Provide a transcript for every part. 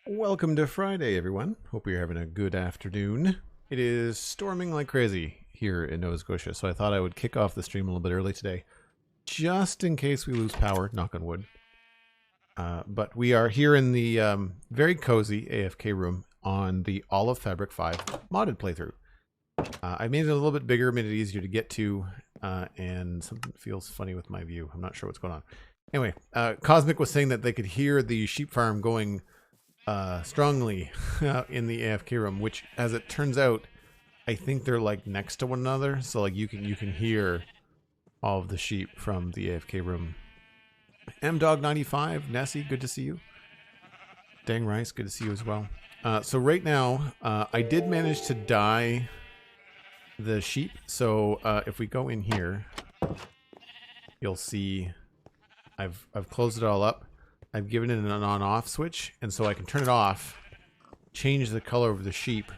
Welcome to Friday, everyone. Hope you're having a good afternoon. It is storming like crazy here in Nova Scotia, so I thought I would kick off the stream a little bit early today, just in case we lose power, knock on wood. But we are here in the very cozy AFK room on the Olive Fabric 5 modded playthrough. I made it a little bit bigger, made it easier to get to, and something feels funny with my view. I'm not sure what's going on. Anyway, Cosmic was saying that they could hear the sheep farm going strongly in the AFK room, which, as it turns out, I think they're like next to one another, so like you can hear all of the sheep from the AFK room. MDog95, Nessie, good to see you. Dang Rice, good to see you as well. So right now, I did manage to dye the sheep. So if we go in here, you'll see I've closed it all up. I've given it an on-off switch, and so I can turn it off, change the color of the sheep,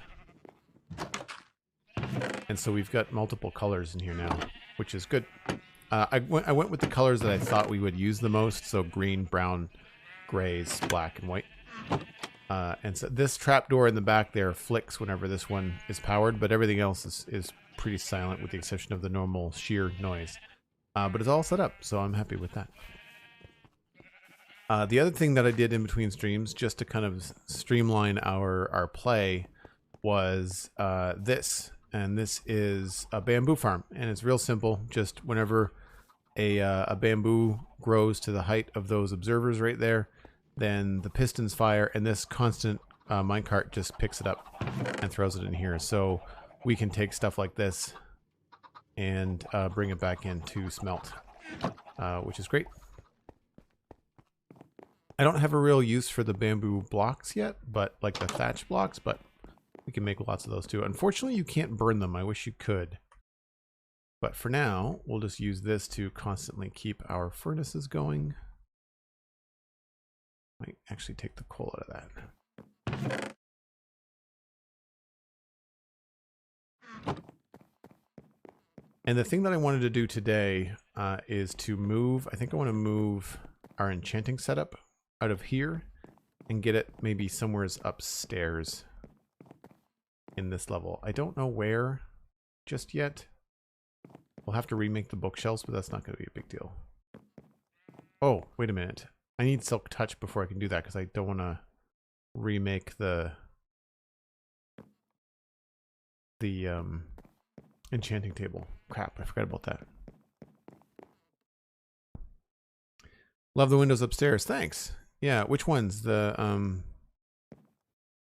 and so we've got multiple colors in here now, which is good. I went with the colors that I thought we would use the most, so green, brown, grays, black, and white. And so this trapdoor in the back there flicks whenever this one is powered, but everything else is pretty silent with the exception of the normal sheer noise. But it's all set up, so I'm happy with that. The other thing that I did in between streams, just to kind of streamline our play, was this. And this is a bamboo farm. And it's real simple. Just whenever a bamboo grows to the height of those observers right there, then the pistons fire, and this constant minecart just picks it up and throws it in here. So we can take stuff like this and bring it back in to smelt, which is great. I don't have a real use for the bamboo blocks yet, but like the thatch blocks, but we can make lots of those too. Unfortunately, you can't burn them. I wish you could. But for now, we'll just use this to constantly keep our furnaces going. Might actually take the coal out of that. And the thing that I wanted to do today is to move, I think I want to move our enchanting setup out of here and get it maybe somewhere upstairs in this level. I don't know where just yet. We'll have to remake the bookshelves, but that's not going to be a big deal. Oh, wait a minute. I need silk touch before I can do that because I don't want to remake the the enchanting table. Crap, I forgot about that. Love the windows upstairs. Thanks. Yeah, which ones? The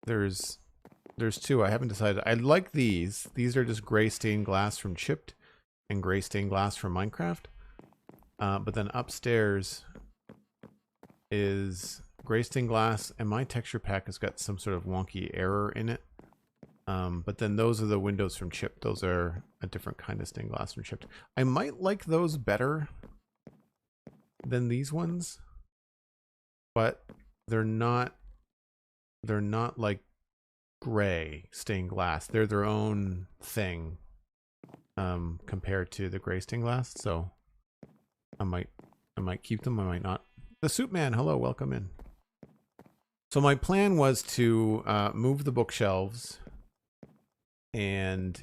there's two. I haven't decided. I like these. These are just gray stained glass from Chipped and gray stained glass from Minecraft. But then upstairs is gray stained glass, and my texture pack has got some sort of wonky error in it. But then those are the windows from Chipped. Those are a different kind of stained glass from Chipped. I might like those better than these ones, but they're not like gray stained glass. They're their own thing compared to the gray stained glass. So I might keep them, I might not. The Soup Man, hello, welcome in. So my plan was to move the bookshelves and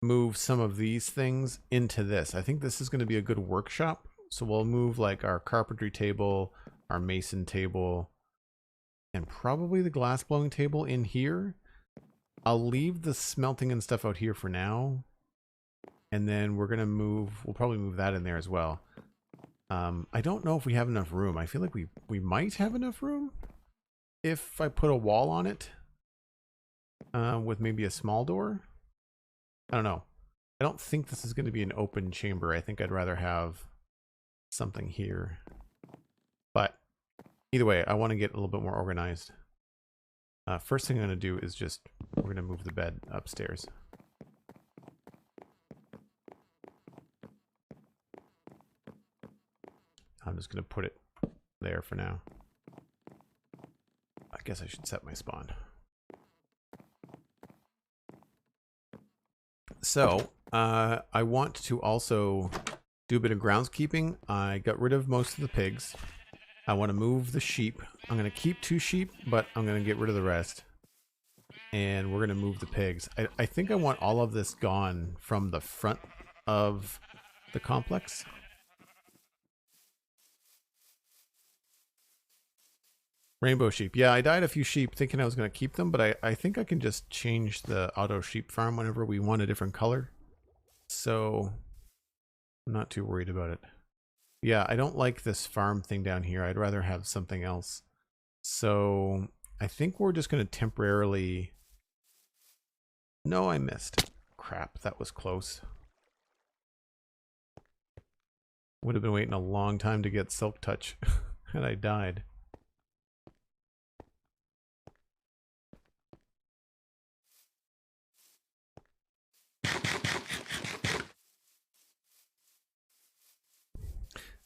move some of these things into this. I think this is going to be a good workshop. So we'll move like our carpentry table, our mason table, and probably the glass blowing table in here. I'll leave the smelting and stuff out here for now. And then we'll probably move that in there as well. I don't know if we have enough room. I feel like we might have enough room if I put a wall on it with maybe a small door. I don't know. I don't think this is going to be an open chamber. I think I'd rather have something here. But either way, I want to get a little bit more organized. First thing I'm going to do is we're going to move the bed upstairs. I'm just going to put it there for now. I guess I should set my spawn. So, I want to also do a bit of groundskeeping. I got rid of most of the pigs. I want to move the sheep. I'm going to keep 2 sheep, but I'm going to get rid of the rest. And we're going to move the pigs. I think I want all of this gone from the front of the complex. Rainbow sheep. Yeah, I dyed a few sheep thinking I was going to keep them, but I think I can just change the auto sheep farm whenever we want a different color. So I'm not too worried about it. Yeah, I don't like this farm thing down here. I'd rather have something else. So I think we're just going to temporarily... No, I missed. Crap, that was close. Would have been waiting a long time to get Silk Touch had I died.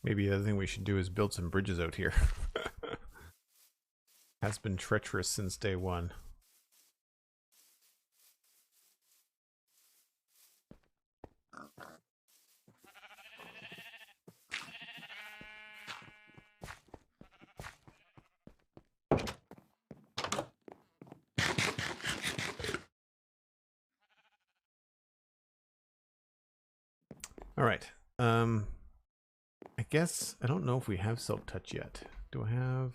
Maybe the other thing we should do is build some bridges out here. Has been treacherous since day one. All right. I guess I don't know if we have Silk Touch yet. Do I have?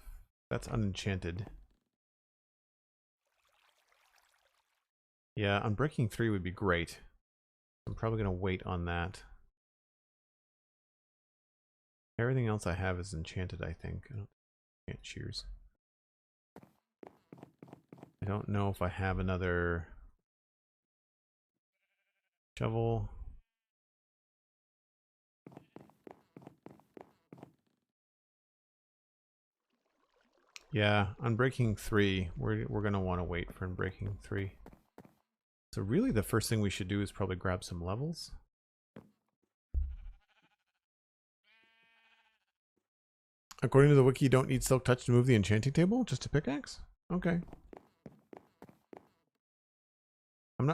That's unenchanted. Yeah, Unbreaking 3 would be great. I'm probably going to wait on that. Everything else I have is enchanted, I think. I can't shears. I don't know if I have another shovel. Yeah, Unbreaking 3. We're going to want to wait for Unbreaking 3. So really the first thing we should do is probably grab some levels. According to the wiki, you don't need Silk Touch to move the enchanting table, just a pickaxe? Okay.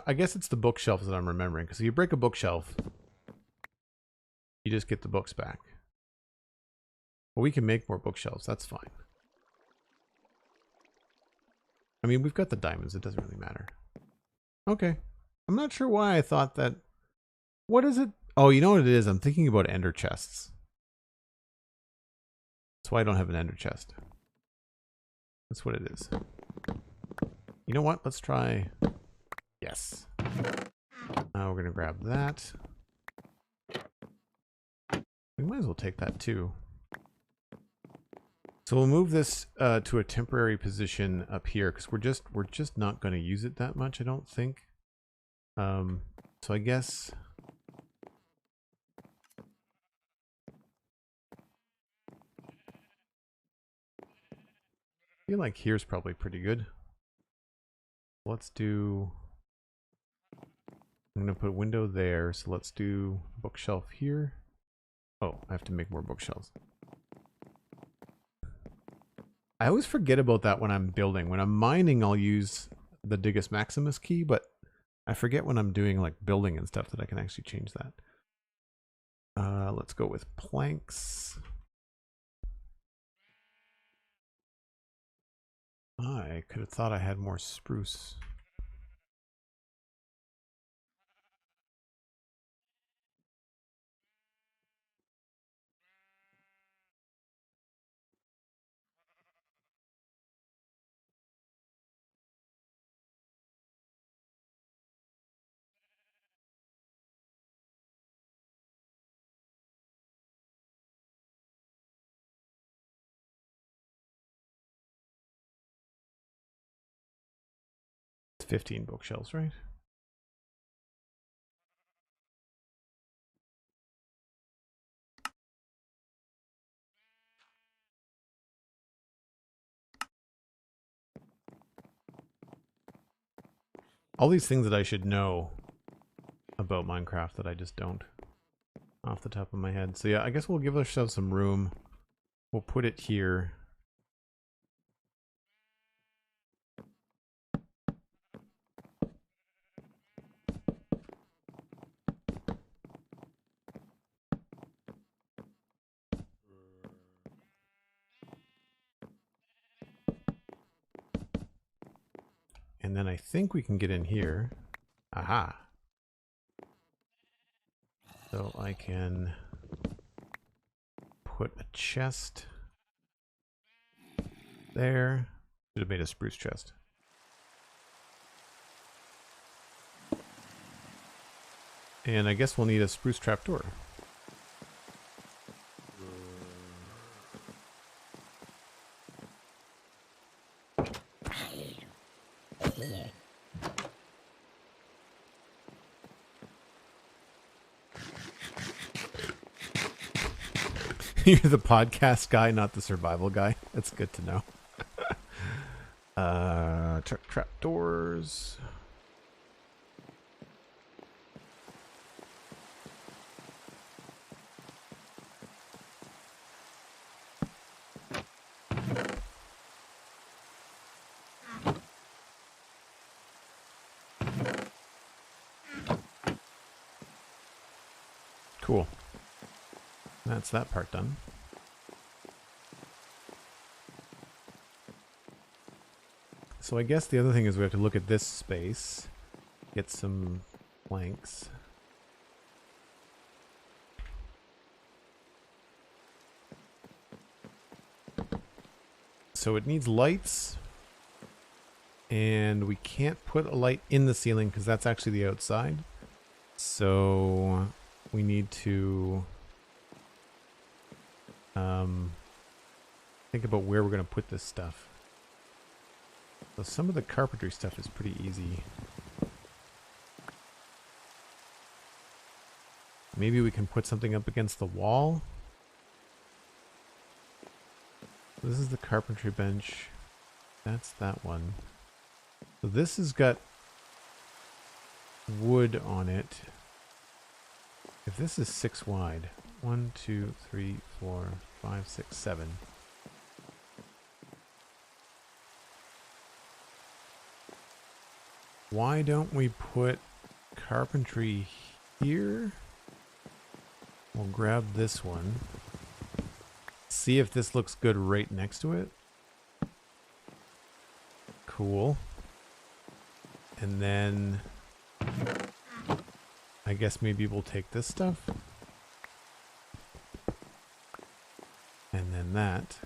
I guess it's the bookshelves that I'm remembering, because if you break a bookshelf, you just get the books back. But we can make more bookshelves, that's fine. I mean, we've got the diamonds, it doesn't really matter. Okay. I'm not sure why I thought that... What is it? Oh, you know what it is? I'm thinking about ender chests. That's why I don't have an ender chest. That's what it is. You know what? Let's try Yes. Now we're going to grab that. We might as well take that too. So we'll move this to a temporary position up here because we're just not going to use it that much, I don't think. So I guess I feel like here's probably pretty good. Let's do, I'm going to put a window there, so let's do bookshelf here. Oh, I have to make more bookshelves. I always forget about that when I'm building. When I'm mining, I'll use the Digus Maximus key, but I forget when I'm doing like building and stuff that I can actually change that. Let's go with planks. I could have thought I had more spruce. It's 15 bookshelves, right? All these things that I should know about Minecraft that I just don't off the top of my head. So yeah, I guess we'll give ourselves some room. We'll put it here. And then I think we can get in here. Aha. So I can put a chest there. Should have made a spruce chest. And I guess we'll need a spruce trapdoor. You're the podcast guy, not the survival guy. That's good to know. Trapdoors. Cool. That's that part done. So I guess the other thing is we have to look at this space, get some planks. So it needs lights, and we can't put a light in the ceiling because that's actually the outside. So we need to think about where we're going to put this stuff. So some of the carpentry stuff is pretty easy. Maybe we can put something up against the wall. This is the carpentry bench. That's that one. So this has got wood on it. If this is 6 wide, 1, 2, 3, 4, 5, 6, 7. Why don't we put carpentry here? We'll grab this one. See if this looks good right next to it. Cool. And then I guess maybe we'll take this stuff. And then that.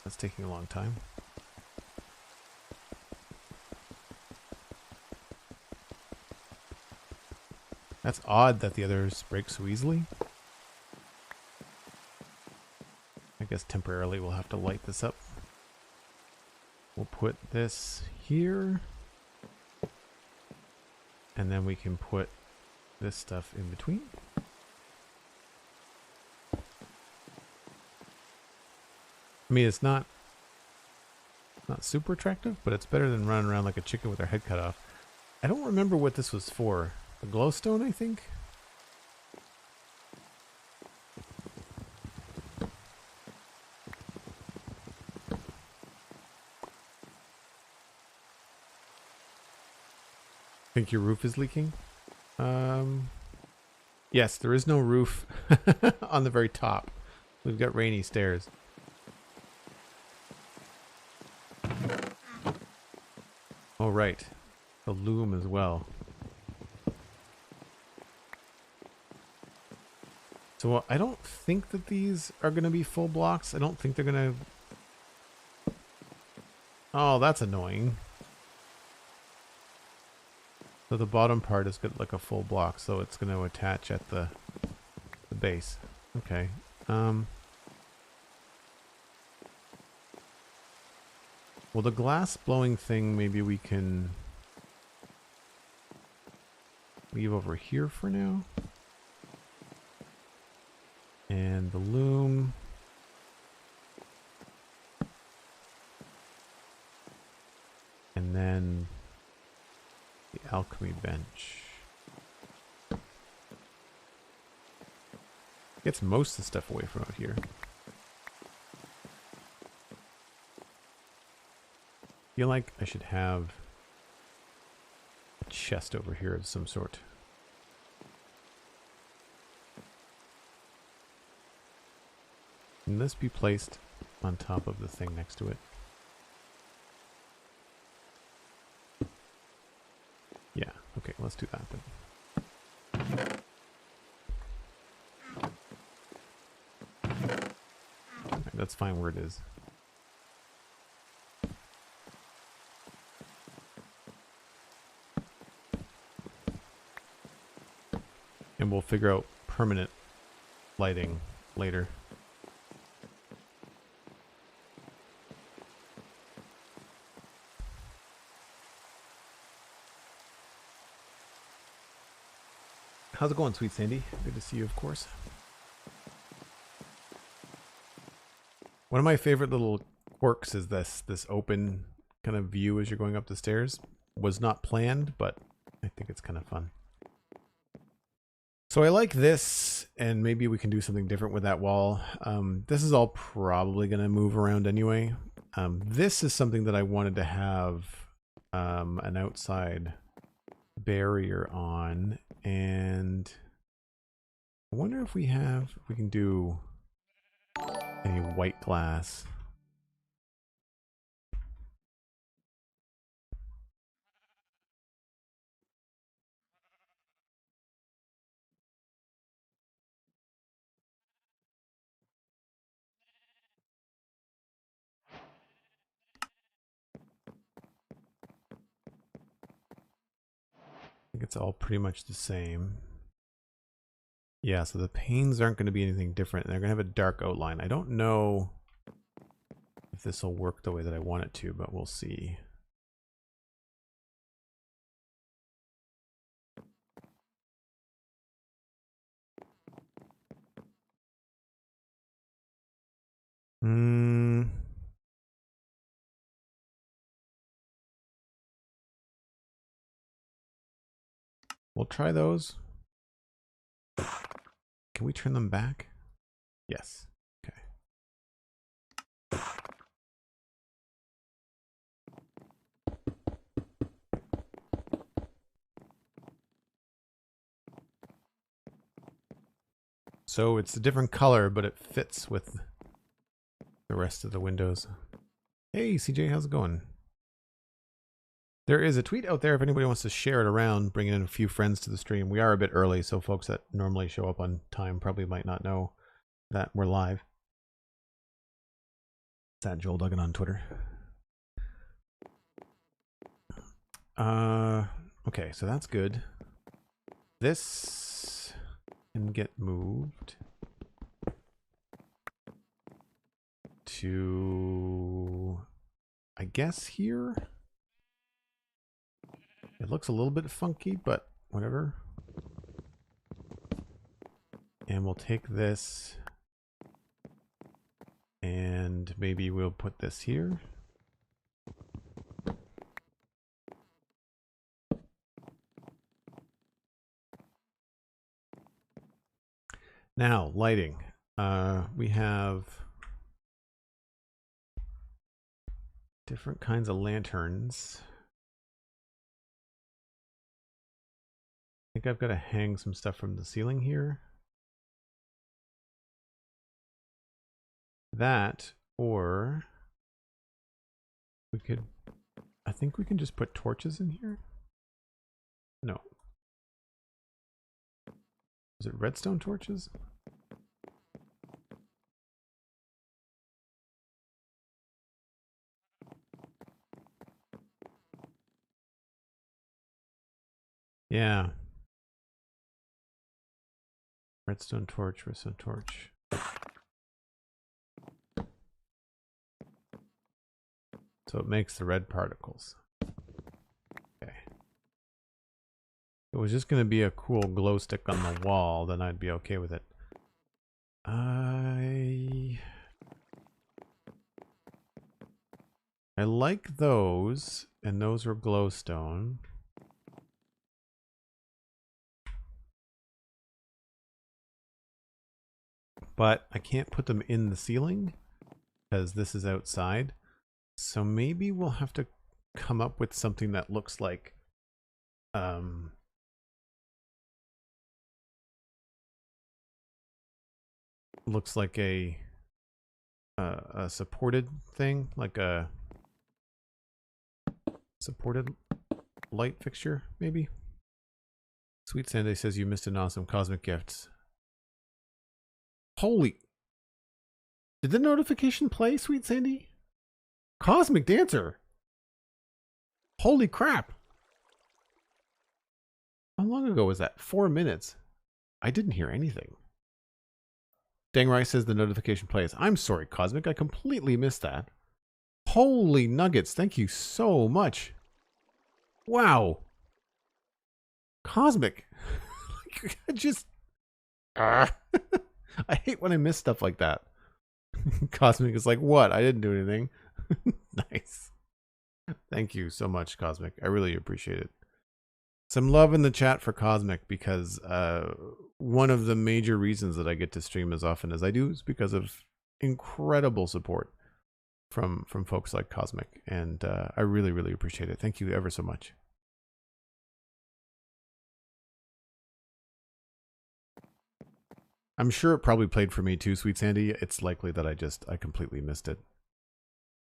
That's taking a long time. That's odd that the others break so easily. I guess temporarily we'll have to light this up. We'll put this here. And then we can put this stuff in between. I mean, it's not super attractive, but it's better than running around like a chicken with our head cut off. I don't remember what this was for. A glowstone, I think? Think your roof is leaking? Yes, there is no roof on the very top. We've got rainy stairs. Oh, right. The loom as well. So I don't think that these are going to be full blocks. I don't think they're going to... Oh, that's annoying. So the bottom part is got like a full block, so it's going to attach at the base. Okay. Well, the glass blowing thing, maybe we can leave over here for now. And the loom. And then the alchemy bench. Gets most of the stuff away from out here. I feel like I should have a chest over here of some sort. Can this be placed on top of the thing next to it? Yeah, okay, let's do that then. Okay, that's fine where it is. And we'll figure out permanent lighting later. How's it going, Sweet Sandy? Good to see you, of course. One of my favorite little quirks is this open kind of view as you're going up the stairs. Was not planned, but I think it's kind of fun. So I like this, and maybe we can do something different with that wall. This is all probably going to move around anyway. This is something that I wanted to have an outside barrier on, and I wonder if we can do any white glass. I think it's all pretty much the same. Yeah, so the panes aren't going to be anything different. They're going to have a dark outline. I don't know if this will work the way that I want it to, but we'll see. We'll try those. Can we turn them back? Yes. Okay. So it's a different color, but it fits with the rest of the windows. Hey, CJ, how's it going? There is a tweet out there if anybody wants to share it around, bringing in a few friends to the stream. We are a bit early, so folks that normally show up on time probably might not know that we're live. It's at Joel Duggan on Twitter. Okay, so that's good. This can get moved to, I guess, here. It looks a little bit funky, but whatever. And we'll take this and maybe we'll put this here. Now, lighting. We have different kinds of lanterns. I think I've got to hang some stuff from the ceiling here. That, or we could, I think we can just put torches in here. No. Is it redstone torches? Yeah. Redstone torch, redstone torch. So it makes the red particles. Okay. If it was just going to be a cool glow stick on the wall, then I'd be okay with it. I like those, and those are glowstone. But I can't put them in the ceiling because this is outside. So maybe we'll have to come up with something that looks like a supported thing, like a supported light fixture, maybe. Sweet Sandy says you missed an awesome cosmic gift. Holy! Did the notification play, Sweet Sandy? Cosmic Dancer! Holy crap! How long ago was that? 4 minutes. I didn't hear anything. Dangrai says the notification plays. I'm sorry, Cosmic. I completely missed that. Holy nuggets. Thank you so much. Wow. Cosmic. Just... I hate when I miss stuff like that. Cosmic is like, what? I didn't do anything. Nice. Thank you so much, Cosmic. I really appreciate it. Some love in the chat for Cosmic, because one of the major reasons that I get to stream as often as I do is because of incredible support from folks like Cosmic, and I really, really appreciate it. Thank you ever so much. I'm sure it probably played for me too, Sweet Sandy. It's likely that I completely missed it.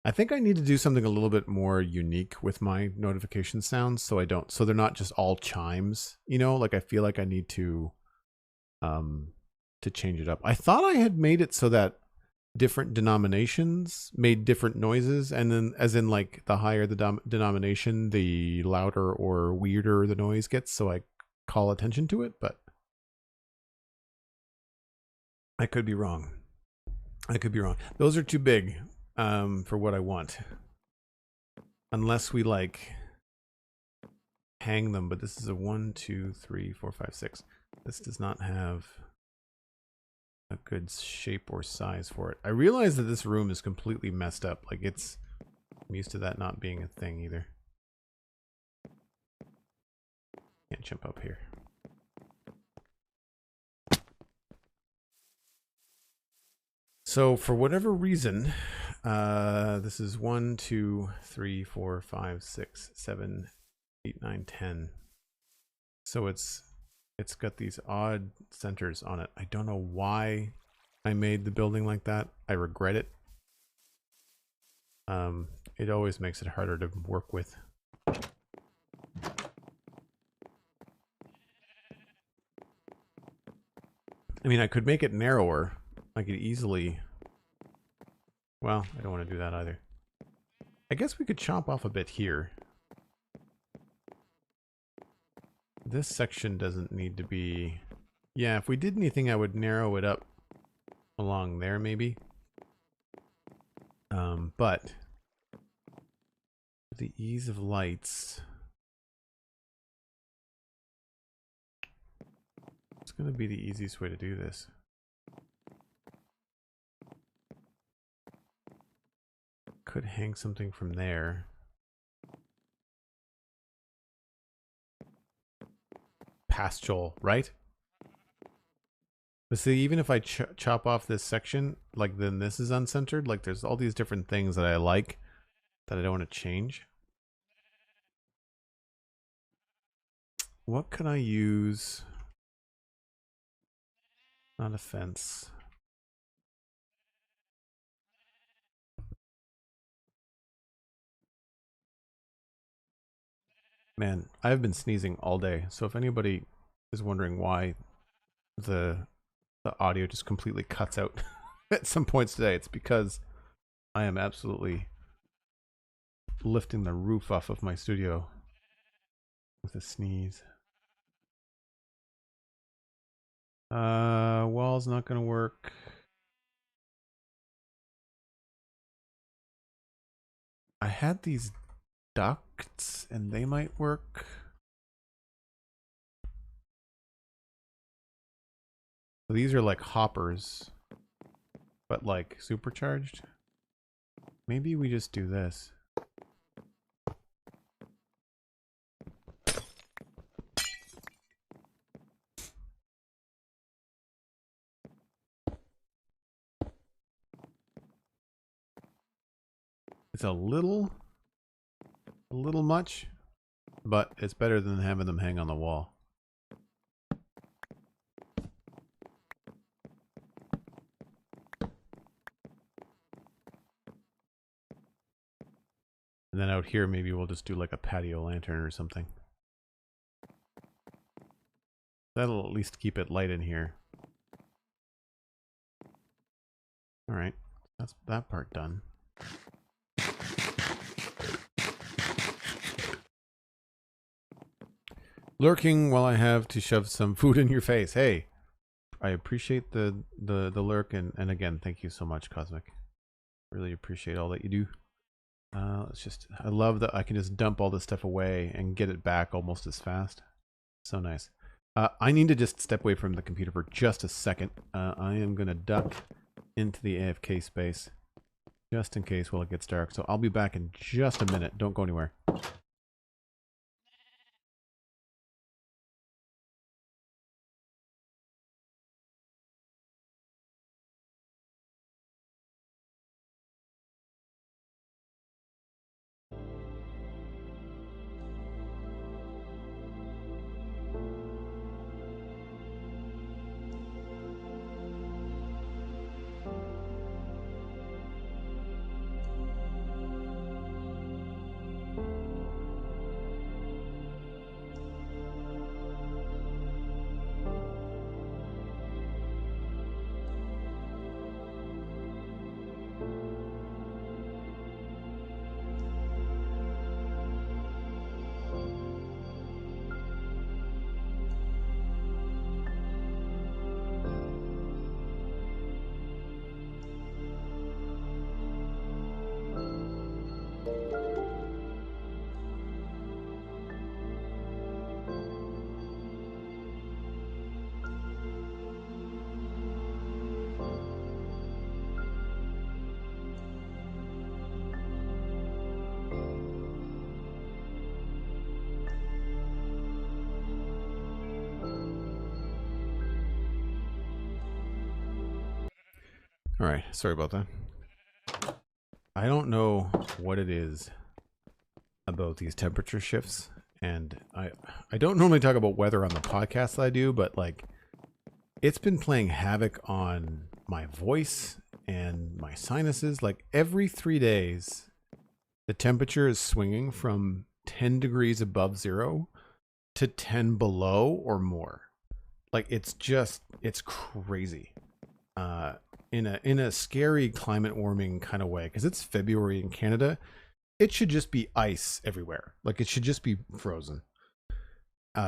I think I need to do something a little bit more unique with my notification sounds, so they're not just all chimes, you know, like I feel like I need to change it up. I thought I had made it so that different denominations made different noises, and then as in like the higher the denomination, the louder or weirder the noise gets, so I call attention to it, but I could be wrong. I could be wrong. Those are too big for what I want. Unless we like hang them, but this is a 1, 2, 3, 4, 5, 6. This does not have a good shape or size for it. I realize that this room is completely messed up. Like I'm used to that not being a thing either. Can't jump up here. So for whatever reason, this is 1, 2, 3, 4, 5, 6, 7, 8, 9, 10. So it's got these odd centers on it. I don't know why I made the building like that. I regret it. It always makes it harder to work with. I mean, I could make it narrower. I could easily... Well, I don't want to do that either. I guess we could chop off a bit here. This section doesn't need to be... Yeah, if we did anything, I would narrow it up along there, maybe. But the ease of lights... It's going to be the easiest way to do this. Could hang something from there. Past Joel, right? But see, even if I chop off this section, like then this is uncentered. Like there's all these different things that I like that I don't want to change. What can I use? Not a fence. Man, I've been sneezing all day. So if anybody is wondering why the audio just completely cuts out at some points today, it's because I am absolutely lifting the roof off of my studio with a sneeze. Wall's not gonna work. I had these ducts and they might work. So these are like hoppers, but like supercharged. Maybe we just do this. It's a little much, but it's better than having them hang on the wall. And then out here, maybe we'll just do like a patio lantern or something. That'll at least keep it light in here. All right, that's that part done. Lurking while I have to shove some food in your face. Hey, I appreciate the lurk, and again, thank you so much, Cosmic. Really appreciate all that you do. It's just, I love that I can just dump all this stuff away and get it back almost as fast. So nice. I need to just step away from the computer for just a second. I am gonna duck into the AFK space just in case while it gets dark. So I'll be back in just a minute. Don't go anywhere. All right, sorry about that. I don't know what it is about these temperature shifts, and I don't normally talk about weather on the podcast that I do, but like it's been playing havoc on my voice and my sinuses. Like every 3 days, the temperature is swinging from 10 degrees above zero to 10 below or more. Like it's crazy. In a scary climate warming kind of way, because it's February in Canada. It should just be ice everywhere. Like it should just be frozen.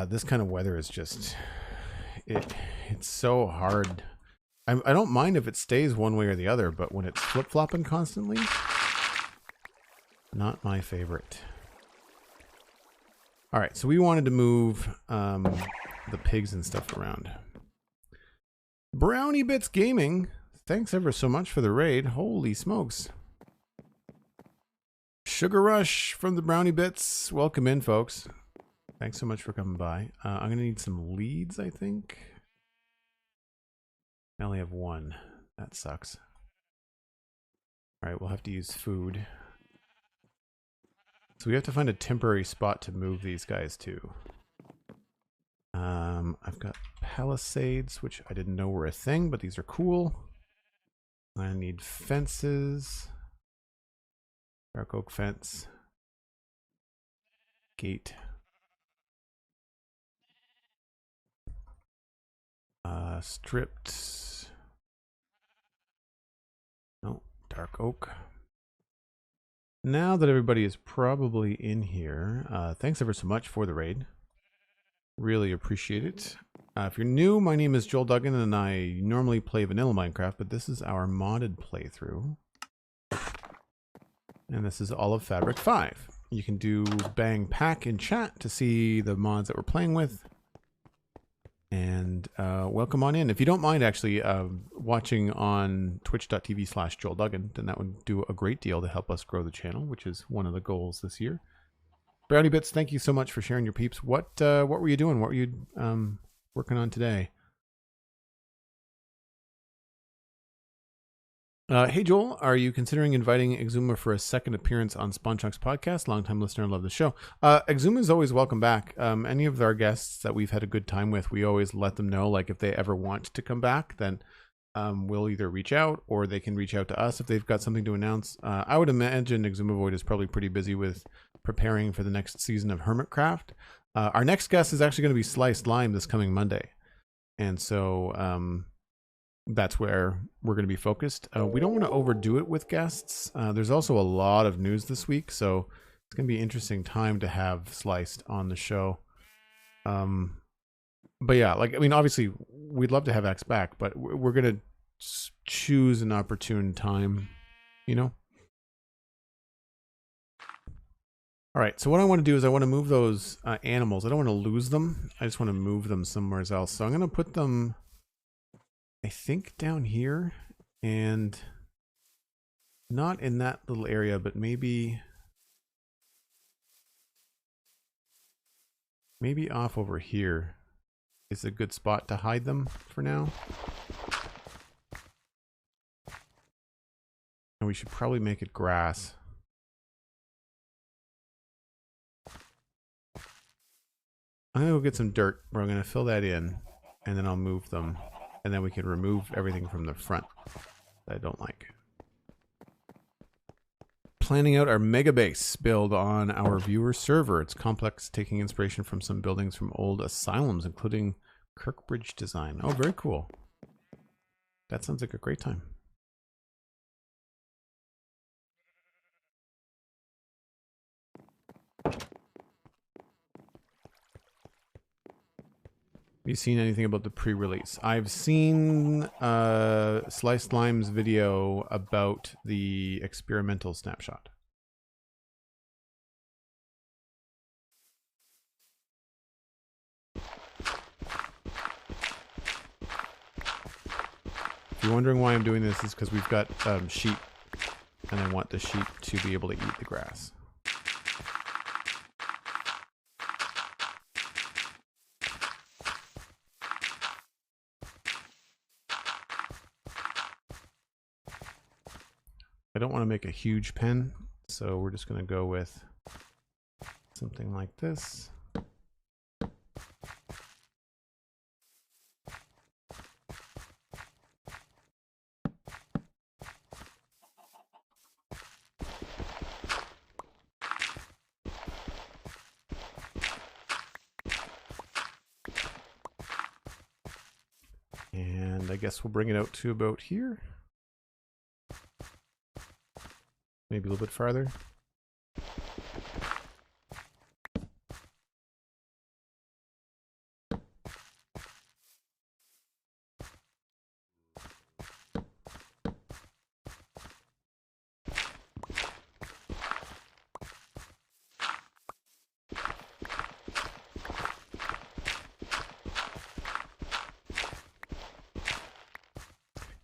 This kind of weather is just it's so hard. I don't mind if it stays one way or the other, but when it's flip-flopping constantly, not my favorite. All right, so we wanted to move the pigs and stuff around. Brownie Bits Gaming, thanks ever so much for the raid. Holy smokes. Sugar Rush from the Brownie Bits. Welcome in, folks. Thanks so much for coming by. I'm going to need some leads, I think. I only have one. That sucks. All right, we'll have to use food. So we have to find a temporary spot to move these guys to. I've got palisades, which I didn't know were a thing, but these are cool. I need fences. Dark oak fence. Gate. Stripped. No, dark oak. Now that everybody is probably in here, thanks ever so much for the raid. Really appreciate it. If you're new, my name is Joel Duggan, and I normally play vanilla Minecraft, but this is our modded playthrough. And this is all of Fabric 5. You can do bang pack in chat to see the mods that we're playing with. And welcome on in. If you don't mind actually watching on twitch.tv/JoelDuggan, then that would do a great deal to help us grow the channel, which is one of the goals this year. Brownie Bits, thank you so much for sharing your peeps. What were you doing? What were you working on today? Hey Joel, are you considering inviting Exuma for a second appearance on Spawnchuck's podcast? Longtime listener, love the show. Exuma is always welcome back. Any of our guests that we've had a good time with, we always let them know, like if they ever want to come back, then we'll either reach out or they can reach out to us if they've got something to announce. I would imagine Exuma Void is probably pretty busy with preparing for the next season of Hermitcraft. Our next guest is actually going to be Sliced Lime this coming Monday. And so that's where we're going to be focused. We don't want to overdo it with guests. There's also a lot of news this week, so it's going to be an interesting time to have Sliced on the show. But yeah, like, I mean, obviously we'd love to have X back, but we're going to choose an opportune time, you know? All right, so what I want to do is I want to move those animals. I don't want to lose them. I just want to move them somewhere else. So I'm going to put them, I think, down here, and not in that little area, but maybe off over here is a good spot to hide them for now. And we should probably make it grass. I'm gonna go get some dirt, where I'm gonna fill that in, and then I'll move them. And then we can remove everything from the front that I don't like. Planning out our mega base build on our viewer server. It's complex, taking inspiration from some buildings from old asylums, including Kirkbridge design. Oh, very cool. That sounds like a great time. Have you seen anything about the pre-release? I've seen Sliced Lime's video about the experimental snapshot. If you're wondering why I'm doing this, is because we've got sheep, and I want the sheep to be able to eat the grass. I don't want to make a huge pen, so we're just going to go with something like this. And I guess we'll bring it out to about here. Maybe a little bit farther.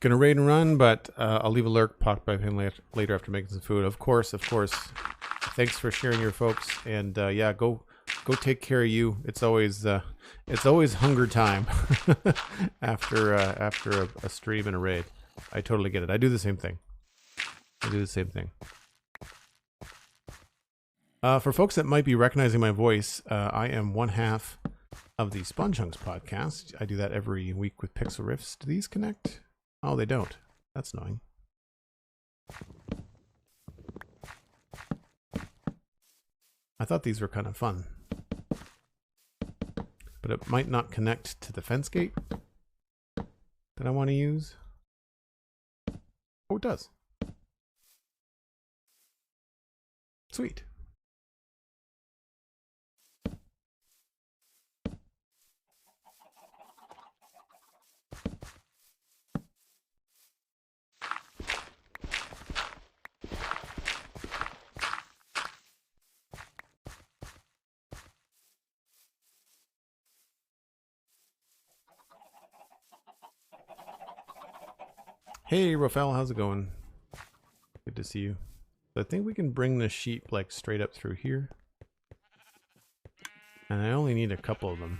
Gonna raid and run, but I'll leave a lurk, pop by him later after making some food. Of course. Thanks for sharing your folks, and yeah, go take care of you. It's always hunger time after a stream and a raid. I totally get it. I do the same thing. For folks that might be recognizing my voice, I am one half of the Spawn Chunks podcast. I do that every week with Pixel Riffs. Do these connect? Oh, they don't. That's annoying. I thought these were kind of fun. But it might not connect to the fence gate that I want to use. Oh, it does. Sweet. Hey, Rafael, how's it going? Good to see you. So I think we can bring the sheep like straight up through here. And I only need a couple of them.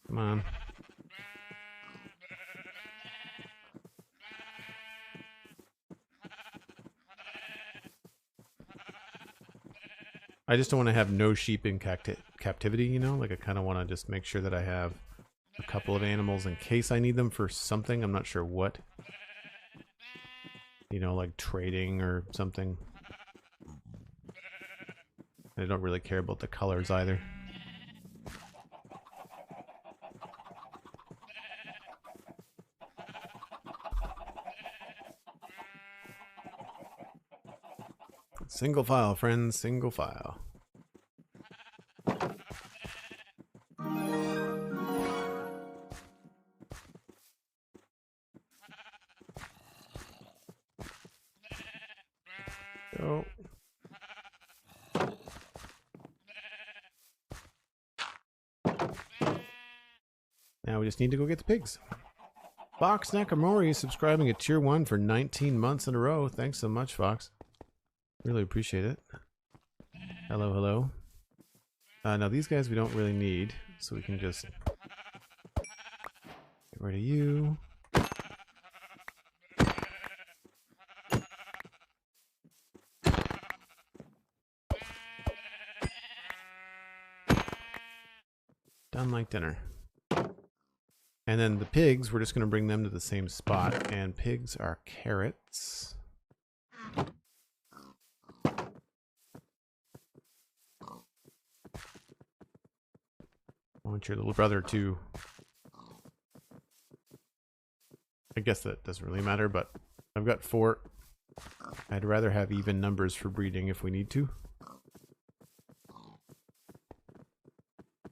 Come on. I just don't want to have no sheep in captivity, you know? Like I kind of want to just make sure that I have a couple of animals in case I need them for something. I'm not sure what. You know, like trading or something. I don't really care about the colors either. Single file, friends, single file. So now we just need to go get the pigs. Fox Nakamori is subscribing at tier 1 for 19 months in a row. Thanks so much, Fox. Really appreciate it. Hello, hello. Now these guys we don't really need, so we can just get rid of you. Done like dinner. And then the pigs, we're just going to bring them to the same spot. And pigs are carrots. I want your little brother to... I guess that doesn't really matter, but I've got 4. I'd rather have even numbers for breeding if we need to.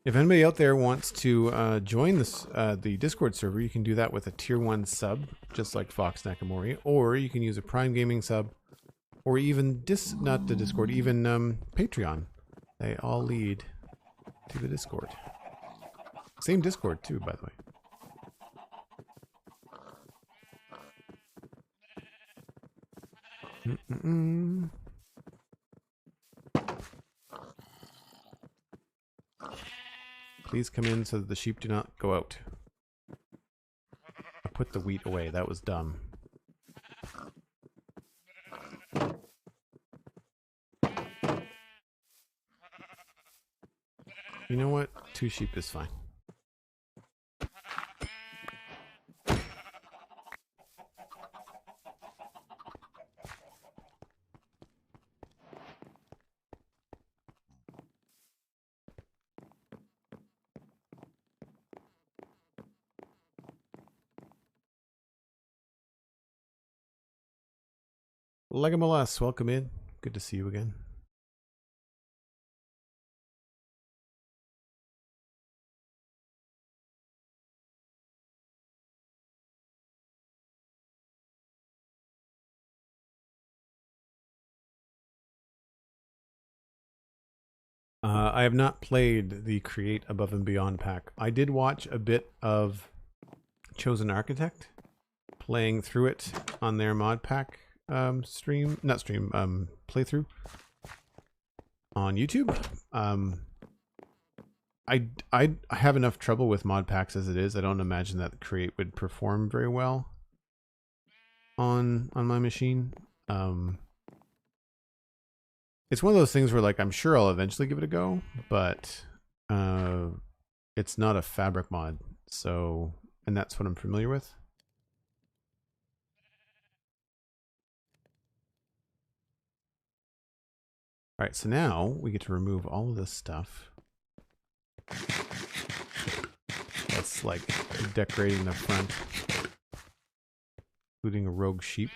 If anybody out there wants to join this the Discord server, you can do that with a tier 1 sub, just like Fox Nakamori, or you can use a Prime Gaming sub, or even not the Discord, even Patreon. They all lead to the Discord. Same Discord too, by the way. Please come in so that the sheep do not go out. I put the wheat away. That was dumb. You know what? 2 sheep is fine. Legomolas, welcome in. Good to see you again. I have not played the Create Above and Beyond pack. I did watch a bit of Chosen Architect playing through it on their mod pack playthrough on YouTube. I have enough trouble with mod packs as it is. I don't imagine that Create would perform very well on my machine. It's one of those things where, like, I'm sure I'll eventually give it a go, but it's not a fabric mod, so, and that's what I'm familiar with. All right, so now we get to remove all of this stuff. That's like decorating the front, including a rogue sheep.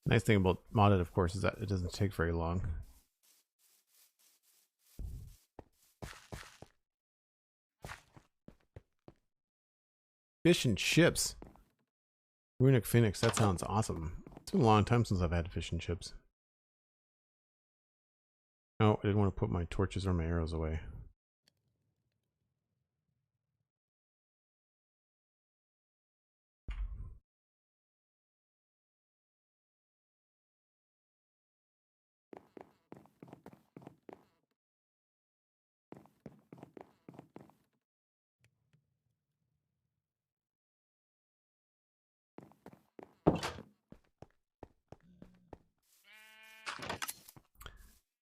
Nice thing about modded, of course, is that it doesn't take very long. Fish and chips. Runic Phoenix, that sounds awesome. It's been a long time since I've had fish and chips. Oh, I didn't want to put my torches or my arrows away.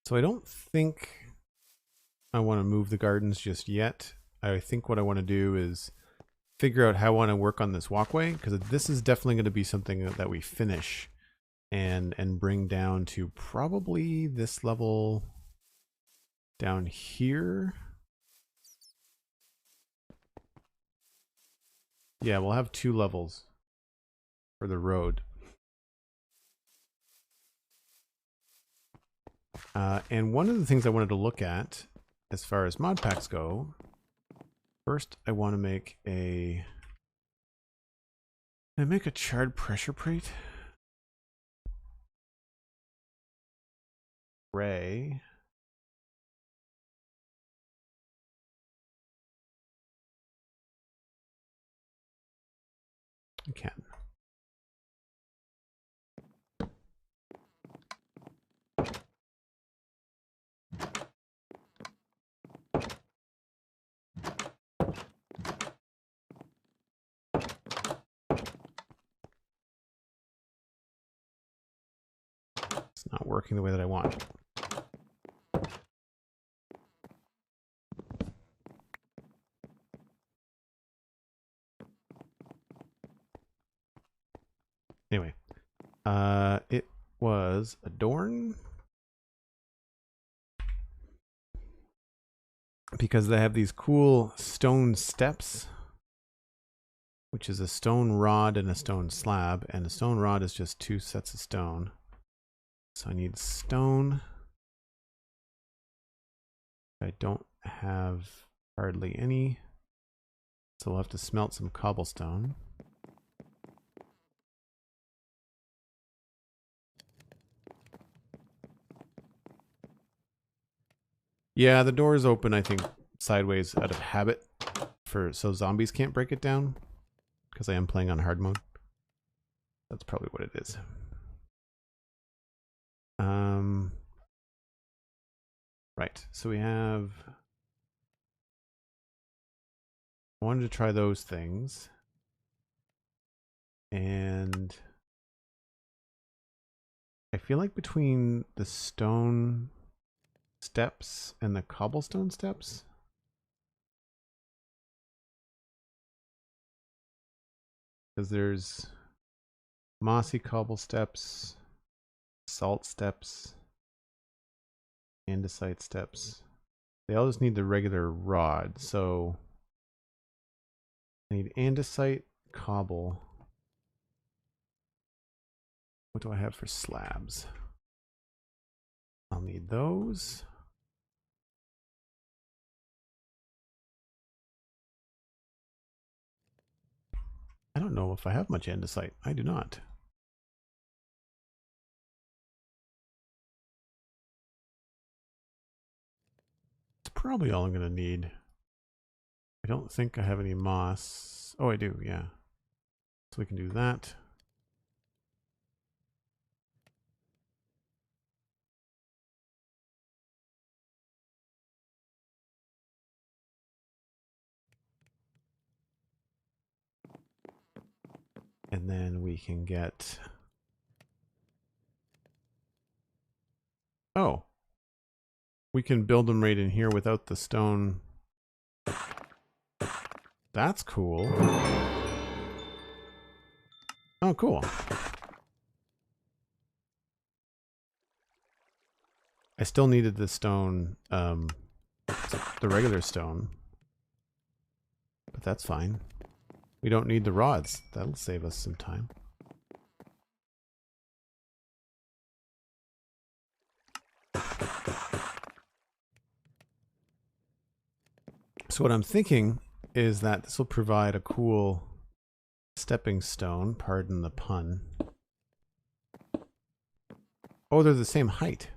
So I don't think I want to move the gardens just yet. I think what I want to do is figure out how I want to work on this walkway, because this is definitely going to be something that we finish and bring down to probably this level down here. Yeah, we'll have 2 levels for the road. And one of the things I wanted to look at as far as mod packs go, first I want to make a... Can I make a charred pressure plate? Ray. I can. It's not working the way that I want. Anyway, it was adorn because they have these cool stone steps, which is a stone rod and a stone slab, and a stone rod is just 2 sets of stone. So I need stone. I don't have hardly any, so we'll have to smelt some cobblestone. Yeah, the door is open, I think, sideways out of habit, so zombies can't break it down, because I am playing on hard mode. That's probably what it is. Right, so we have... I wanted to try those things. And I feel like between the stone steps and the cobblestone steps, because there's Mossy cobble steps, salt steps, andesite steps. They all just need the regular rod, so I need andesite, cobble. What do I have for slabs? I'll need those. I don't know if I have much andesite. I do not. It's probably all I'm going to need. I don't think I have any moss. Oh, I do, yeah. So we can do that. And then we can get... Oh. We can build them right in here without the stone. That's cool. Oh, cool. I still needed the stone, the regular stone. But that's fine. We don't need the rods. That'll save us some time. So what I'm thinking is that this will provide a cool stepping stone, pardon the pun. Oh, they're the same height.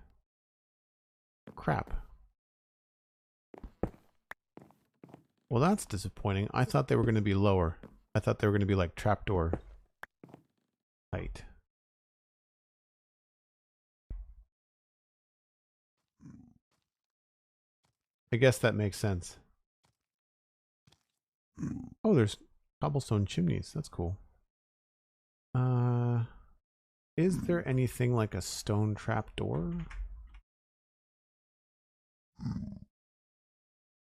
Crap. Well, that's disappointing. I thought they were going to be lower. I thought they were going to be like trapdoor height. I guess that makes sense. Oh, there's cobblestone chimneys. That's cool. Is there anything like a stone trapdoor?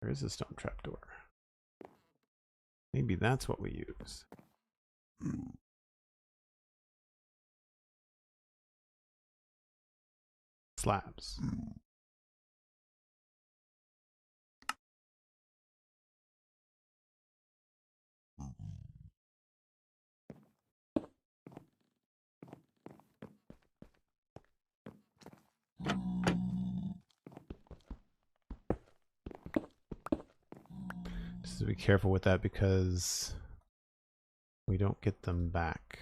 There is a stone trapdoor. Maybe that's what we use. Slabs. Just be careful with that because we don't get them back.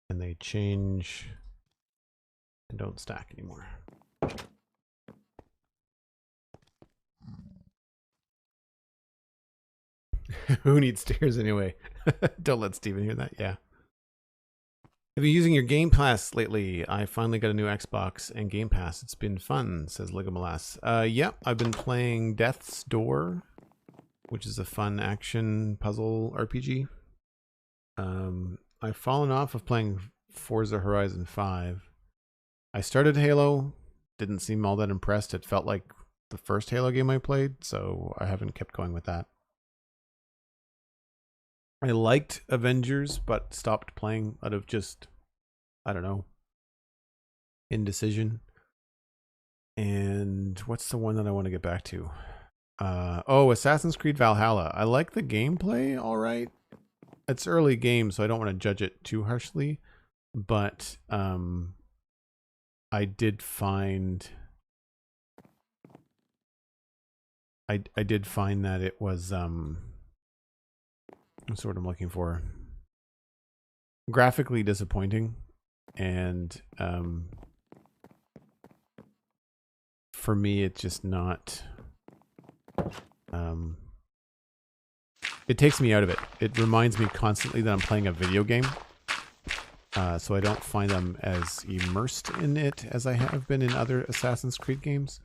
And they change and don't stack anymore. Who needs stairs anyway? Don't let Steven hear that. Yeah. Have you been using your Game Pass lately? I finally got a new Xbox and Game Pass. It's been fun, says Ligamalass. Yep, I've been playing Death's Door, which is a fun action puzzle RPG. I've fallen off of playing Forza Horizon 5. I started Halo, didn't seem all that impressed. It felt like the first Halo game I played, so I haven't kept going with that. I liked Avengers, but stopped playing out of just, I don't know, indecision. And what's the one that I want to get back to? Oh, Assassin's Creed Valhalla. I like the gameplay, all right. It's early game, so I don't want to judge it too harshly. But I did find... I did find that it was... That's what I'm looking for. Graphically disappointing, and for me, it's just not. It takes me out of it. It reminds me constantly that I'm playing a video game, so I don't find them as immersed in it as I have been in other Assassin's Creed games.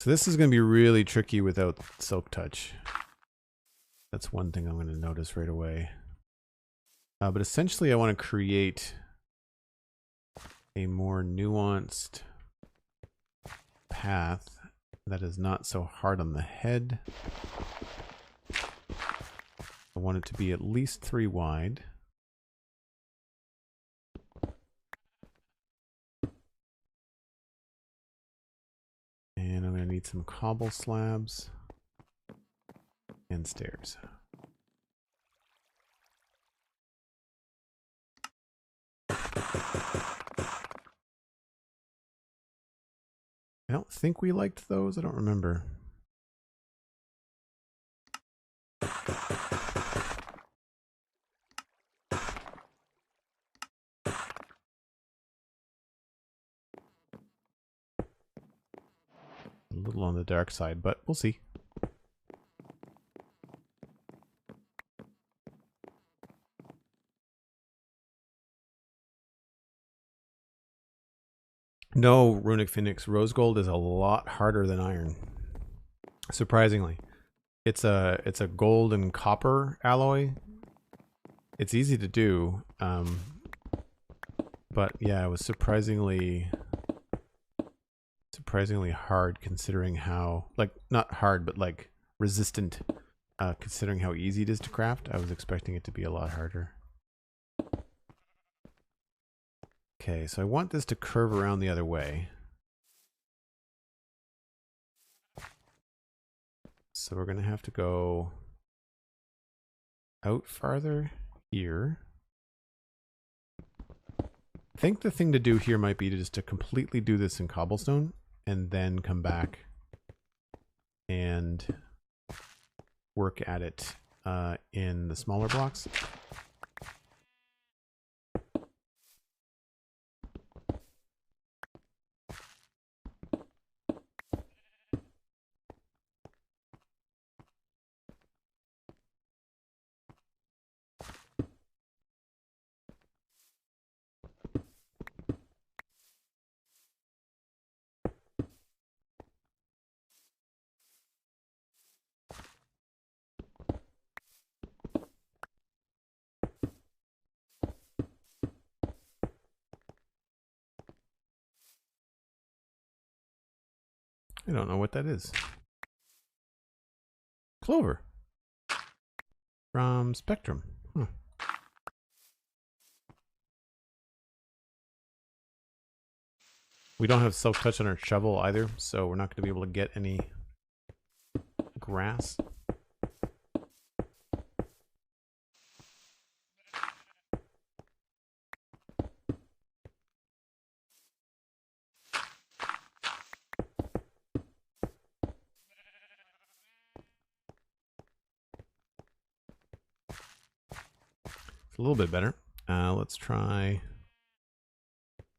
So this is going to be really tricky without Silk Touch. That's one thing I'm going to notice right away. But essentially I want to create a more nuanced path that is not so hard on the head. I want it to be at least 3 wide. And I'm going to need some cobble slabs and stairs. I don't think we liked those. I don't remember. A little on the dark side, but we'll see. No, Runic Phoenix, rose gold is a lot harder than iron. Surprisingly. It's a gold and copper alloy. It's easy to do. But yeah, it was surprisingly hard considering how, like, not hard, but like resistant, considering how easy it is to craft. I was expecting it to be a lot harder. Okay, so I want this to curve around the other way. So we're going to have to go out farther here. I think the thing to do here might be to just to completely do this in cobblestone and then come back and work at it in the smaller blocks. I don't know what that is. Clover. From Spectrum. Huh. We don't have self-touch on our shovel either, so we're not going to be able to get any grass. It's a little bit better. Let's try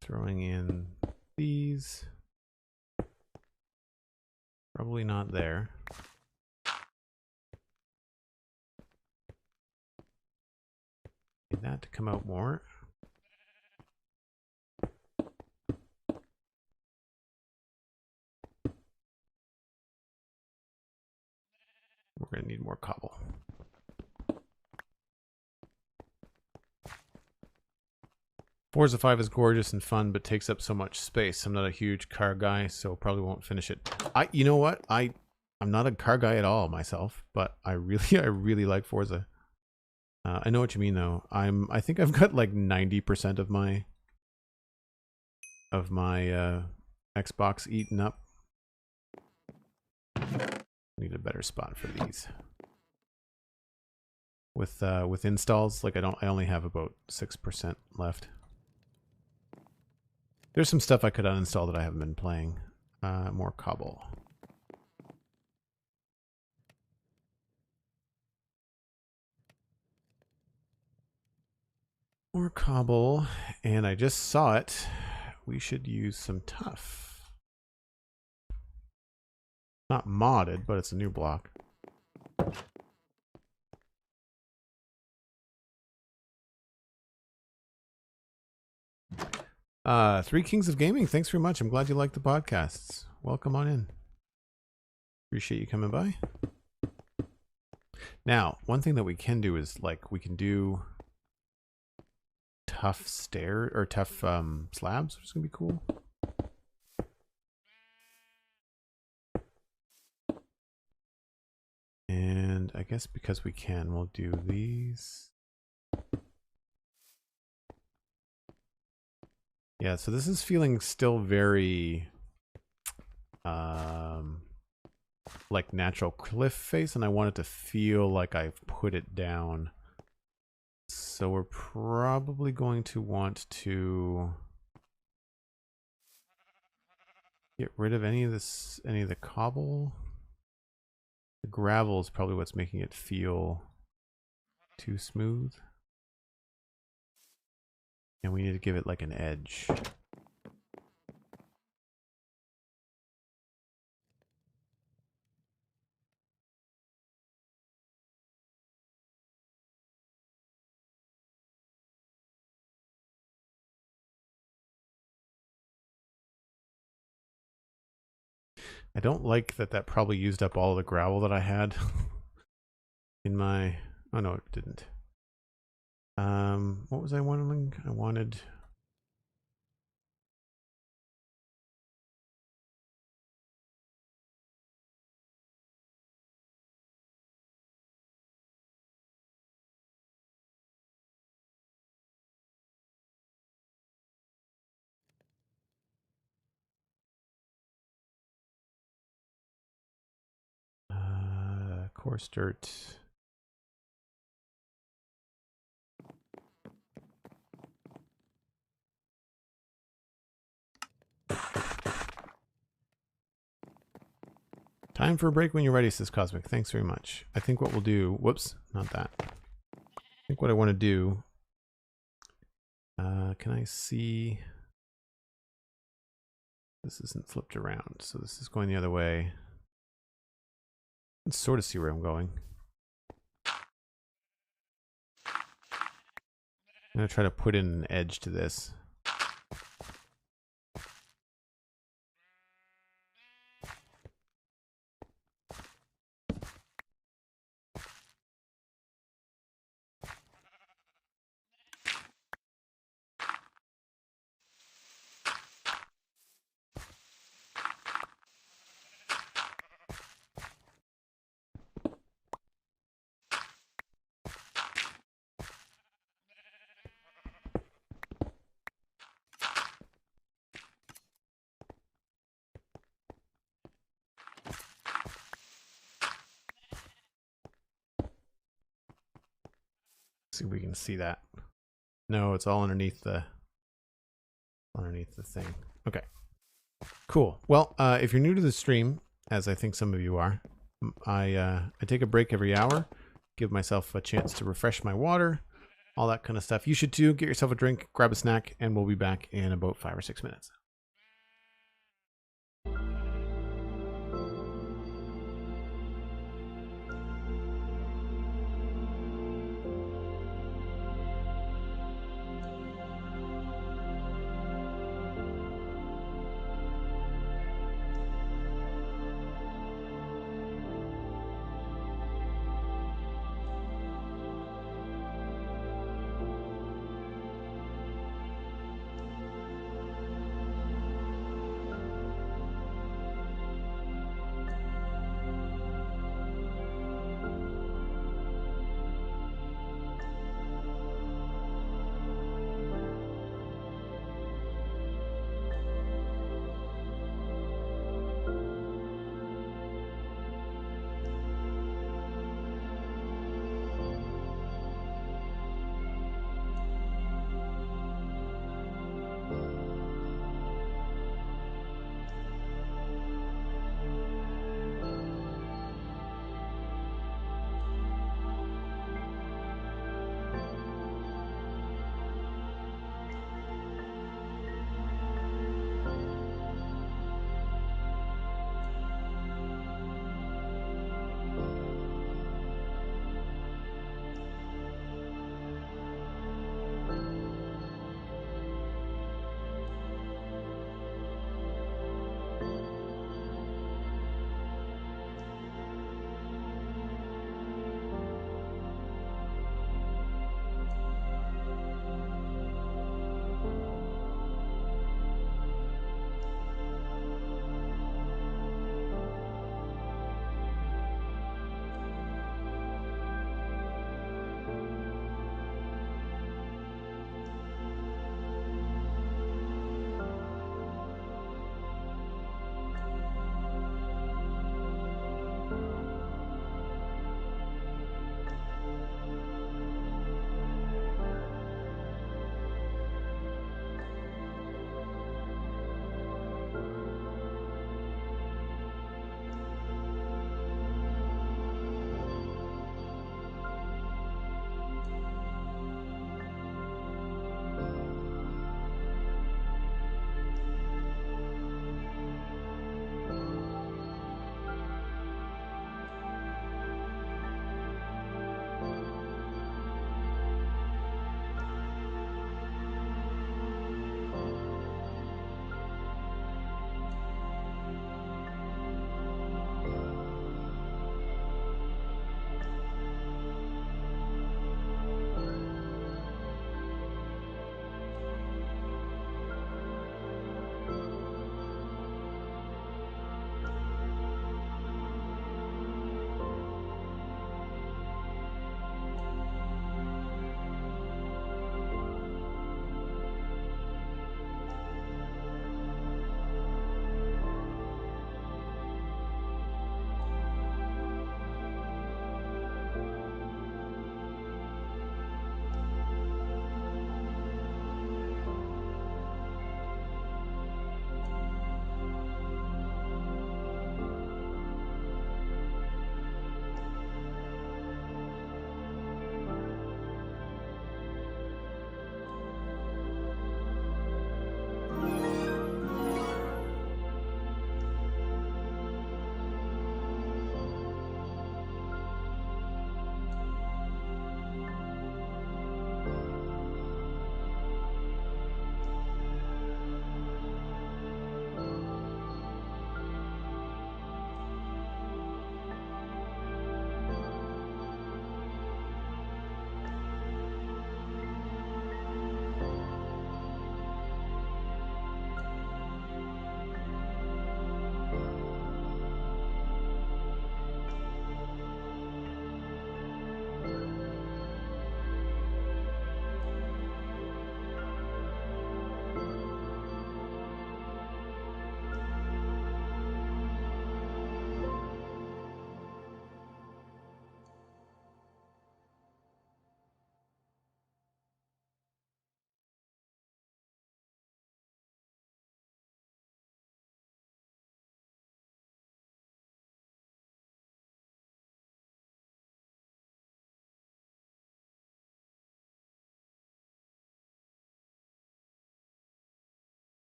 throwing in these. Probably not there. Need that to come out more. We're going to need more cobble. Forza 5 is gorgeous and fun, but takes up so much space. I'm not a huge car guy, so probably won't finish it. You know what? I'm not a car guy at all myself, but I really like Forza. I know what you mean though. I think I've got like 90% of my Xbox eaten up. Need a better spot for these. With installs, like I only have about 6% left. There's some stuff I could uninstall that I haven't been playing. More cobble. More cobble, and I just saw it. We should use some tuff. Not modded, but it's a new block. Three Kings of Gaming, thanks very much. I'm glad you like the podcasts. Welcome on in. Appreciate you coming by. Now, one thing that we can do is, like, we can do tough slabs, which is gonna be cool. And I guess because we can, we'll do these. Yeah, so this is feeling still very like natural cliff face, and I want it to feel like I've put it down. So we're probably going to want to get rid of any of the cobble. The gravel is probably what's making it feel too smooth. And we need to give it like an edge. I don't like that probably used up all the gravel that I had in my... Oh no, it didn't. What was I wanting? I wanted... coarse dirt. Time for a break when you're ready, says Cosmic. Thanks very much. I think what we'll do... Whoops, not that. I think what I want to do... can I see... This isn't flipped around, so this is going the other way. I can sort of see where I'm going. I'm going to try to put in an edge to this. See if we can see that. No, it's all underneath the thing. Okay. Cool. Well, if you're new to the stream, as I think some of you are, I take a break every hour, give myself a chance to refresh my water, all that kind of stuff. You should too. Get yourself a drink, grab a snack, and we'll be back in about 5 or 6 minutes.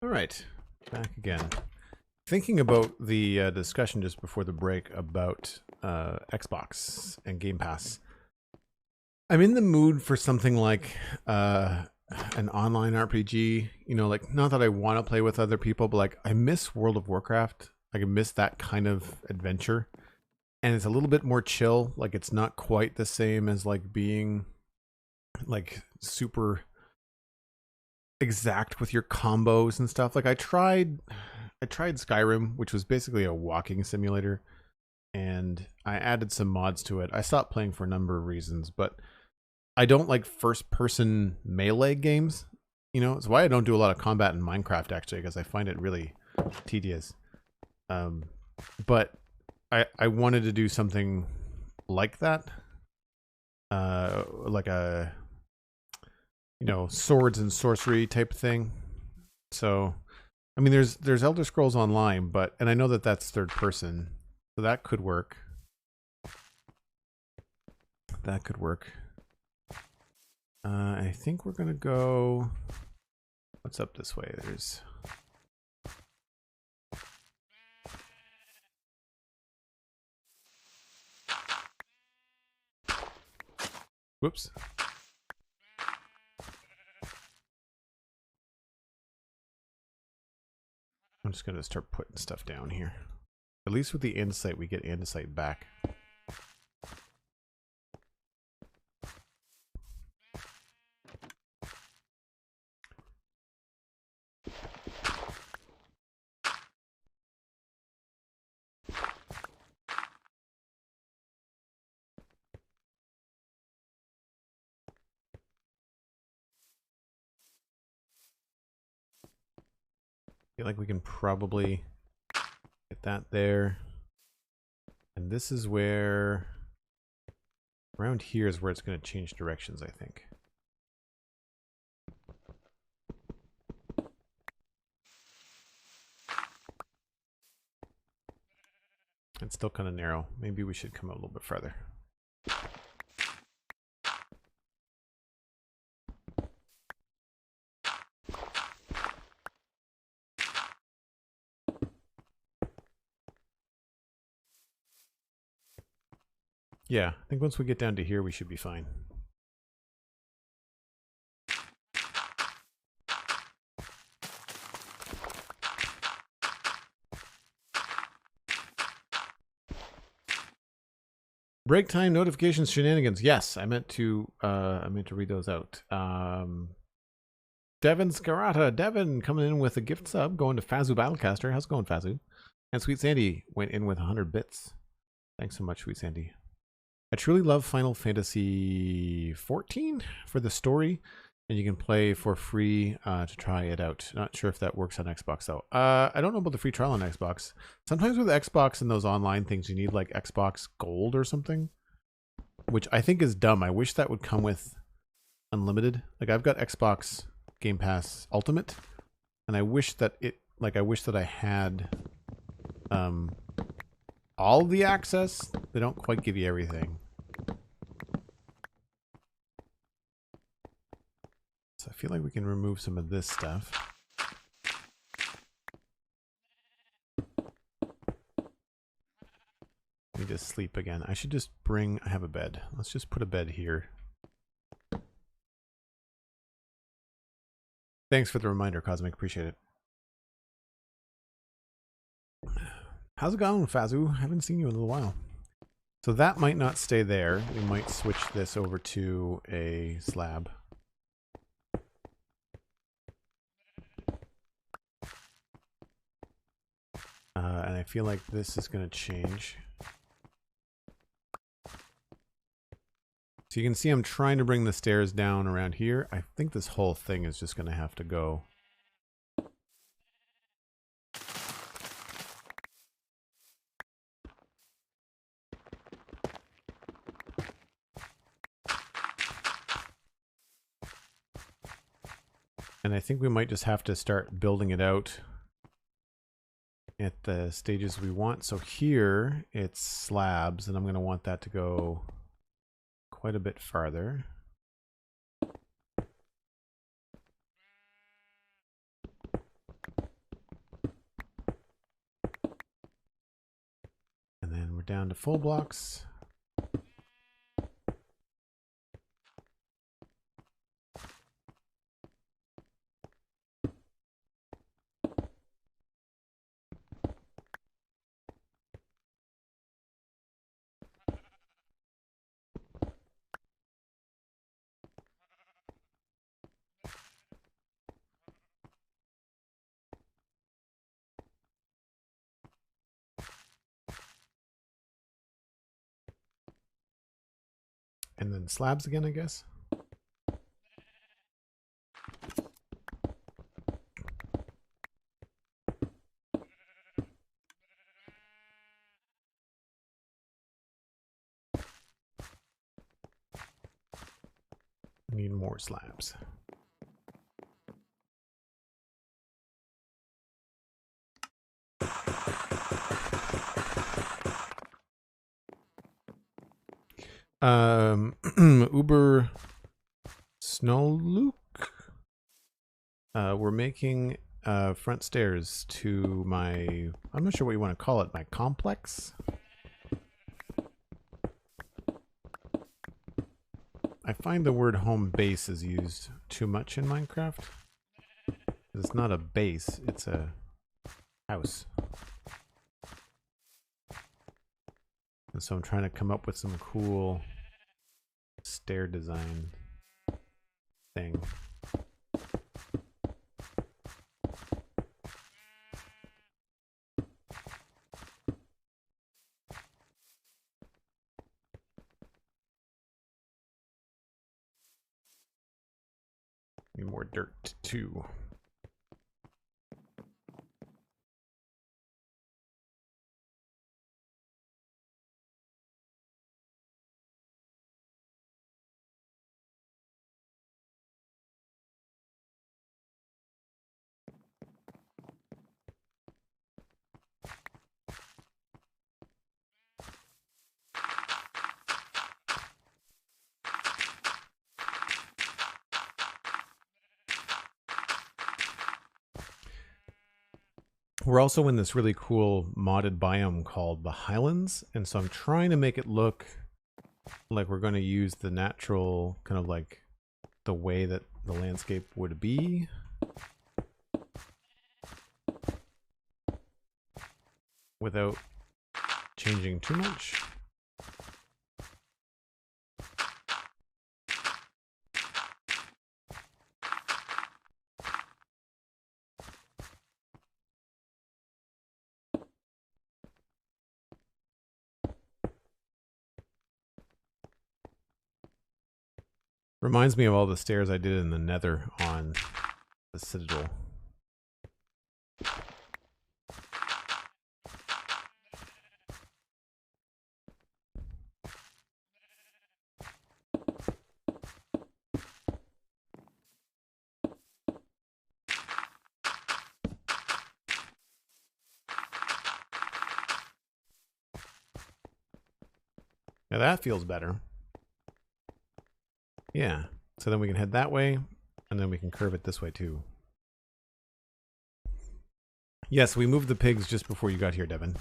All right, back again. Thinking about the discussion just before the break about Xbox and Game Pass. I'm in the mood for something like an online RPG. You know, like, not that I want to play with other people, but like, I miss World of Warcraft. Like, I miss that kind of adventure. And it's a little bit more chill. Like, it's not quite the same as like being like super exact with your combos and stuff. Like, I tried Skyrim, which was basically a walking simulator, and I added some mods to it. I stopped playing for a number of reasons, but I don't like first person melee games. You know, it's why I don't do a lot of combat in Minecraft, actually, because I find it really tedious. But I wanted to do something like that, like a, you know, swords and sorcery type thing. So, I mean, there's Elder Scrolls Online, but, and I know that that's third person, so that could work. That could work. I think we're gonna go. What's up this way? There's. Whoops. I'm just gonna start putting stuff down here. At least with the andesite, we get andesite back. Feel like we can probably get that there. And this is where, around here is where it's going to change directions, I think. It's still kind of narrow. Maybe we should come out a little bit farther. Yeah, I think once we get down to here, we should be fine. Break time notifications shenanigans. Yes, I meant to read those out. Devin Scarata, Devin coming in with a gift sub, going to Fazu Battlecaster. How's it going, Fazu? And Sweet Sandy went in with 100 bits. Thanks so much, Sweet Sandy. I truly love Final Fantasy 14 for the story, and you can play for free to try it out. Not sure if that works on Xbox though. I don't know about the free trial on Xbox. Sometimes with Xbox and those online things, you need like Xbox Gold or something, which I think is dumb. I wish that would come with unlimited. Like, I've got Xbox Game Pass Ultimate, and I wish that I had all the access. They don't quite give you everything. So I feel like we can remove some of this stuff. Let me just sleep again. I should just I have a bed. Let's just put a bed here. Thanks for the reminder, Cosmic. Appreciate it. How's it going, Fazu? Haven't seen you in a little while. So that might not stay there. We might switch this over to a slab. And I feel like this is going to change. So you can see I'm trying to bring the stairs down around here. I think this whole thing is just going to have to go. And I think we might just have to start building it out at the stages we want. So here it's slabs, and I'm going to want that to go quite a bit farther. And we're down to full blocks. And then slabs again, I guess. Need more slabs. Uber Snowluke. We're making front stairs to my, I'm not sure what you want to call it, my complex. I find the word home base is used too much in Minecraft. It's not a base, it's a house. And so I'm trying to come up with some cool stair design thing. Need more dirt too. We're also in this really cool modded biome called the Highlands, and so I'm trying to make it look like we're going to use the natural, kind of like the way that the landscape would be. Without changing too much. Reminds me of all the stairs I did in the Nether on the Citadel. Now that feels better. Yeah. So then we can head that way, and then we can curve it this way too. Yes, we moved the pigs just before you got here, Devin.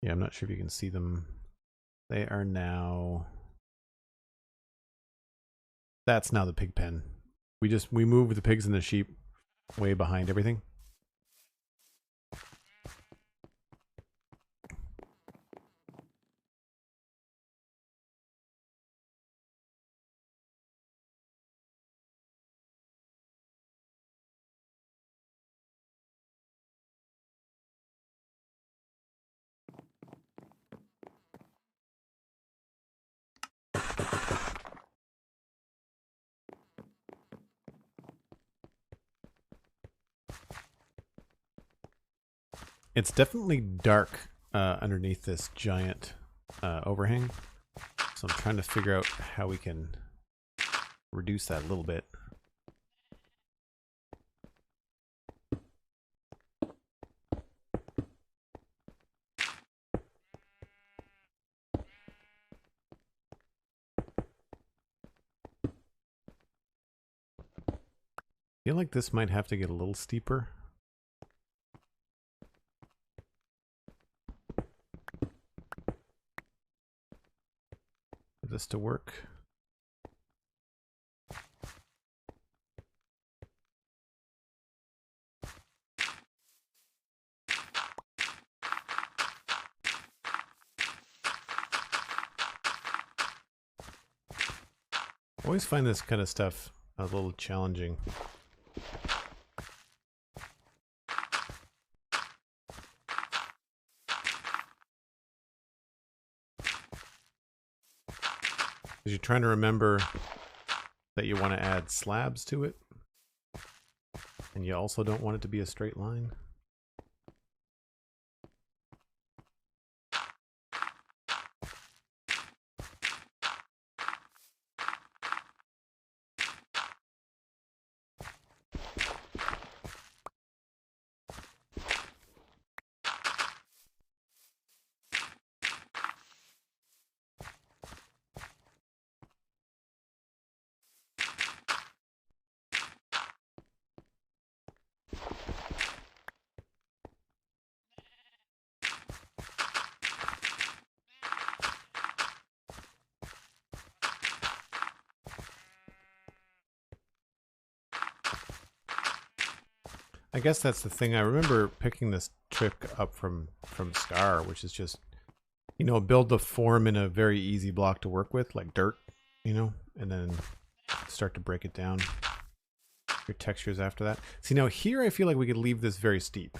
Yeah, I'm not sure if you can see them. They are now... That's now the pig pen. We moved the pigs and the sheep way behind everything. It's definitely dark underneath this giant overhang. So I'm trying to figure out how we can reduce that a little bit. feel like this might have to get a little steeper for this to work. I always find this kind of stuff a little challenging. Because you're trying to remember that you want to add slabs to it. And you also don't want it to be a straight line. I guess that's the thing. I remember picking this trick up from Scar, which is just, you know, build the form in a very easy block to work with, like dirt, you know, and then start to break it down. Your textures after that. See, now here I feel like we could leave this very steep.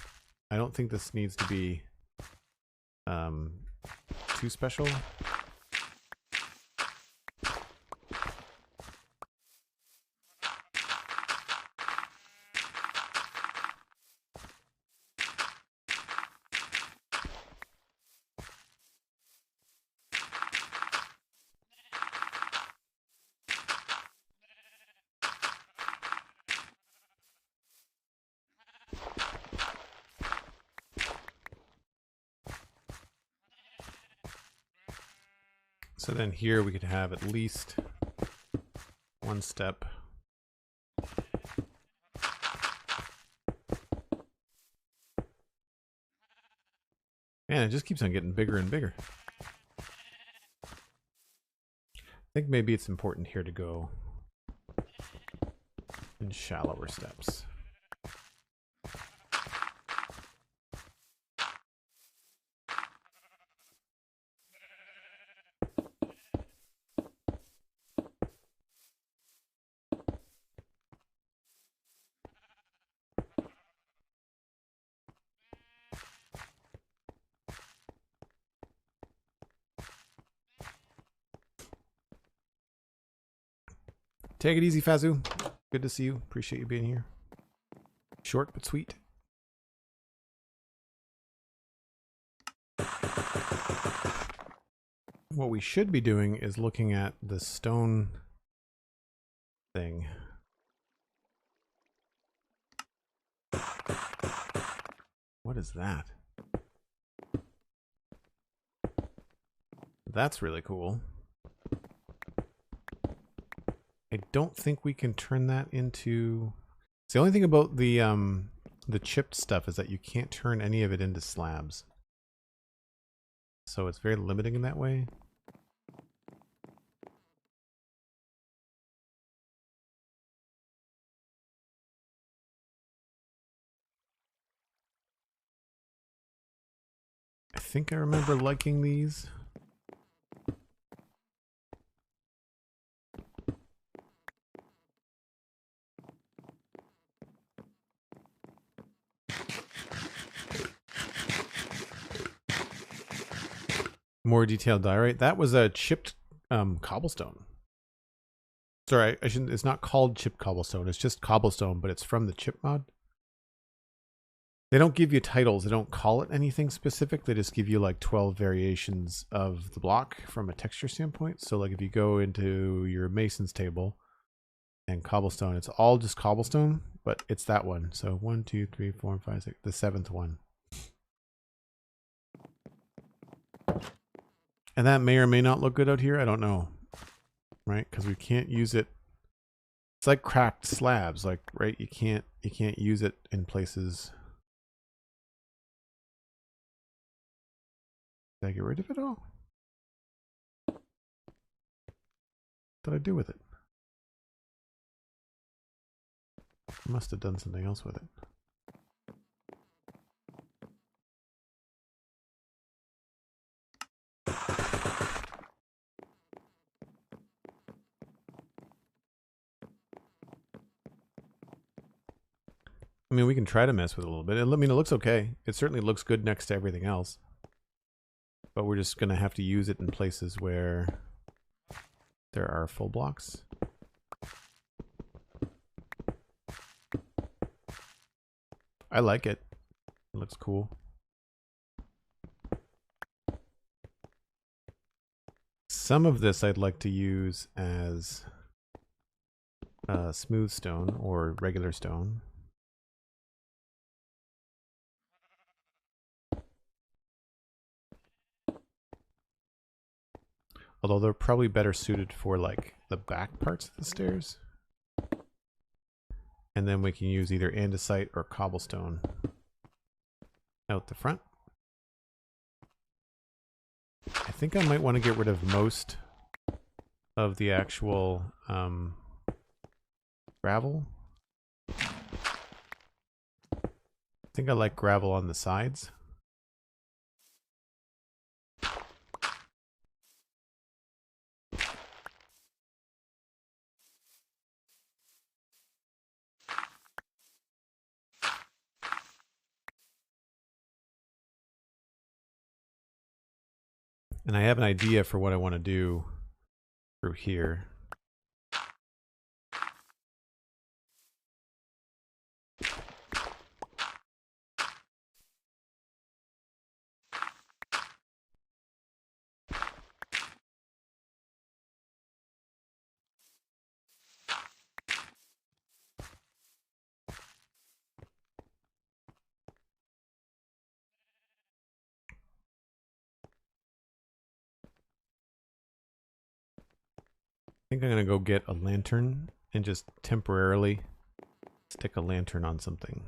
I don't think this needs to be too special. So then here we could have at least one step. Man, it just keeps on getting bigger and bigger. I think maybe it's important here to go in shallower steps. Take it easy, Fazu. Good to see you. Appreciate you being here. Short but sweet. What we should be doing is looking at the stone thing. What is that? That's really cool. I don't think we can turn that into... It's the only thing about the chipped stuff is that you can't turn any of it into slabs. So it's very limiting in that way. I think I remember liking these. More detailed diorite. That was a chipped cobblestone. Sorry, I shouldn't. It's not called chipped cobblestone. It's just cobblestone, but it's from the chip mod. They don't give you titles. They don't call it anything specific. They just give you like 12 variations of the block from a texture standpoint. So like if you go into your mason's table and cobblestone, it's all just cobblestone, but it's that one. So 1, 2, 3, 4, 5, 6, the 7th one. And that may or may not look good out here. I don't know. Right? Because we can't use it It's like cracked slabs, like, right? You can't use it in places. Did I get rid of it all? What did I do with it? I must have done something else with it. I mean, we can try to mess with it a little bit. I mean, it looks okay. It certainly looks good next to everything else. But we're just going to have to use it in places where there are full blocks. I like it. It looks cool. Some of this I'd like to use as smooth stone or regular stone. Although they're probably better suited for like the back parts of the stairs. And then we can use either andesite or cobblestone out the front. I think I might want to get rid of most of the actual gravel. I think I like gravel on the sides. And I have an idea for what I want to do through here. I think I'm going to go get a lantern and just temporarily stick a lantern on something.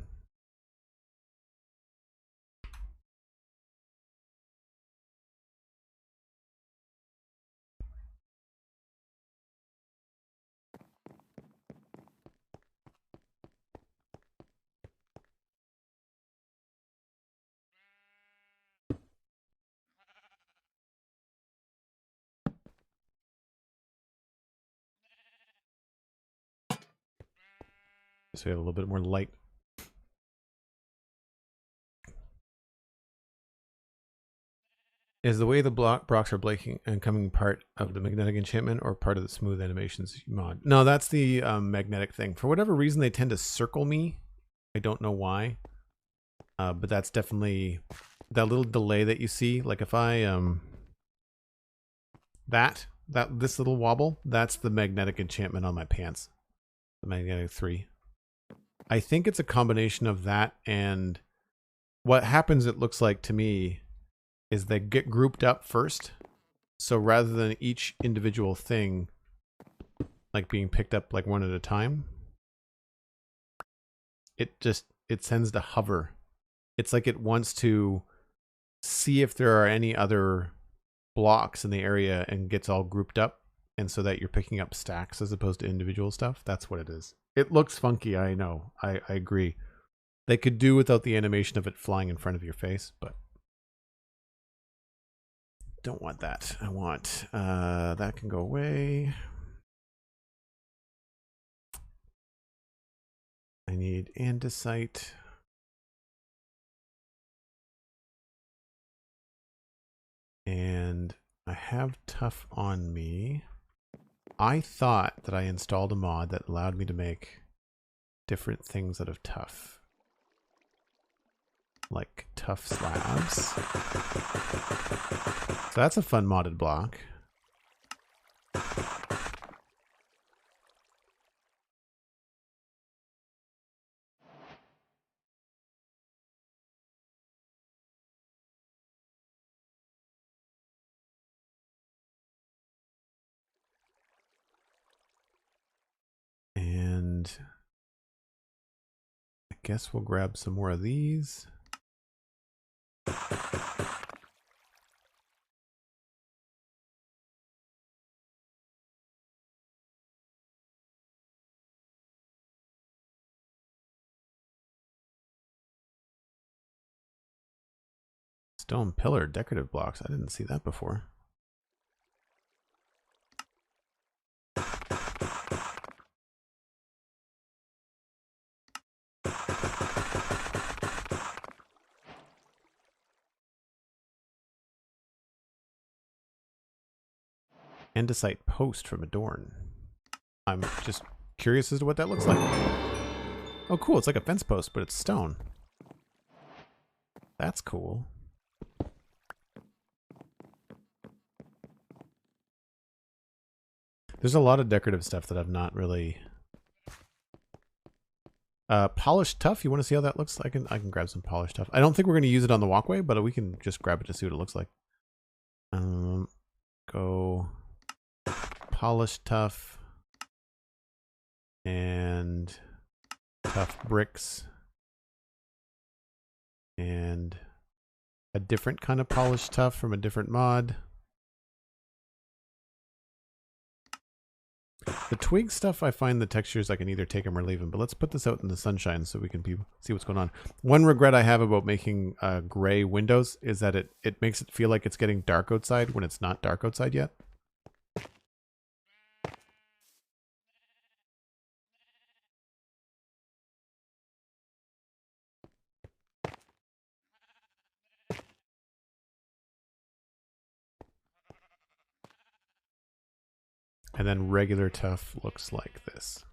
So we have a little bit more light. Is the way the blocks are breaking and coming part of the magnetic enchantment or part of the smooth animations mod? No, that's the magnetic thing. For whatever reason, they tend to circle me. I don't know why. But that's definitely that little delay that you see. Like if I this little wobble, that's the magnetic enchantment on my pants. The magnetic 3. I think it's a combination of that and what happens, it looks like to me, is they get grouped up first. So rather than each individual thing like being picked up like one at a time, it tends to hover. It's like it wants to see if there are any other blocks in the area and gets all grouped up, and so that you're picking up stacks as opposed to individual stuff. That's what it is. It looks funky, I know. I agree. They could do without the animation of it flying in front of your face, but don't want that. I want that can go away. I need andesite. And I have tough on me. I thought that I installed a mod that allowed me to make different things out of tough. Like tough slabs. So that's a fun modded block. And I guess we'll grab some more of these. Stone pillar decorative blocks. I didn't see that before. Andesite post from Adorn. I'm just curious as to what that looks like. Oh, cool. It's like a fence post, but it's stone. That's cool. There's a lot of decorative stuff that I've not really... polished tuff. You want to see how that looks? I can grab some polished tuff. I don't think we're going to use it on the walkway, but we can just grab it to see what it looks like. Go polished tuff and tough bricks and a different kind of polished tuff from a different mod. The twig stuff, I find the textures I can either take them or leave them, but let's put this out in the sunshine so we can see what's going on. One regret I have about making gray windows is that it makes it feel like it's getting dark outside when it's not dark outside yet. And then regular tuff looks like this.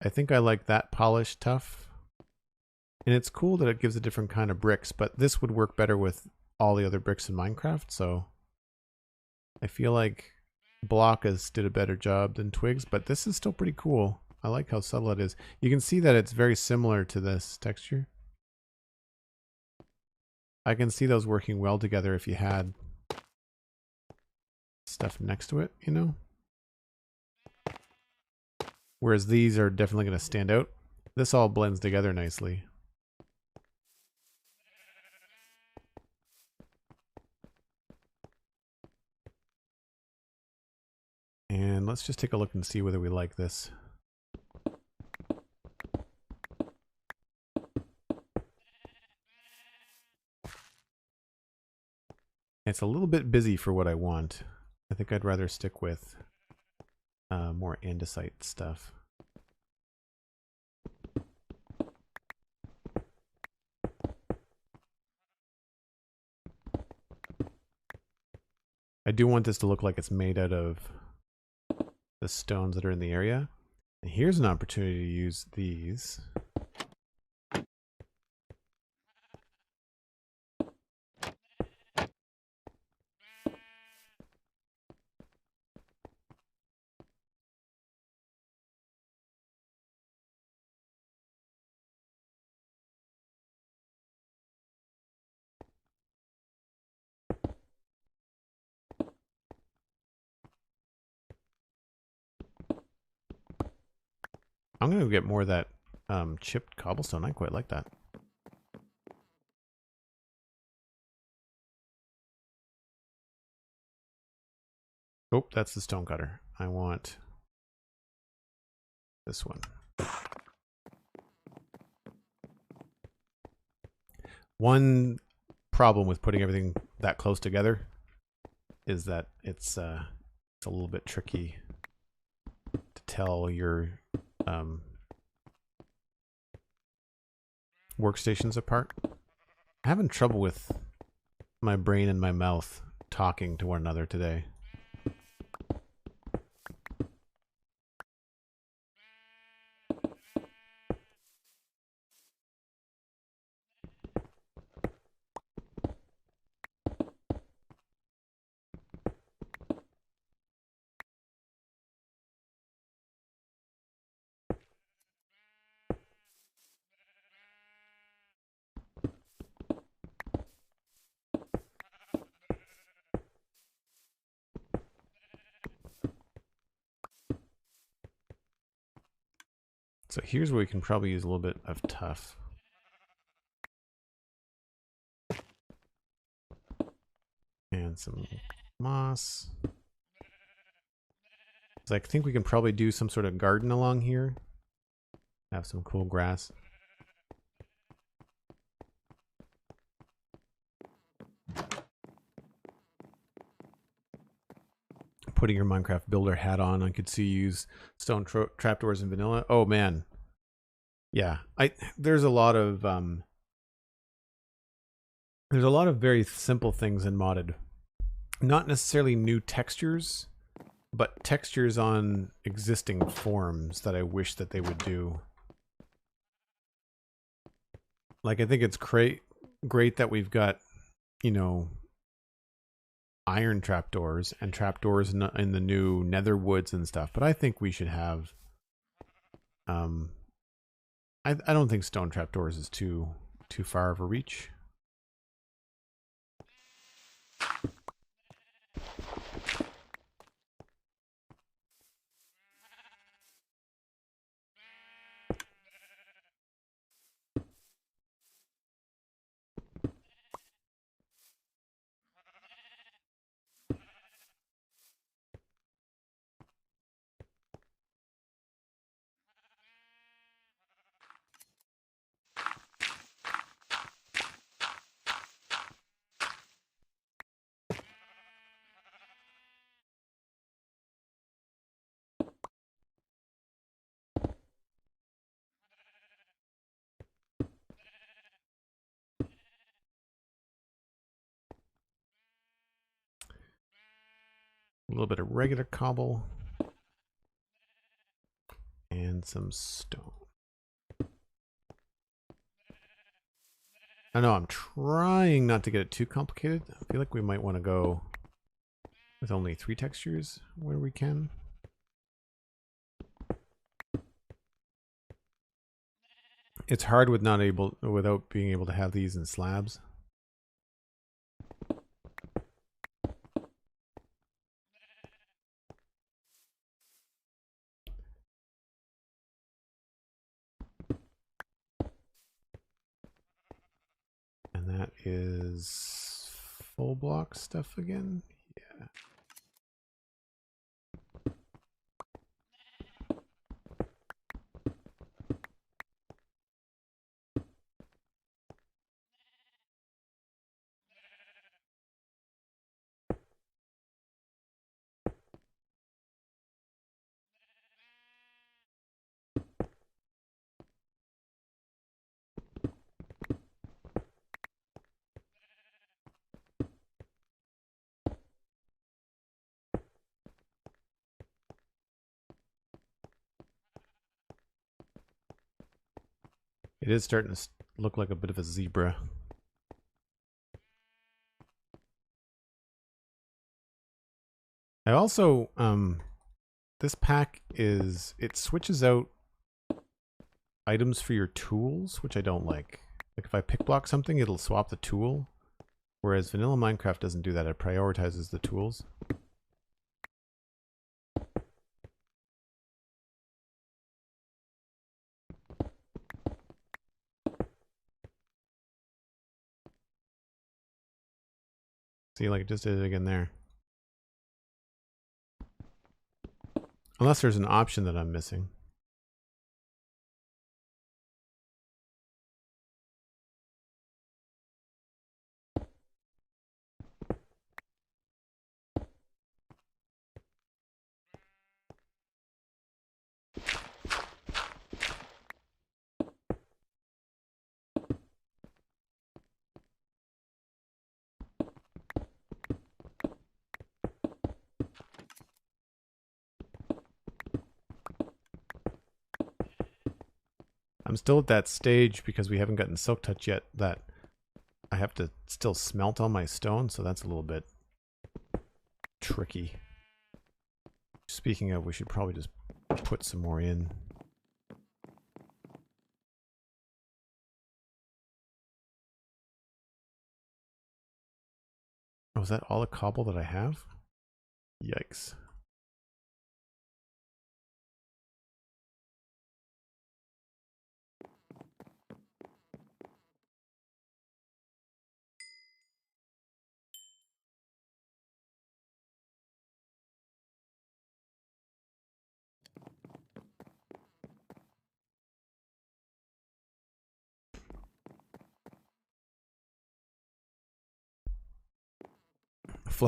I think I like that polished tuff. And it's cool that it gives a different kind of bricks, but this would work better with all the other bricks in Minecraft, so I feel like Blockas did a better job than Twigs, but this is still pretty cool. I like how subtle it is. You can see that it's very similar to this texture. I can see those working well together if you had stuff next to it, you know? Whereas these are definitely going to stand out. This all blends together nicely. And let's just take a look and see whether we like this. It's a little bit busy for what I want. I think I'd rather stick with more andesite stuff. I do want this to look like it's made out of the stones that are in the area. And here's an opportunity to use these. I'm going to get more of that chipped cobblestone. I quite like that. Oh, that's the stone cutter. I want this one. One problem with putting everything that close together is that it's a little bit tricky to tell your workstations apart. I'm having trouble with my brain and my mouth talking to one another today. So here's where we can probably use a little bit of tough. And some moss. So I think we can probably do some sort of garden along here. Have some cool grass. Putting your Minecraft builder hat on, I could see you use stone trapdoors in vanilla. Oh man. Yeah, there's a lot of very simple things in modded. Not necessarily new textures, but textures on existing forms that I wish that they would do. Like, I think it's great that we've got, you know, iron trapdoors and trapdoors in the new nether woods and stuff, but I think we should have I don't think stone trapdoors is too far of a reach. A little bit of regular cobble and some stone. I know I'm trying not to get it too complicated. I feel like we might want to go with only 3 textures where we can. It's hard without being able to have these in slabs. And that is full block stuff again. Yeah. It is starting to look like a bit of a zebra. I also, this pack it switches out items for your tools, which I don't like. Like if I pick block something, it'll swap the tool. Whereas vanilla Minecraft doesn't do that. It prioritizes the tools. See, like it just did it again there. Unless there's an option that I'm missing. I'm still at that stage because we haven't gotten Silk Touch yet that I have to still smelt all my stone, so that's a little bit tricky. Speaking of, we should probably just put some more in. Oh, is that all the cobble that I have? Yikes.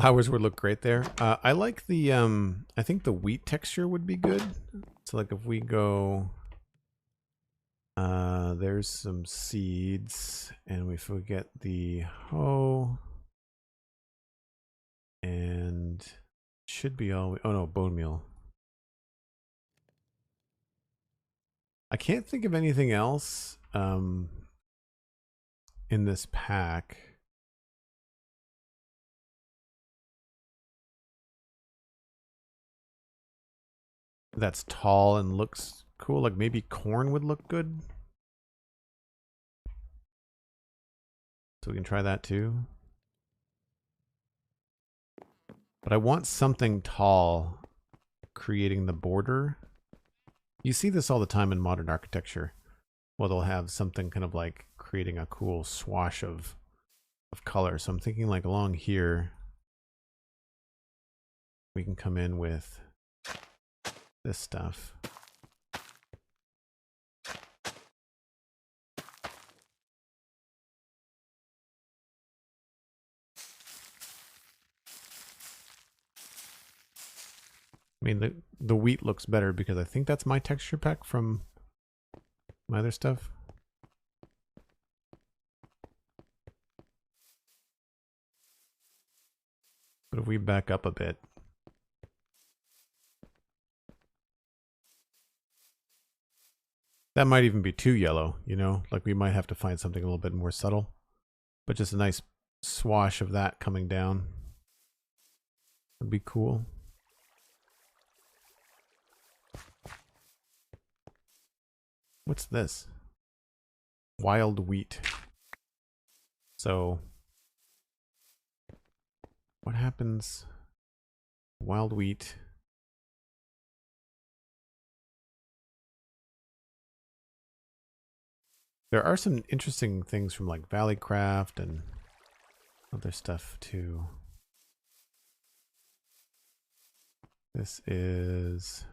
flowers would look great there. I like the, I think the wheat texture would be good. So like if we go, there's some seeds, and if we get the hoe, and should be all, oh no, bone meal. I can't think of anything else in this pack. That's tall and looks cool. Like maybe corn would look good. So we can try that too. But I want something tall creating the border. You see this all the time in modern architecture. Well, they'll have something kind of like creating a cool swash of color. So I'm thinking like along here, we can come in with this stuff. I mean, the wheat looks better because I think that's my texture pack from my other stuff. But if we back up a bit, that might even be too yellow, you know? Like we might have to find something a little bit more subtle. But just a nice swash of that coming down would be cool. What's this? Wild wheat. So what happens? Wild wheat. There are some interesting things from like Valleycraft and other stuff too. This is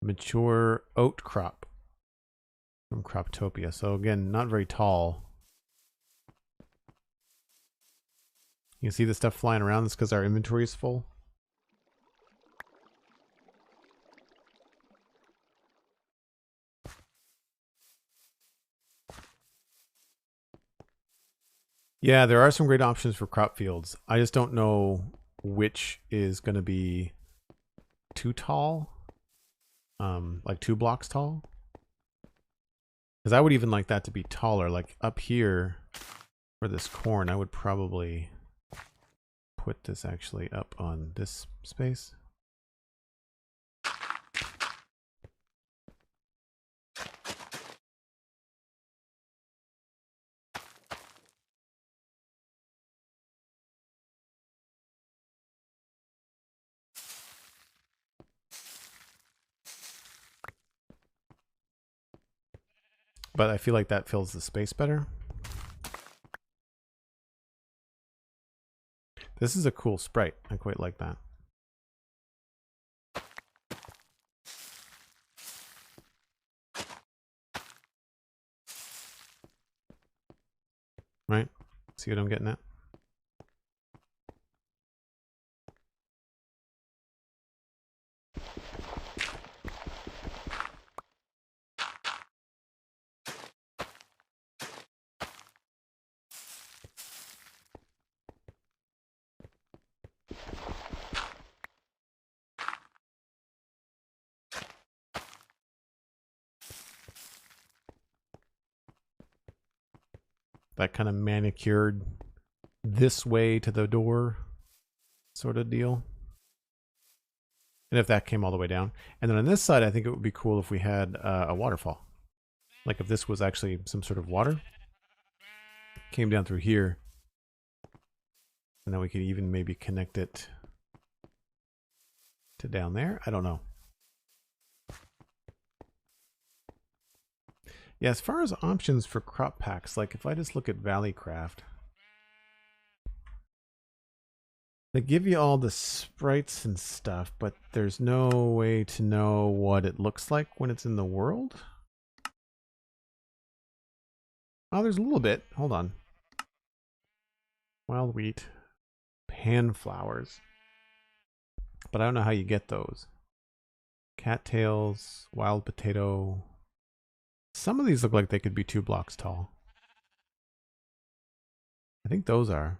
mature oat crop from Croptopia. So again, not very tall. You can see the stuff flying around. That's because our inventory is full. Yeah, there are some great options for crop fields. I just don't know which is going to be too tall. Like 2 blocks tall. Because I would even like that to be taller. Like up here for this corn, I would probably put this actually up on this space. But I feel like that fills the space better. This is a cool sprite. I quite like that. Right? See what I'm getting at? That kind of manicured this way to the door sort of deal. And if that came all the way down. And then on this side, I think it would be cool if we had a waterfall. Like if this was actually some sort of water. Came down through here. And then we could even maybe connect it to down there. I don't know. Yeah, as far as options for crop packs, like if I just look at Valleycraft, they give you all the sprites and stuff, but there's no way to know what it looks like when it's in the world. Oh, there's a little bit. Hold on. Wild wheat. hand flowers. But I don't know how you get those. Cattails, wild potato. Some of these look like they could be 2 blocks tall. I think those are.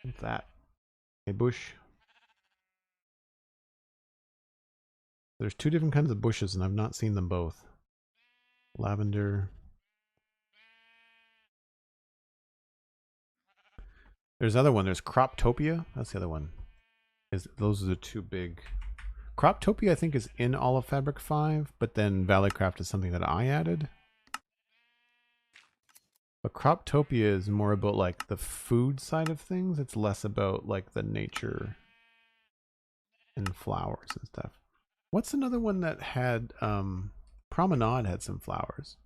What's that? A bush. There's 2 different kinds of bushes and I've not seen them both. Lavender. There's another one. There's Croptopia. That's the other one. Those are the 2 big. Croptopia I think is in all of Fabric 5, but then Valleycraft is something that I added. But Croptopia is more about like the food side of things. It's less about like the nature and flowers and stuff. What's another one that had Promenade had some flowers.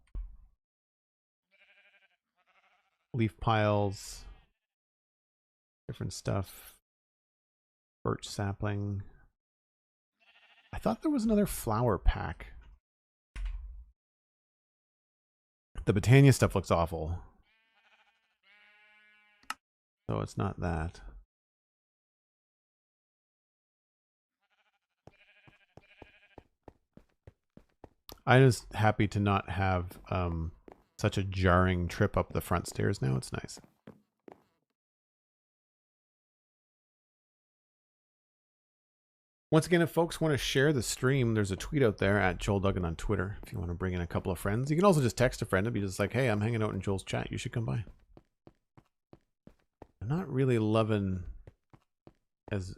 Leaf piles, different stuff. Birch sapling. I thought there was another flower pack. The Botania stuff looks awful. So it's not that. I'm just happy to not have such a jarring trip up the front stairs now. It's nice. Once again, if folks want to share the stream, there's a tweet out there at Joel Duggan on Twitter. If you want to bring in a couple of friends, you can also just text a friend and be just like, hey, I'm hanging out in Joel's chat. You should come by. I'm not really loving as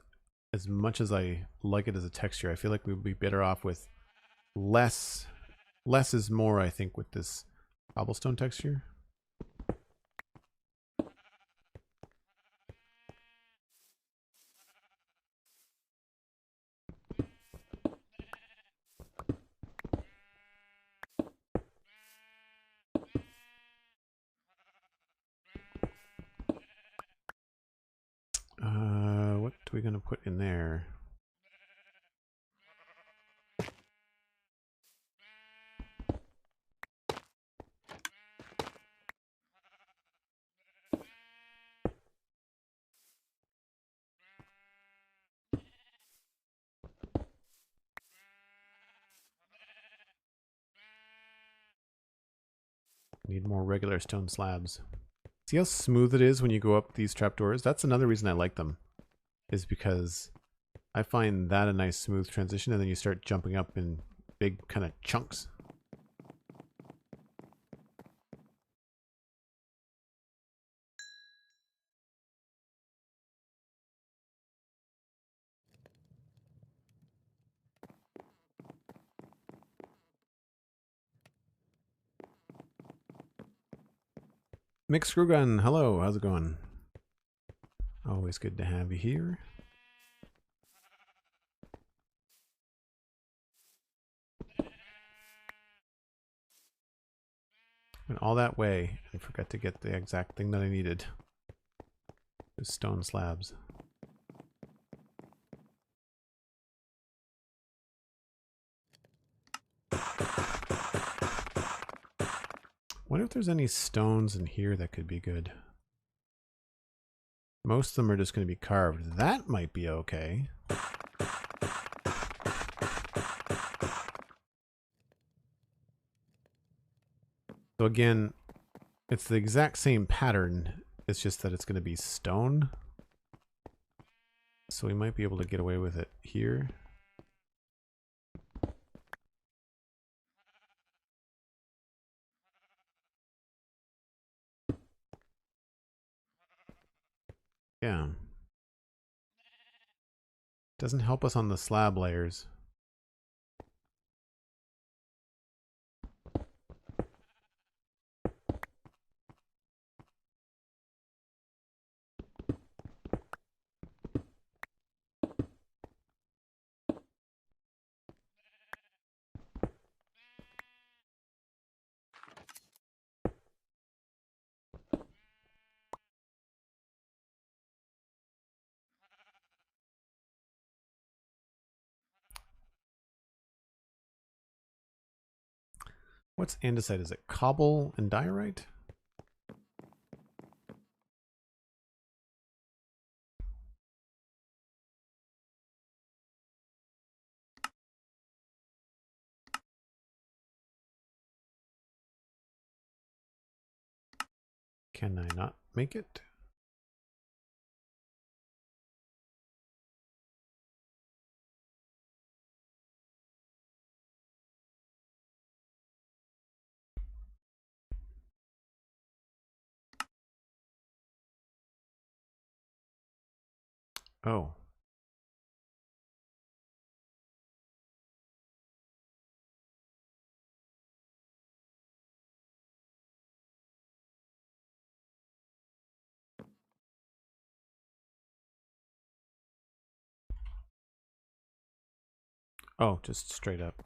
much as I like it as a texture. I feel like we would be better off with less. Less is more, I think, with this cobblestone texture. What are we going to put in there? Need more regular stone slabs. See how smooth it is when you go up these trapdoors? That's another reason I like them, is because I find that a nice smooth transition, and then you start jumping up in big kind of chunks. Mick Screwgun, hello, how's it going? Always good to have you here. Went all that way and forgot to get the exact thing that I needed. Those stone slabs. Wonder if there's any stones in here that could be good. Most of them are just going to be carved. That might be okay. So again, it's the exact same pattern. It's just that it's going to be stone. So we might be able to get away with it here. Yeah. Doesn't help us on the slab layers. What's andesite? Is it cobble and diorite? Can I not make it? Oh. Oh, just straight up.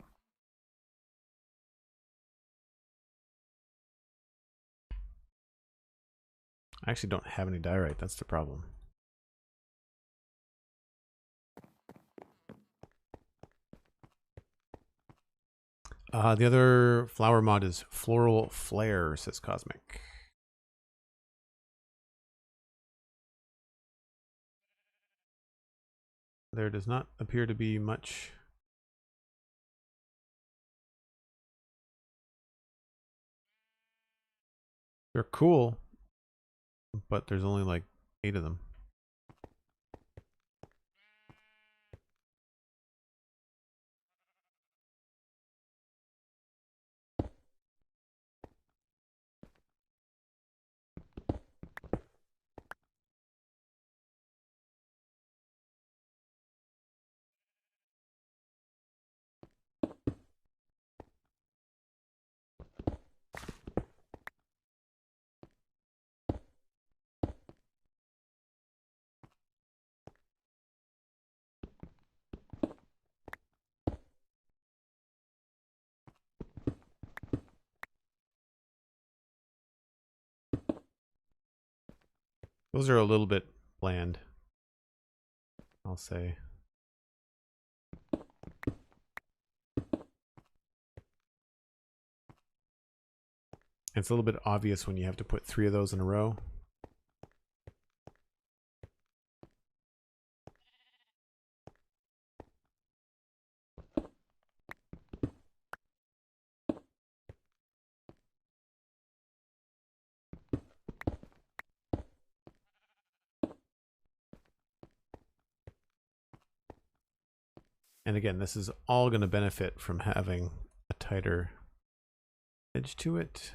I actually don't have any diorite, that's the problem. The other flower mod is Floral Flare, says Cosmic. There does not appear to be much. They're cool, but there's only like 8 of them. Those are a little bit bland, I'll say. It's a little bit obvious when you have to put 3 of those in a row. And again, this is all going to benefit from having a tighter edge to it.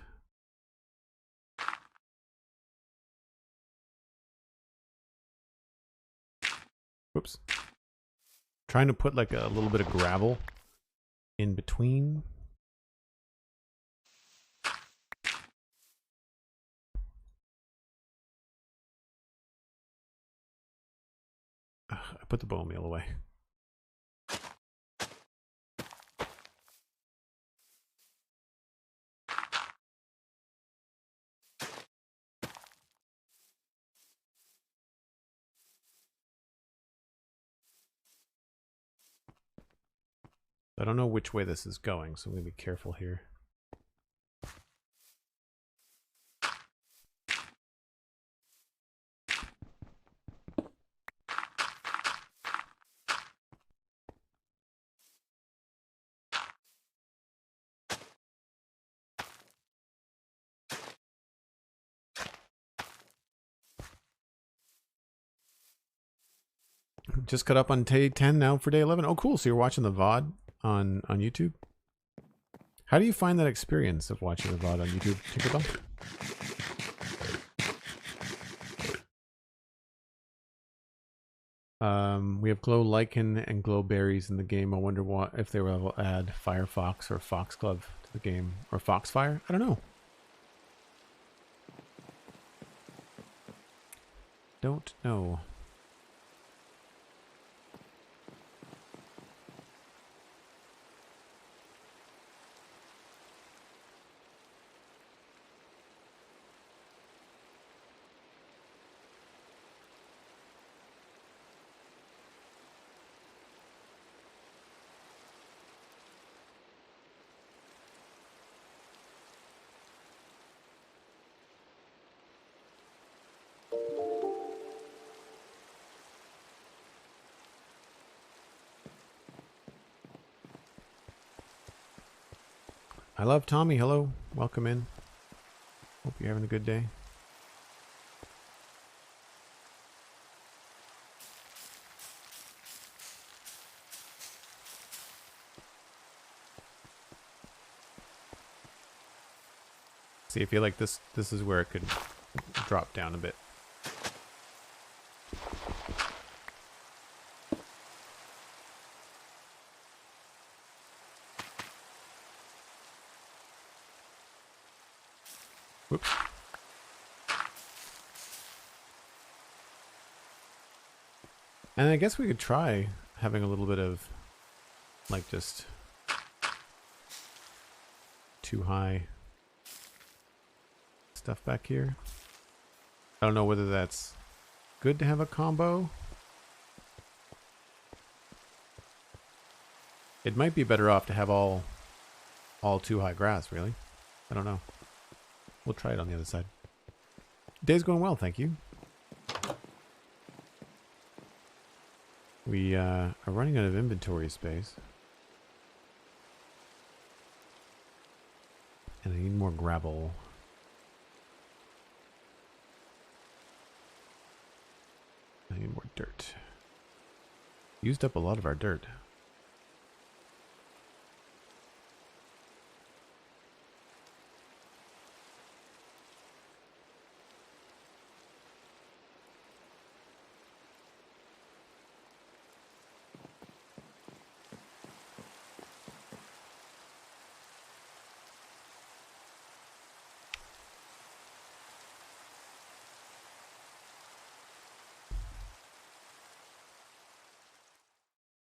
Oops. Trying to put like a little bit of gravel in between. Ugh, I put the bone meal away. I don't know which way this is going, so I'm going to be careful here. Just cut up on day 10 now for day 11. Oh, cool. So you're watching the VOD on YouTube? How do you find that experience of watching the VOD on YouTube, Tinkerbell? We have glow lichen and glow berries in the game. I wonder what if they will add Firefox or Foxglove to the game, or Foxfire. I don't know. Don't know. I love Tommy. Hello. Welcome in. Hope you're having a good day. See, I feel like this is where it could drop down a bit. Whoops. And I guess we could try having a little bit of, like, just too high stuff back here. I don't know whether that's good to have a combo. It might be better off to have all too high grass, really. I don't know. We'll try it on the other side. Day's going well, thank you. We are running out of inventory space. And I need more gravel. I need more dirt. Used up a lot of our dirt.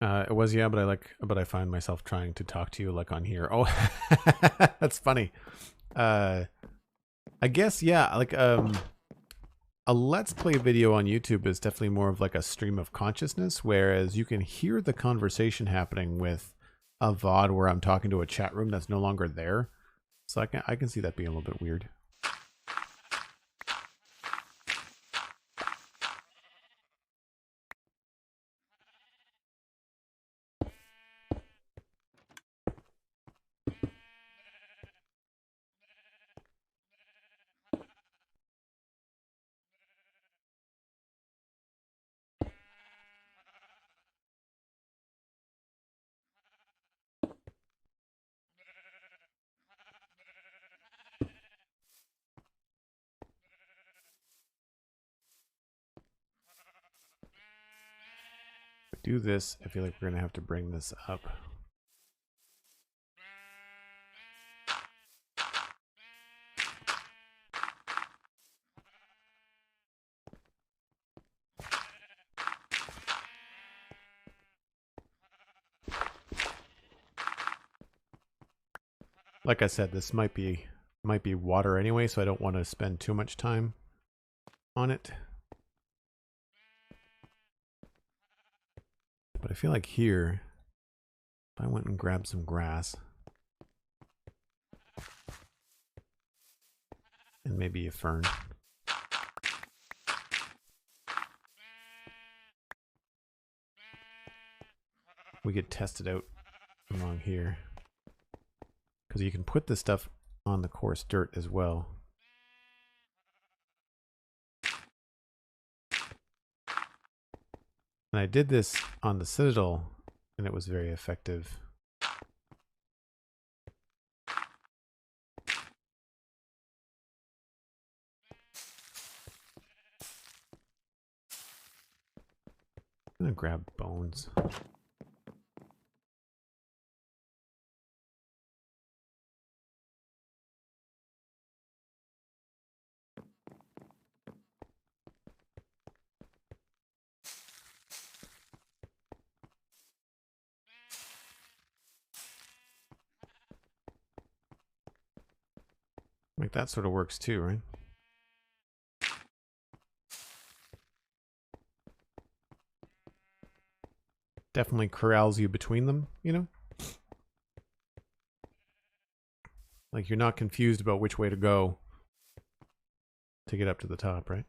It was, yeah, but I find myself trying to talk to you like on here. Oh, that's funny. I guess, yeah, like, a Let's Play video on YouTube is definitely more of like a stream of consciousness, whereas you can hear the conversation happening with a VOD where I'm talking to a chat room that's no longer there. So I can see that being a little bit weird. Do this, I feel like we're gonna have to bring this up. Like I said, this might be water anyway, so I don't want to spend too much time on it. But I feel like here, if I went and grabbed some grass and maybe a fern, we could test it out along here. Because you can put this stuff on the coarse dirt as well. And I did this on the Citadel, and it was very effective. I'm gonna grab bones. Like that sort of works too, right? Definitely corrals you between them, you know? Like you're not confused about which way to go to get up to the top, right?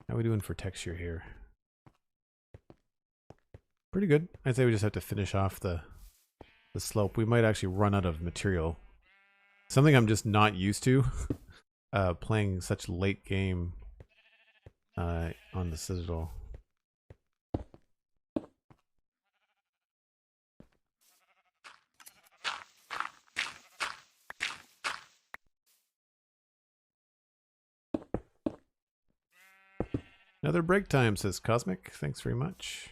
How are we doing for texture here? Pretty good. I'd say we just have to finish off the slope. We might actually run out of material. Something I'm just not used to. Playing such late game on the Citadel. Another break time, says Cosmic. Thanks very much.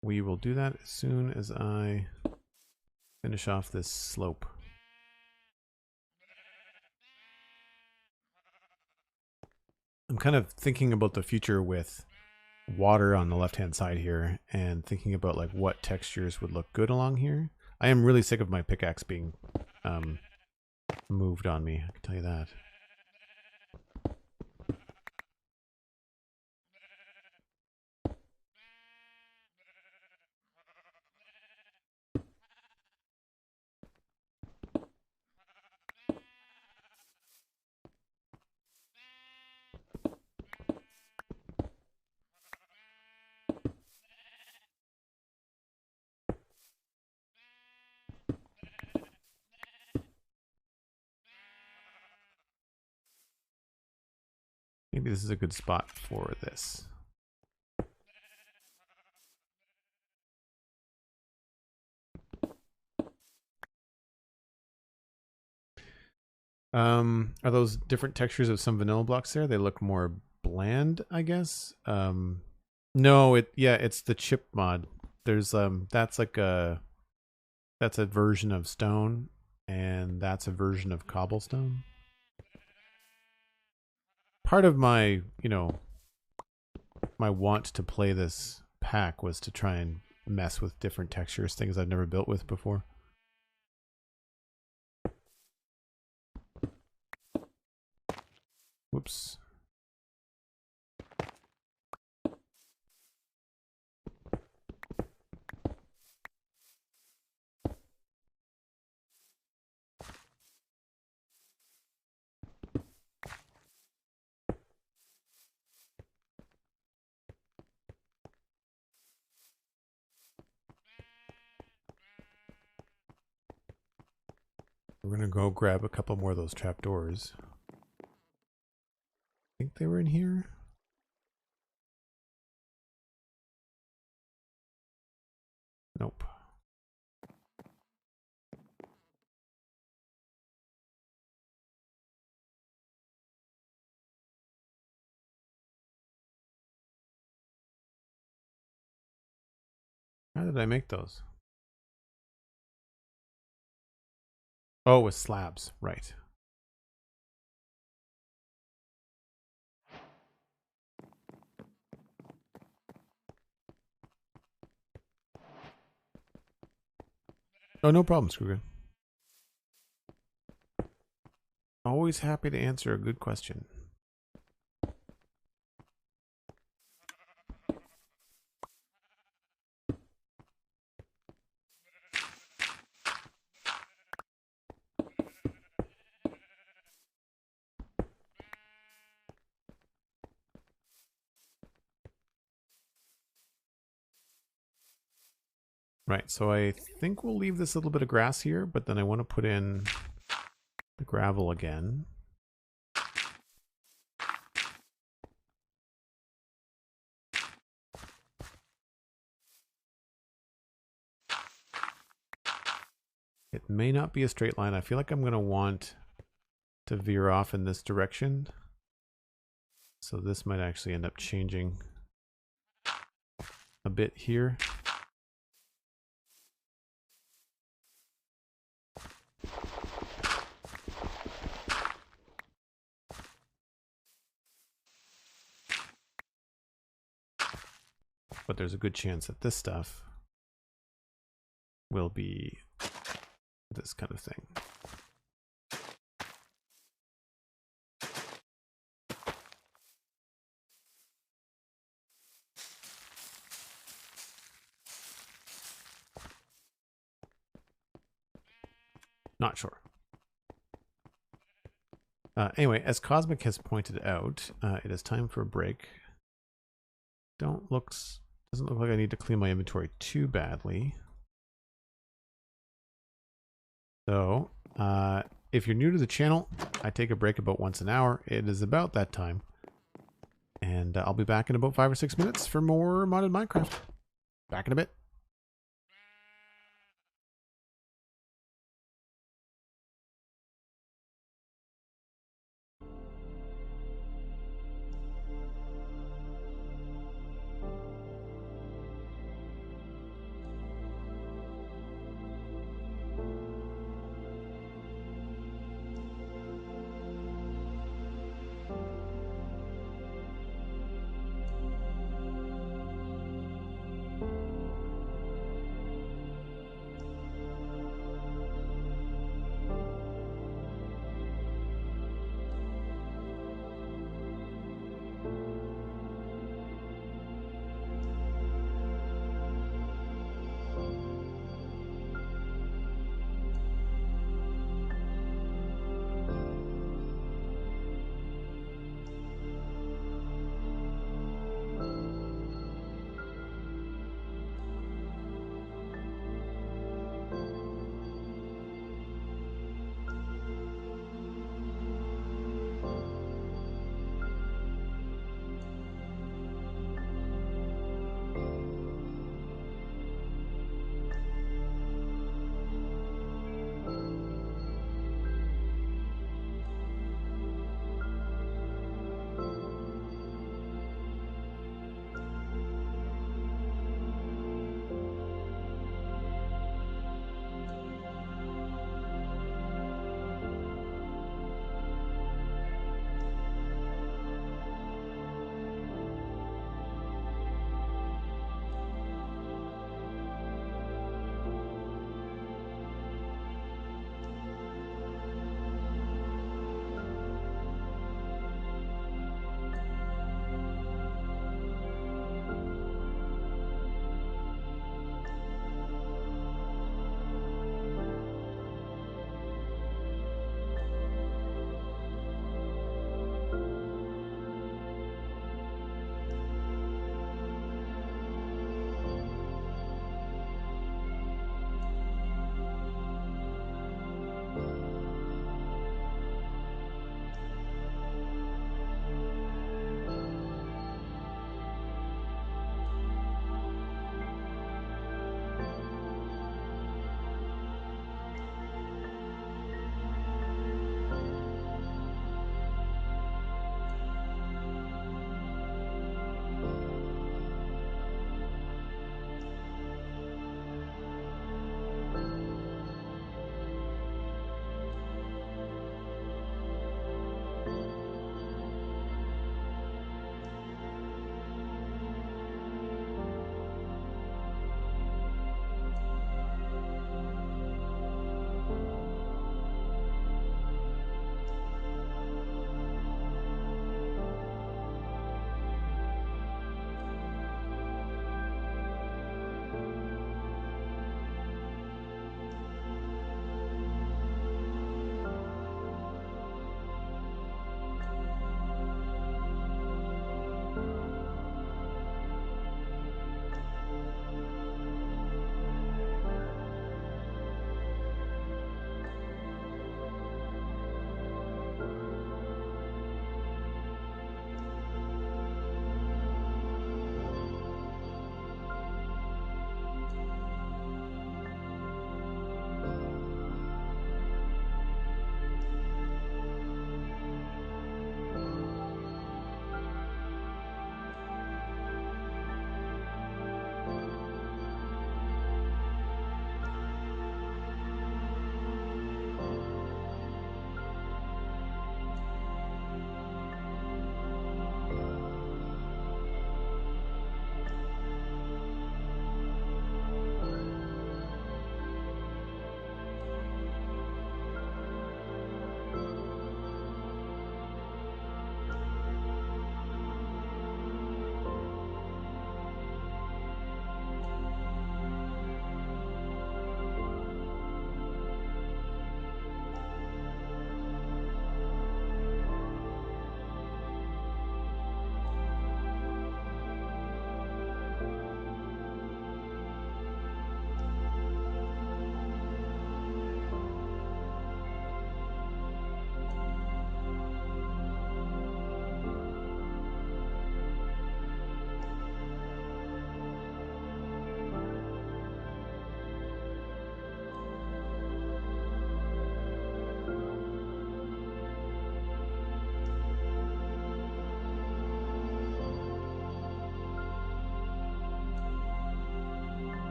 We will do that as soon as I finish off this slope. I'm kind of thinking about the future with water on the left-hand side here and thinking about like what textures would look good along here. I am really sick of my pickaxe being moved on me, I can tell you that. Maybe this is a good spot for this. Are those different textures of some vanilla blocks there? They look more bland, I guess. No, it's the chip mod. There's that's a version of stone, and that's a version of cobblestone. Part of my, my want to play this pack was to try and mess with different textures, things I've never built with before. Whoops. We're gonna go grab a couple more of those trapdoors. I think they were in here. Nope. How did I make those? Oh, with slabs, right. Oh, no problem, Scrooge. Always happy to answer a good question. Right, so I think we'll leave this little bit of grass here, but then I want to put in the gravel again. It may not be a straight line. I feel like I'm going to want to veer off in this direction. So this might actually end up changing a bit here. But there's a good chance that this stuff will be this kind of thing. Not sure. Anyway, as Cosmic has pointed out, it is time for a break. Doesn't look like I need to clean my inventory too badly. So, if you're new to the channel, I take a break about once an hour. It is about that time. And I'll be back in about 5 or 6 minutes for more modded Minecraft. Back in a bit.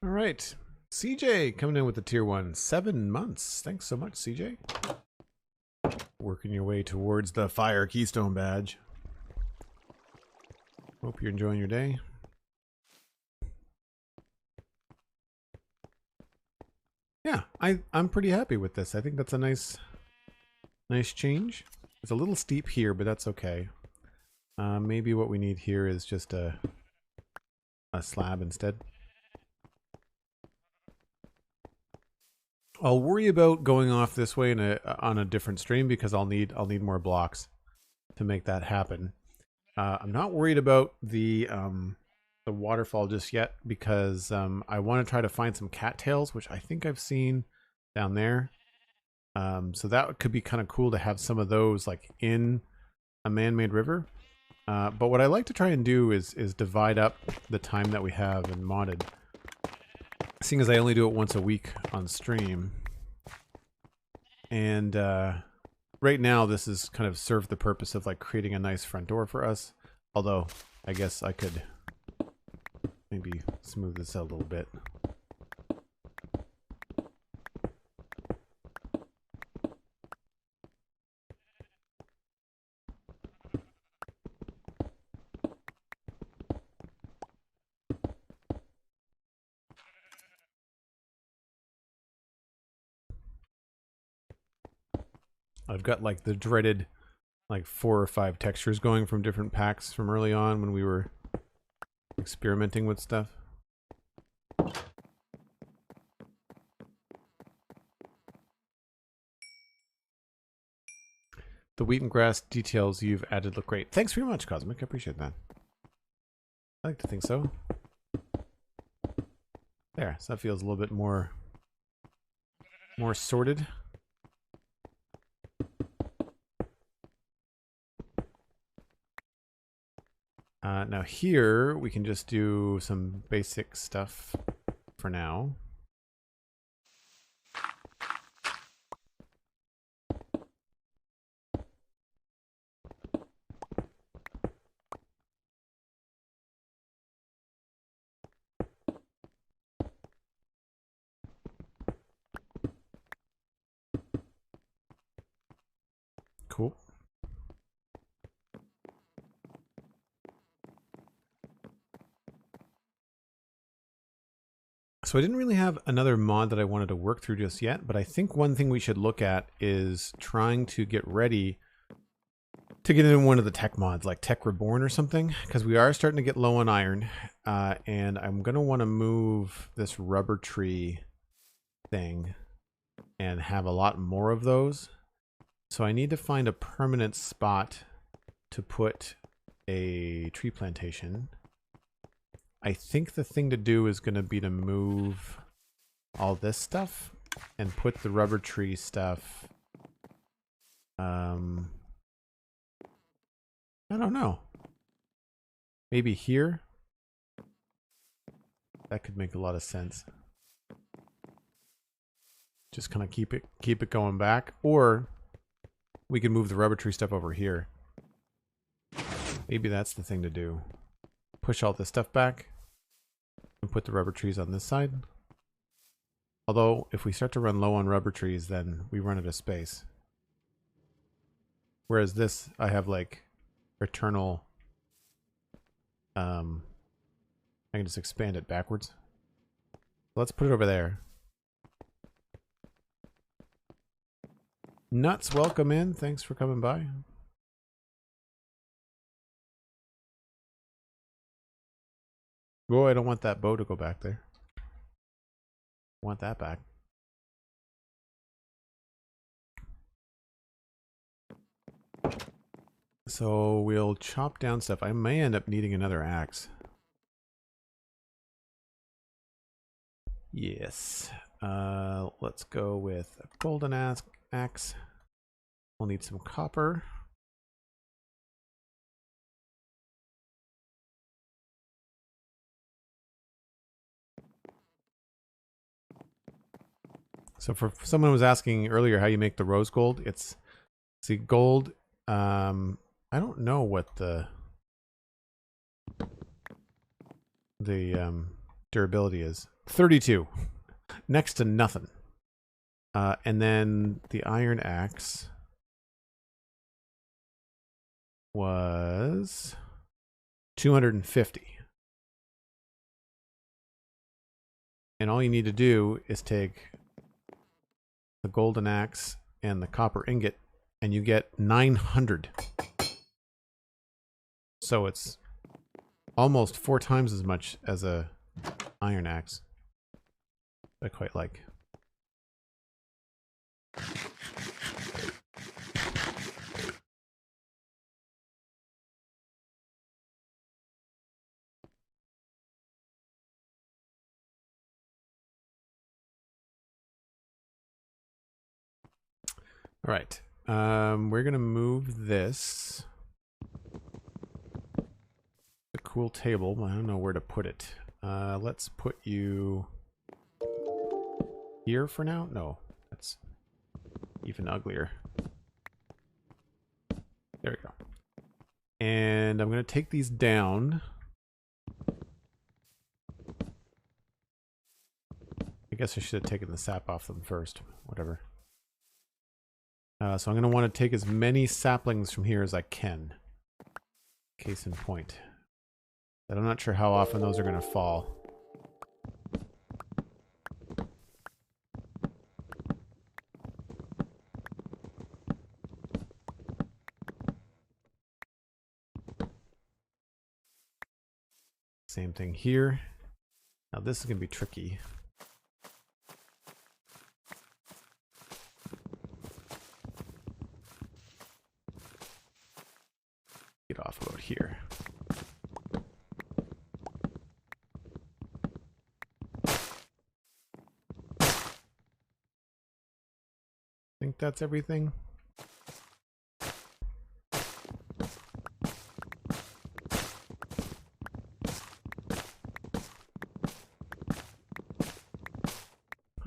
All right. CJ coming in with the tier 1. 7 months. Thanks so much, CJ. Working your way towards the Fire Keystone badge. Hope you're enjoying your day. Yeah, I'm pretty happy with this. I think that's a nice change. It's a little steep here, but that's okay. Maybe what we need here is just a slab instead. I'll worry about going off this way on a different stream because I'll need more blocks to make that happen. I'm not worried about the waterfall just yet because I want to try to find some cattails, which I think I've seen down there. So that could be kind of cool to have some of those like in a man-made river. But what I like to try and do is divide up the time that we have in modded. Seeing as I only do it once a week on stream. And right now this is kind of served the purpose of like creating a nice front door for us. Although I guess I could maybe smooth this out a little bit. I've got like the dreaded like 4 or 5 textures going from different packs from early on when we were experimenting with stuff. The wheat and grass details you've added look great. Thanks very much, Cosmic. I appreciate that. I like to think so. There, so that feels a little bit more sorted. Now here, we can just do some basic stuff for now. Cool. So I didn't really have another mod that I wanted to work through just yet, but I think one thing we should look at is trying to get ready to get in one of the tech mods, like Tech Reborn or something, because we are starting to get low on iron, and I'm going to want to move this rubber tree thing and have a lot more of those. So I need to find a permanent spot to put a tree plantation. I think the thing to do is going to be to move all this stuff and put the rubber tree stuff. I don't know. Maybe here? That could make a lot of sense. Just kind of keep it going back. Or we can move the rubber tree stuff over here. Maybe that's the thing to do. Push all this stuff back and put the rubber trees on this side. Although, if we start to run low on rubber trees, then we run out of space. Whereas this, I have like eternal... I can just expand it backwards. Let's put it over there. Nuts, welcome in. Thanks for coming by. Oh, I don't want that bow to go back there. I want that back. So we'll chop down stuff. I may end up needing another axe. Yes. Let's go with a golden axe. We'll need some copper. So for someone who was asking earlier how you make the rose gold, it's see gold. I don't know what the durability is. 32. Next to nothing. And then the iron axe was 250. And all you need to do is take the golden axe and the copper ingot, and you get 900. So it's almost 4 times as much as a iron axe. I quite like. All right. We're going to move this. A cool table. I don't know where to put it. Let's put you here for now. No, that's even uglier. There we go. And I'm going to take these down. I guess I should have taken the sap off them first. Whatever. So I'm going to want to take as many saplings from here as I can. Case in point. But I'm not sure how often those are going to fall. Same thing here. Now this is going to be tricky. Get off about here. I think that's everything.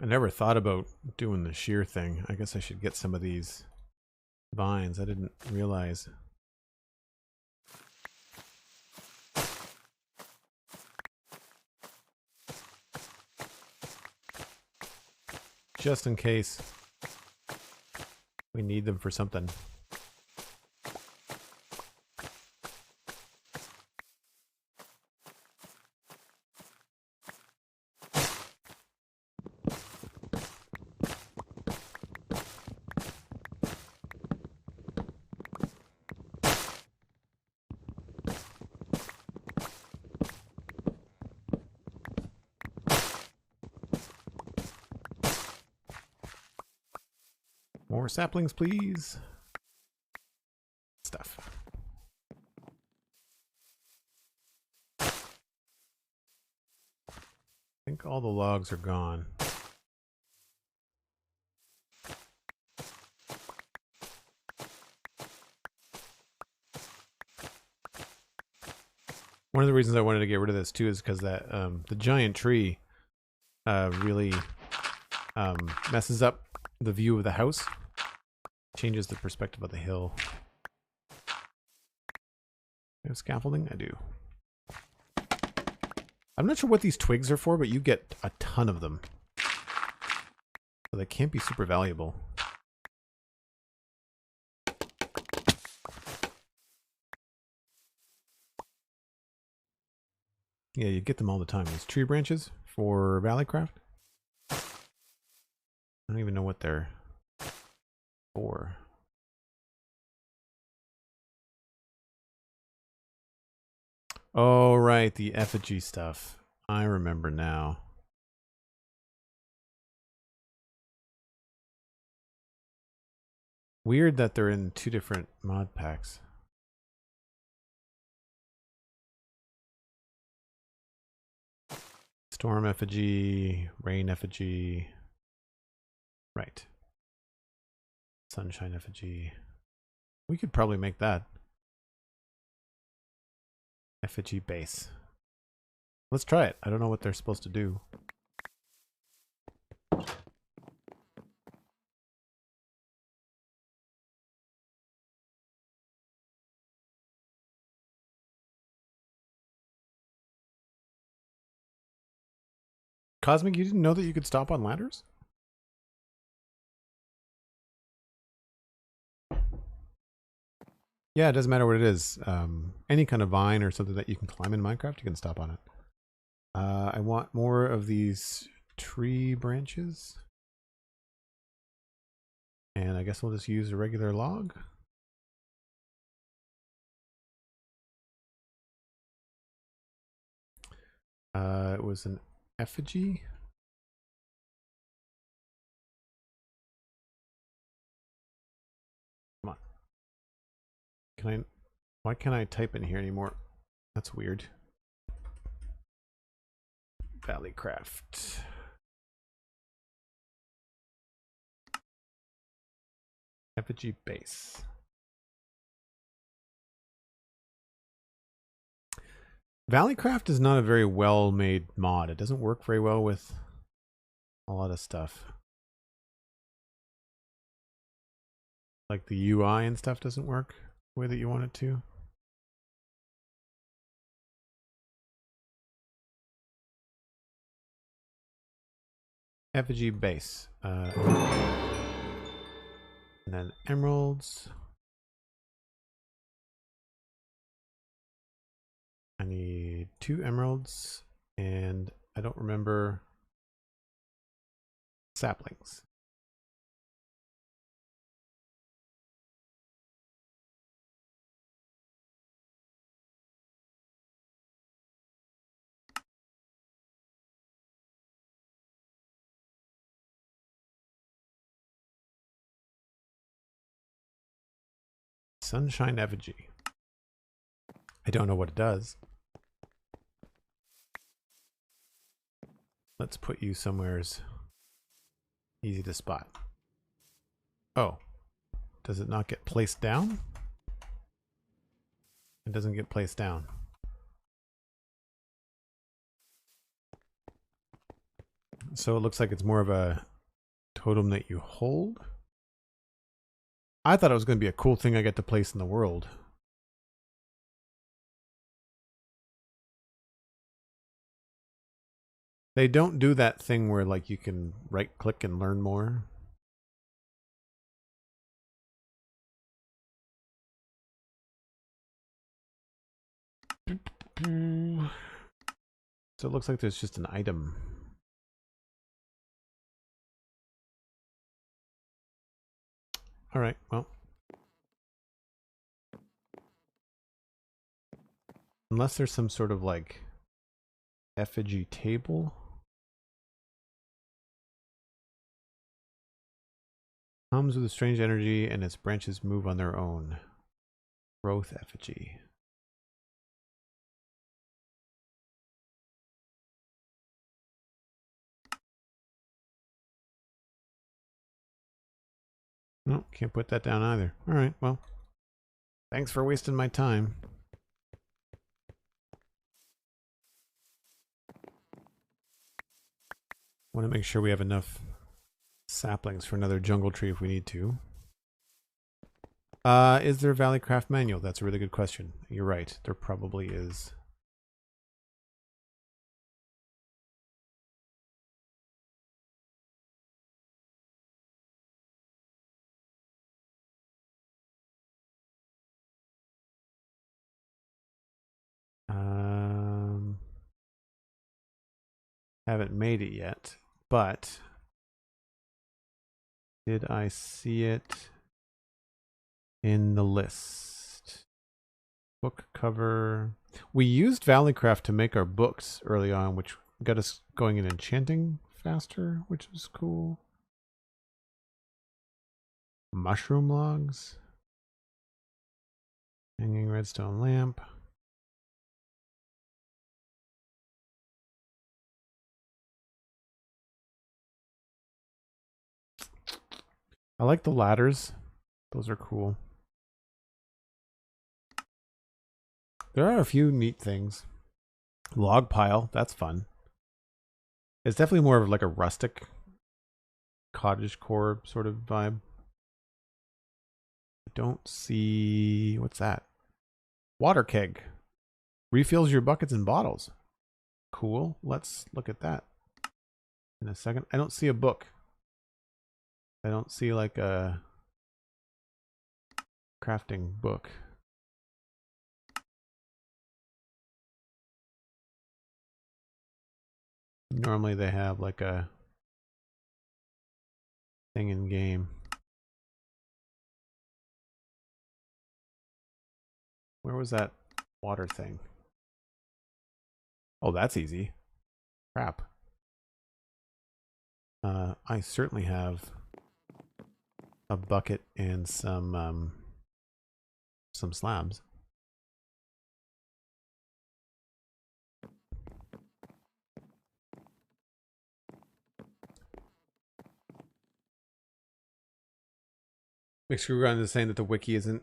I never thought about doing the shear thing. I guess I should get some of these vines. I didn't realize. Just in case we need them for something. More saplings, please. Stuff. I think all the logs are gone. One of the reasons I wanted to get rid of this too is because that the giant tree really messes up the view of the house. Changes the perspective of the hill. You have scaffolding? I do. I'm not sure what these twigs are for, but you get a ton of them. So they can't be super valuable. Yeah, you get them all the time. These tree branches for Valleycraft. I don't even know what they're for. Oh, right, the effigy stuff. I remember now. Weird that they're in 2 different mod packs. Storm effigy, rain effigy. Right. Sunshine effigy. We could probably make that. Effigy base. Let's try it. I don't know what they're supposed to do. Cosmic, you didn't know that you could stop on ladders? Yeah, it doesn't matter what it is. Any kind of vine or something that you can climb in Minecraft, you can stop on it. I want more of these tree branches. And I guess we'll just use a regular log. It was an effigy. Come on. Why can't I type in here anymore? That's weird. Valleycraft. Effigy base. Valleycraft is not a very well made mod. It doesn't work very well with a lot of stuff. Like the UI and stuff doesn't work the way that you want it to. Effigy base. And then emeralds. I need 2 emeralds, and I don't remember saplings. Sunshine effigy. I don't know what it does. Let's put you somewheres easy to spot. Oh, does it not get placed down? It doesn't get placed down. So it looks like it's more of a totem that you hold. I thought it was going to be a cool thing I get to place in the world. They don't do that thing where like you can right click and learn more. So it looks like there's just an item. All right, well. Unless there's some sort of like effigy table. Comes with a strange energy and its branches move on their own. Growth effigy. Nope, can't put that down either. All right, well, thanks for wasting my time. Want to make sure we have enough saplings for another jungle tree if we need to. Is there a Valleycraft manual? That's a really good question. You're right, there probably is. Haven't made it yet, but did I see it in the list? Book cover. We used Valleycraft to make our books early on, which got us going in enchanting faster, which was cool. Mushroom logs. Hanging redstone lamp. I like the ladders. Those are cool. There are a few neat things. Log pile, that's fun. It's definitely more of like a rustic cottage core sort of vibe. I don't see... what's that? Water keg. Refills your buckets and bottles. Cool. Let's look at that. in a second. I don't see a book. I don't see like a crafting book. Normally they have like a thing in game. Where was that water thing? Oh, that's easy. Crap. I certainly have a bucket and some slabs. McScrewGrind is saying that the wiki isn't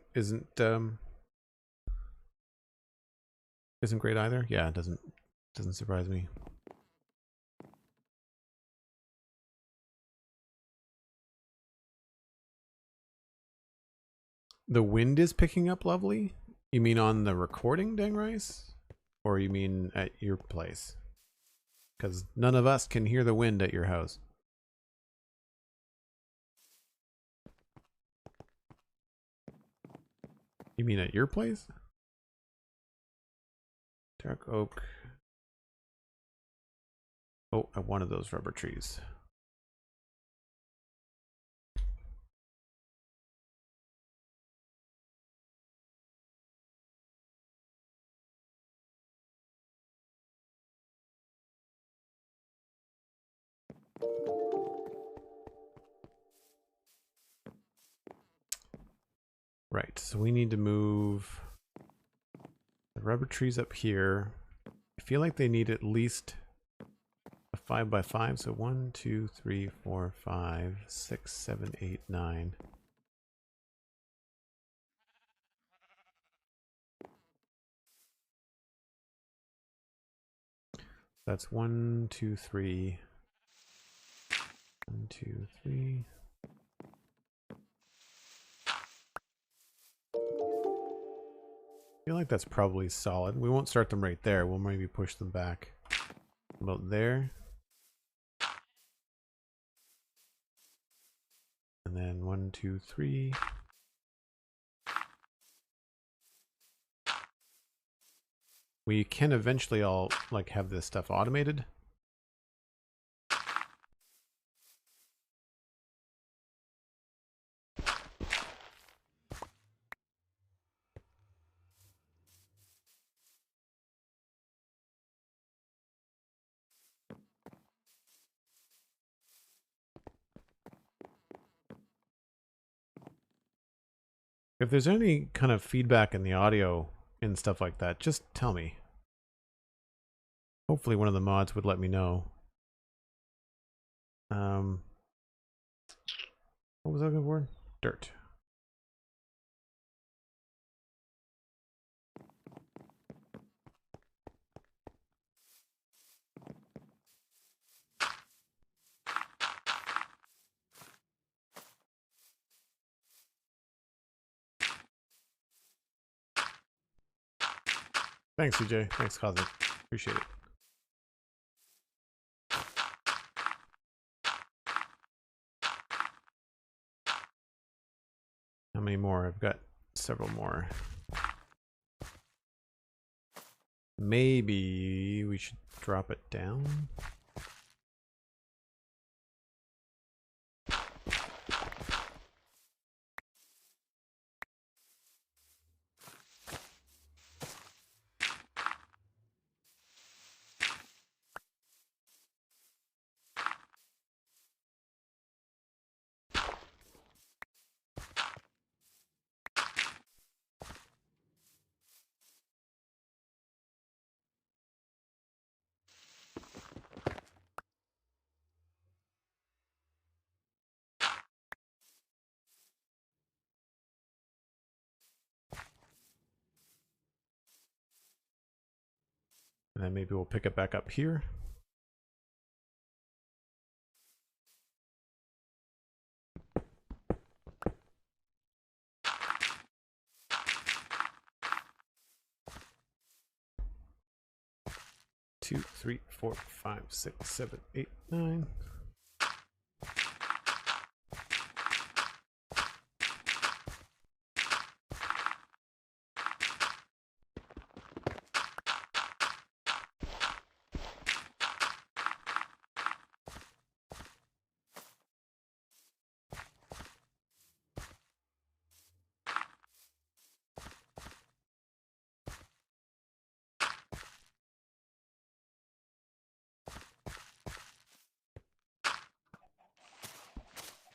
great either. Yeah, it doesn't surprise me. The wind is picking up lovely? You mean on the recording, Dang Rice? Or you mean at your place? Because none of us can hear the wind at your house. You mean at your place? Dark oak. Oh, I wanted those rubber trees. Right, so we need to move the rubber trees up here. I feel like they need at least a 5x5. So 1, 2, 3, 4, 5, 6, 7, 8, 9. That's 1, 2, 3. 1, 2, 3. I feel like that's probably solid. We won't start them right there. We'll maybe push them back about there. And then 1, 2, 3. We can eventually all like have this stuff automated. If there's any kind of feedback in the audio and stuff like that, just tell me. Hopefully one of the mods would let me know. What was I looking for? Dirt. Thanks, CJ. Thanks, Cosmic. Appreciate it. How many more? I've got several more. Maybe we should drop it down. And then maybe we'll pick it back up here. 2, 3, 4, 5, 6, 7, 8, 9.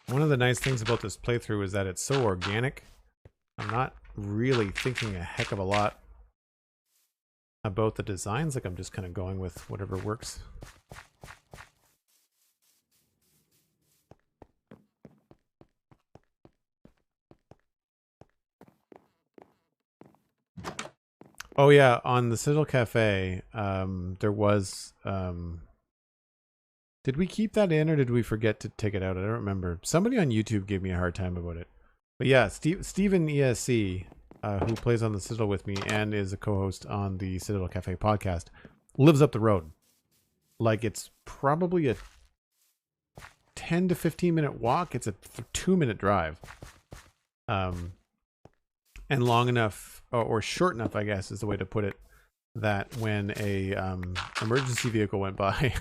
One of the nice things about this playthrough is that it's so organic. I'm not really thinking a heck of a lot about the designs. Like, I'm just kind of going with whatever works. Oh yeah, on the Citadel Cafe, there was did we keep that in or did we forget to take it out? I don't remember. Somebody on YouTube gave me a hard time about it. But yeah, Steven ESC, who plays on the Citadel with me and is a co-host on the Citadel Cafe podcast, lives up the road. Like, it's probably a 10 to 15 minute walk. It's a 2-minute drive. And long enough, or short enough, I guess is the way to put it, that when a emergency vehicle went by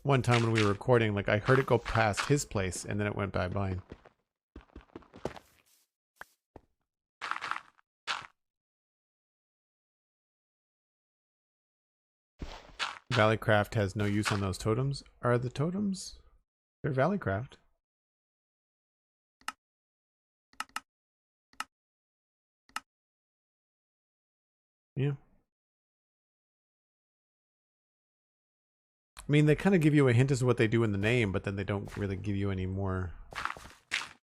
one time when we were recording, like, I heard it go past his place and then it went by mine. Valleycraft has no use on those totems. Are the totems? They're Valleycraft. Yeah. I mean, they kind of give you a hint as to what they do in the name, but then they don't really give you any more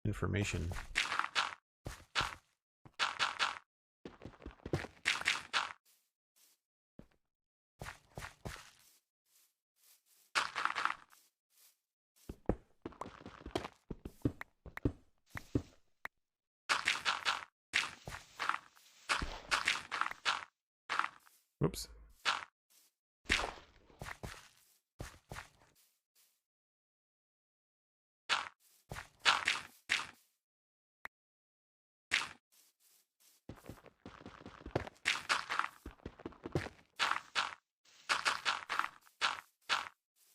information. Whoops.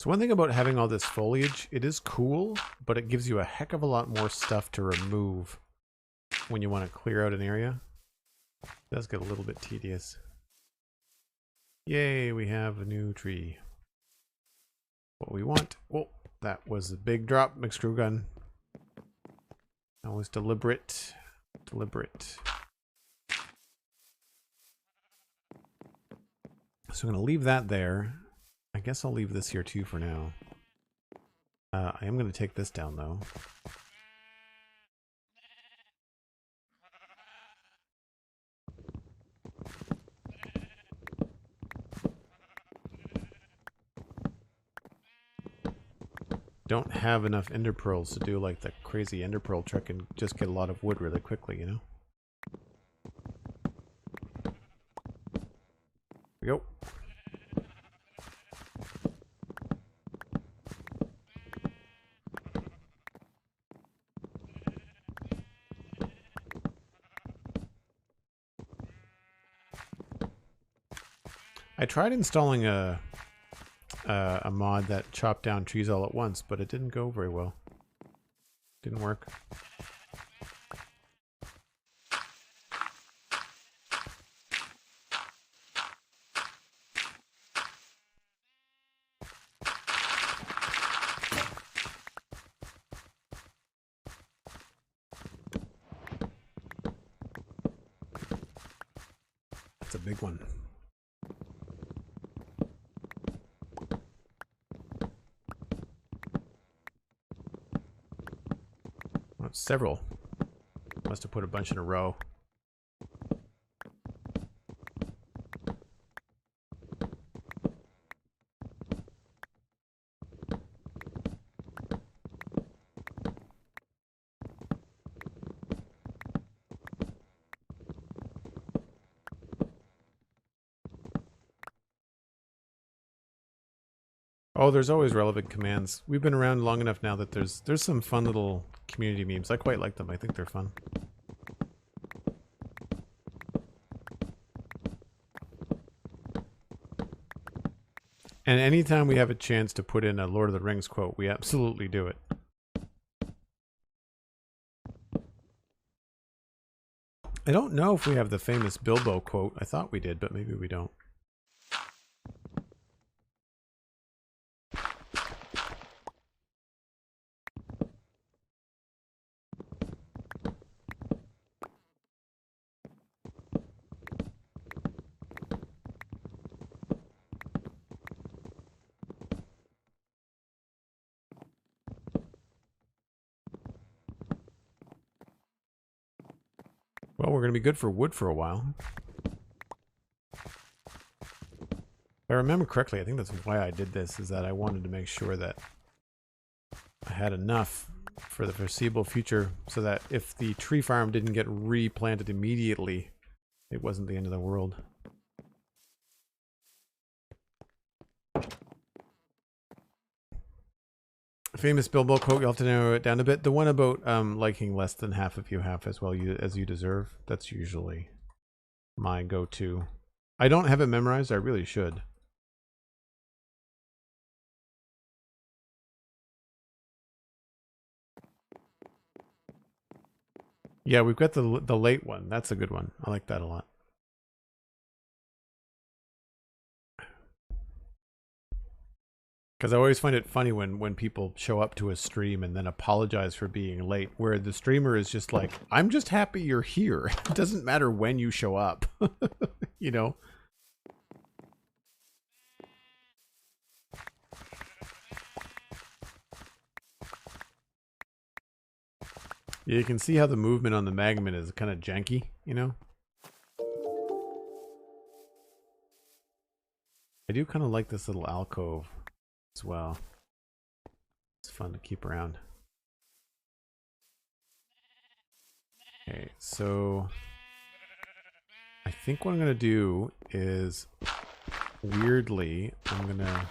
So one thing about having all this foliage, it is cool, but it gives you a heck of a lot more stuff to remove when you want to clear out an area. It does get a little bit tedious. Yay, we have a new tree. What we want. Oh, that was a big drop, screw gun. That was deliberate. Deliberate. So I'm going to leave that there. I guess I'll leave this here too for now. I am going to take this down though. Don't have enough ender pearls to do like the crazy ender pearl trick and just get a lot of wood really quickly, you know? Here we go. I tried installing a mod that chopped down trees all at once, but it didn't go very well. Didn't work. That's a big one. Several. Must have put a bunch in a row. Oh, there's always relevant commands. We've been around long enough now that there's some fun little community memes. I quite like them. I think they're fun. And anytime we have a chance to put in a Lord of the Rings quote, we absolutely do it. I don't know if we have the famous Bilbo quote. I thought we did, but maybe we don't. Well, we're going to be good for wood for a while. If I remember correctly, I think that's why I did this, is that I wanted to make sure that I had enough for the foreseeable future so that if the tree farm didn't get replanted immediately, it wasn't the end of the world. Famous Bilbo quote, you'll have to narrow it down a bit. The one about liking less than half of you half as well as you deserve. That's usually my go-to. I don't have it memorized. I really should. Yeah, we've got the late one. That's a good one. I like that a lot. Because I always find it funny when people show up to a stream and then apologize for being late, where the streamer is just like, I'm just happy you're here. It doesn't matter when you show up. You know? Yeah, you can see how the movement on the magnet is kind of janky, you know? I do kind of like this little alcove as well. It's fun to keep around. Okay, so I think what I'm going to do is, weirdly, I'm going to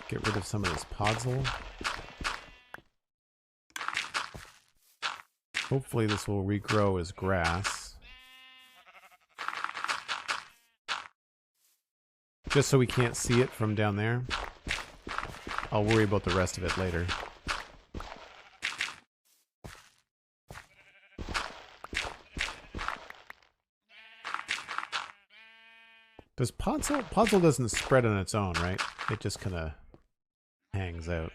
get rid of some of this podzol. Hopefully this will regrow as grass. Just so we can't see it from down there. I'll worry about the rest of it later. Does podzol doesn't spread on its own, right? It just kind of hangs out.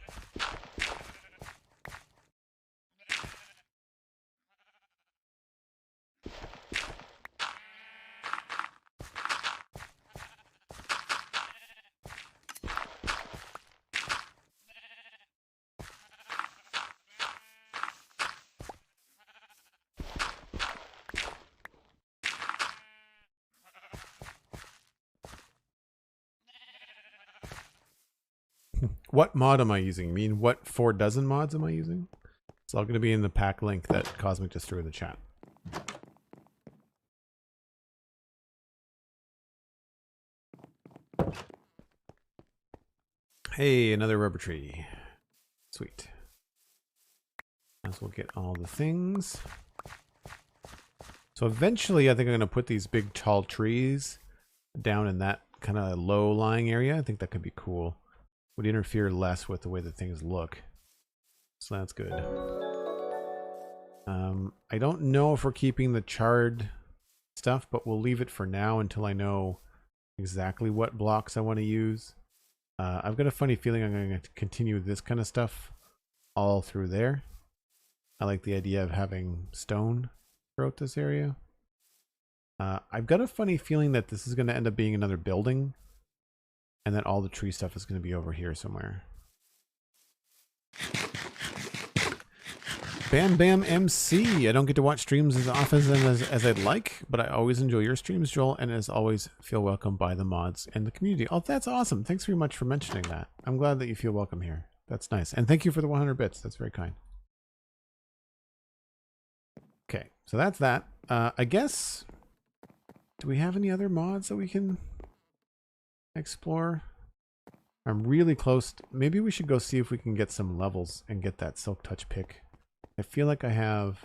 What mod am I using? I mean, what 4 dozen mods am I using? It's all going to be in the pack link that Cosmic just threw in the chat. Hey, another rubber tree. Sweet. Might as well get all the things. So eventually I think I'm going to put these big tall trees down in that kind of low-lying area. I think that could be cool. Would interfere less with the way that things look. So that's good. I don't know if we're keeping the charred stuff, but we'll leave it for now until I know exactly what blocks I want to use. I've got a funny feeling I'm going to continue this kind of stuff all through there. I like the idea of having stone throughout this area. I've got a funny feeling that this is going to end up being another building, and that all the tree stuff is going to be over here somewhere. Bam Bam MC. I don't get to watch streams as often as I'd like, but I always enjoy your streams, Joel, and as always, feel welcome by the mods and the community. Oh, that's awesome. Thanks very much for mentioning that. I'm glad that you feel welcome here. That's nice. And thank you for the 100 bits. That's very kind. Okay, so that's that. I guess, do we have any other mods that we can explore? I'm really close. Maybe we should go see if we can get some levels and get that silk touch pick. I feel like I have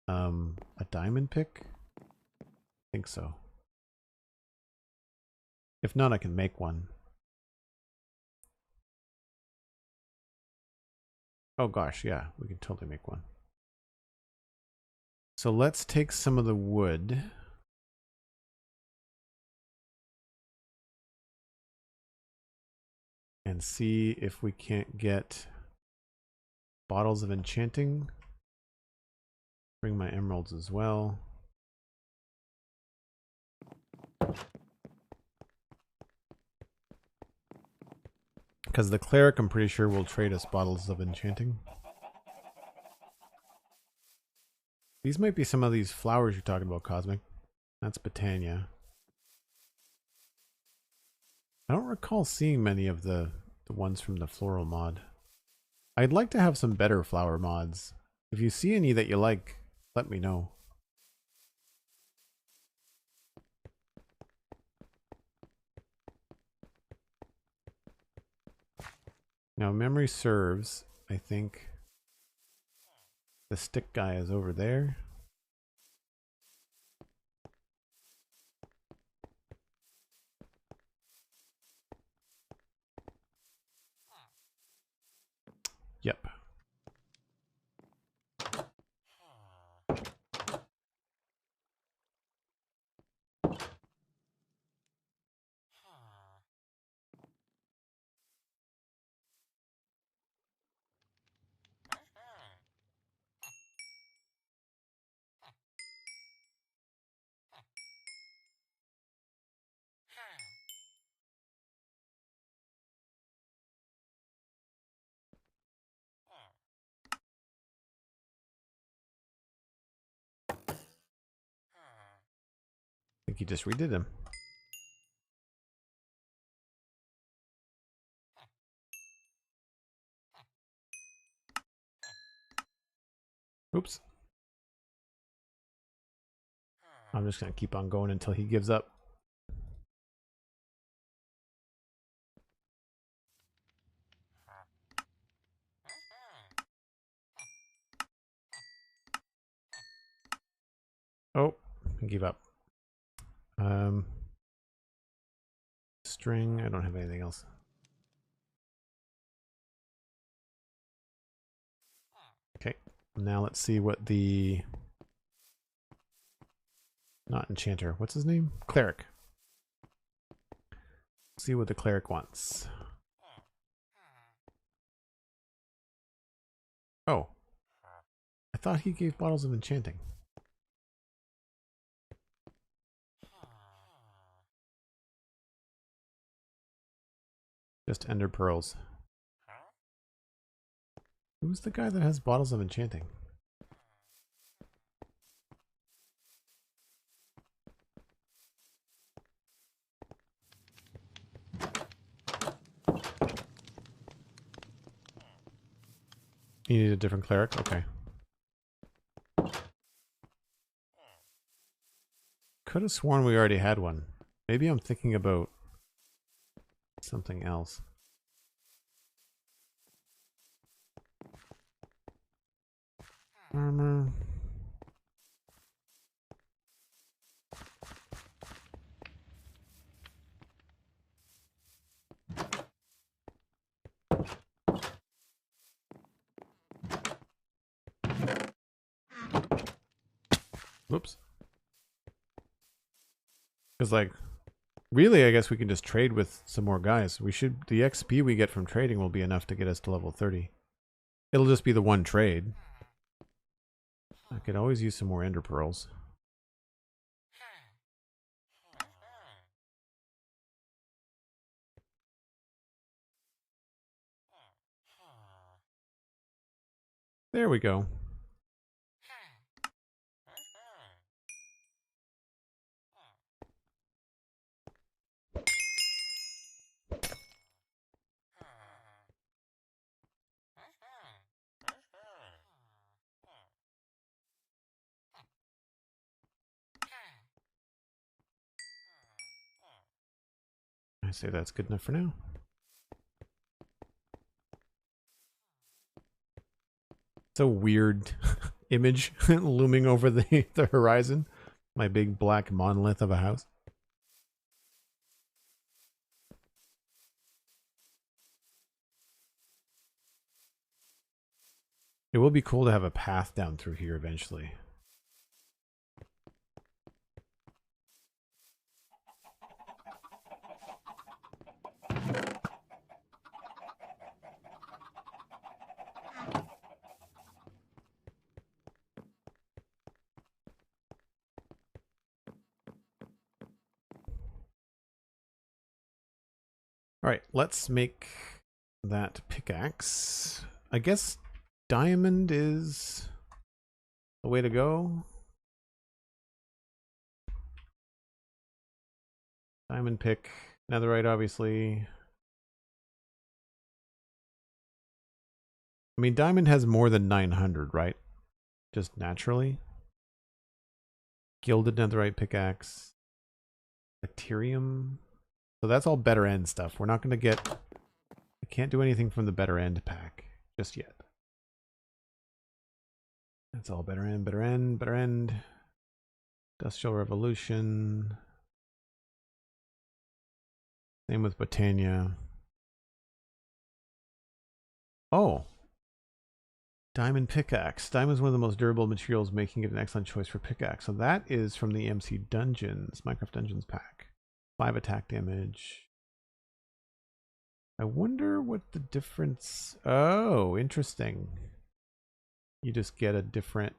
a diamond pick. I think so. If not, I can make one. Oh gosh, yeah, we can totally make one. So let's take some of the wood. And see if we can't get bottles of enchanting. Bring my emeralds as well. Because the cleric, I'm pretty sure, will trade us bottles of enchanting. These might be some of these flowers you're talking about, Cosmic. That's Botania. I don't recall seeing many of the ones from the floral mod. I'd like to have some better flower mods. If you see any that you like, let me know. Now, memory serves, I think the stick guy is over there. Yep. I think he just redid him. Oops. I'm just going to keep on going until he gives up. Oh, I gave up. String, I don't have anything else. Okay, now let's see what the... Not enchanter, what's his name? Cleric. See what the cleric wants. Oh. I thought he gave bottles of enchanting. Just ender pearls. Who's the guy that has bottles of enchanting? You need a different cleric? Okay. Could have sworn we already had one. Maybe I'm thinking about something else. Armor. Whoops. Because, like, really, I guess we can just trade with some more guys. We should... The XP we get from trading will be enough to get us to level 30. It'll just be the one trade. I could always use some more ender pearls. There we go. I say that's good enough for now. It's a weird image looming over the horizon. My big black monolith of a house. It will be cool to have a path down through here eventually. All right, let's make that pickaxe. I guess diamond is the way to go. Diamond pick, netherite, obviously. I mean, diamond has more than 900, right? Just naturally. Gilded netherite pickaxe. Ethereum. So that's all better end stuff. We're not going to get... I can't do anything from the better end pack just yet. That's all better end, better end, better end. Industrial Revolution. Same with Botania. Oh. Diamond pickaxe. Diamond is one of the most durable materials, making it an excellent choice for pickaxe. So that is from the MC Dungeons, Minecraft Dungeons pack. 5 attack damage. I wonder what the difference... Oh, interesting. You just get a different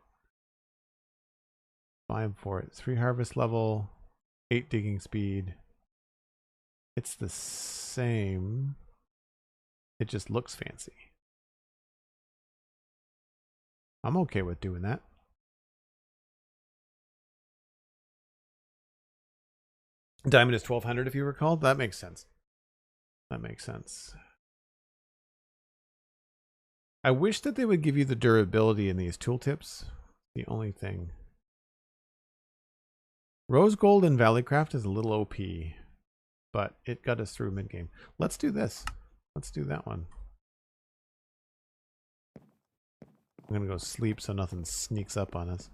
biome for it. 3 harvest level, 8 digging speed. It's the same. It just looks fancy. I'm okay with doing that. Diamond is 1200 if you recall. That makes sense. That makes sense. I wish that they would give you the durability in these tooltips. The only thing. Rose Gold in Valleycraft is a little OP, but it got us through mid-game. Let's do this. Let's do that one. I'm going to go sleep so nothing sneaks up on us.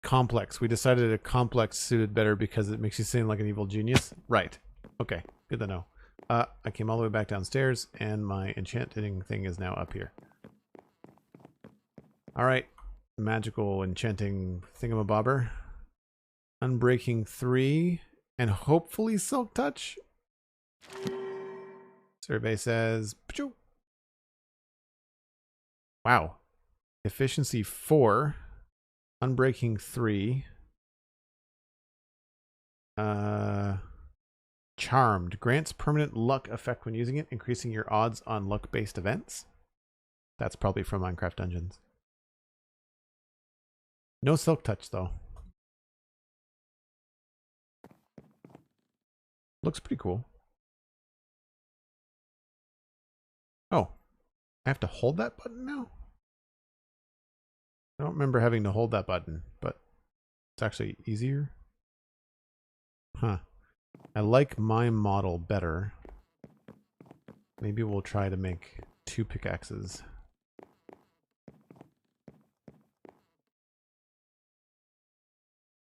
Complex. We decided a complex suited better because it makes you seem like an evil genius. Right. Okay. Good to know. I came all the way back downstairs and my enchanting thing is now up here. All right. Magical enchanting thingamabobber. Unbreaking 3 and hopefully Silk Touch. Survey says, wow. Efficiency 4. Unbreaking 3. Charmed. Grants permanent luck effect when using it, increasing your odds on luck-based events. That's probably from Minecraft Dungeons. No Silk Touch, though. Looks pretty cool. Oh. I have to hold that button now? I don't remember having to hold that button, but it's actually easier. Huh. I like my model better. Maybe we'll try to make 2 pickaxes.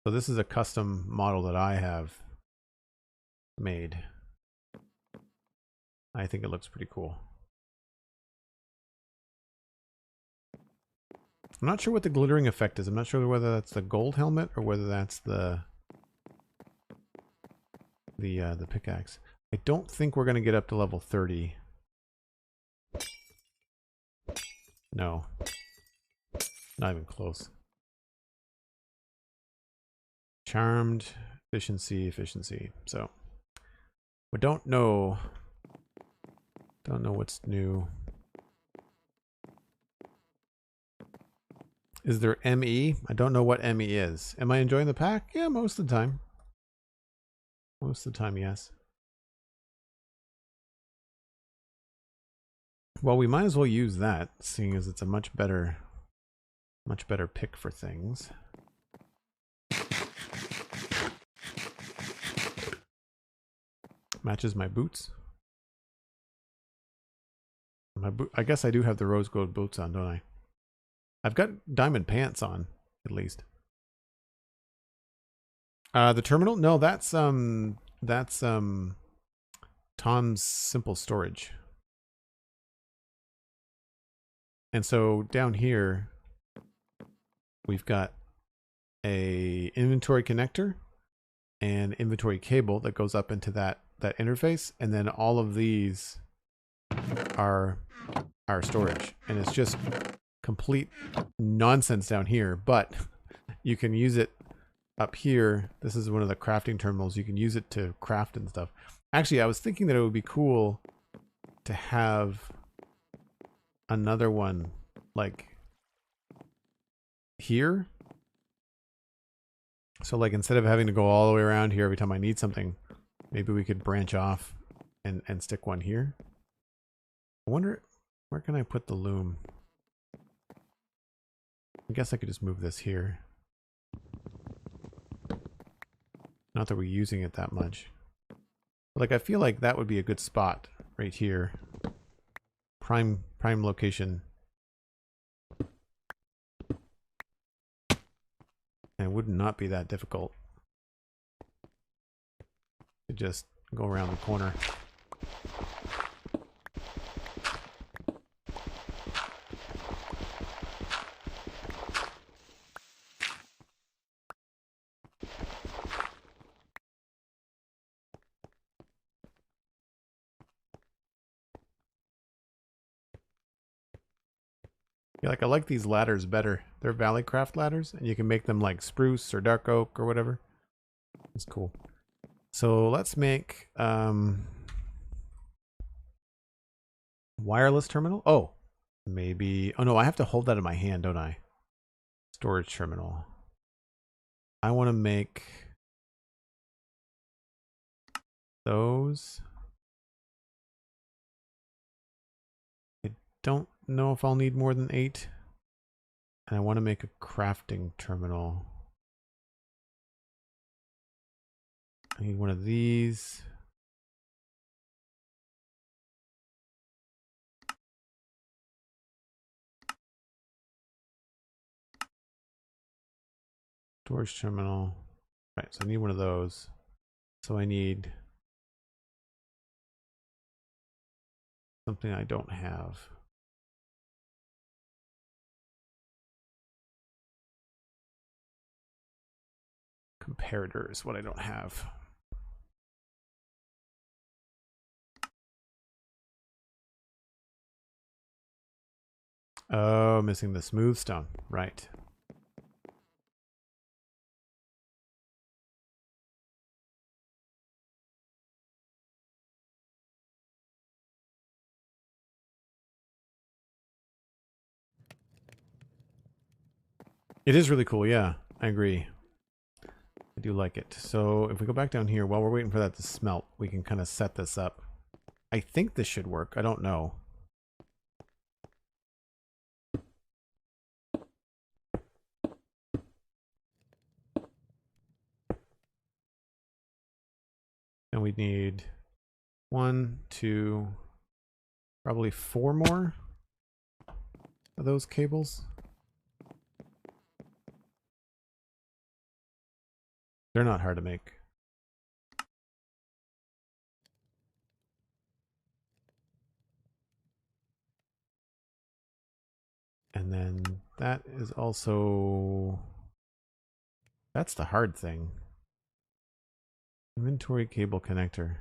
So this is a custom model that I have made. I think it looks pretty cool. I'm not sure what the glittering effect is. I'm not sure whether that's the gold helmet or whether that's the pickaxe. I don't think we're going to get up to level 30. No. Not even close. Charmed, efficiency. So we don't know. Don't know what's new. Is there ME? I don't know what ME is. Am I enjoying the pack? Yeah, most of the time. Most of the time, yes. Well, we might as well use that, seeing as it's a much better Much better pick for things. Matches my boots. I guess I do have the rose gold boots on, don't I? I've got diamond pants on, at least. The terminal? No, that's Tom's simple storage. And so down here we've got a inventory connector and inventory cable that goes up into that interface, and then all of these are our storage, and it's just complete nonsense down here, but you can use it up here. This is one of the crafting terminals. You can use it to craft and stuff. Actually, I was thinking that it would be cool to have another one like here. So like instead of having to go all the way around here every time I need something, maybe we could branch off and stick one here. I wonder, where can I put the loom? I guess I could just move this here. Not that we're using it that much. Like I feel like that would be a good spot right here. Prime location. And it would not be that difficult to just go around the corner. Yeah, like I like these ladders better. They're Valleycraft ladders, and you can make them like spruce or dark oak or whatever. It's cool. So let's make wireless terminal. Oh, maybe. Oh no, I have to hold that in my hand, don't I? Storage terminal. I want to make those. I don't know if I'll need more than 8. And I want to make a crafting terminal. I need one of these. Storage terminal. Right, so I need one of those. So I need something I don't have. Comparator is what I don't have. Oh, missing the smooth stone. Right. It is really cool, yeah. I agree. I do like it. So if we go back down here, while we're waiting for that to smelt, we can kind of set this up. I think this should work. I don't know. And we need 1, 2, probably 4 more of those cables. They're not hard to make. And then that is also... That's the hard thing. Inventory cable connector.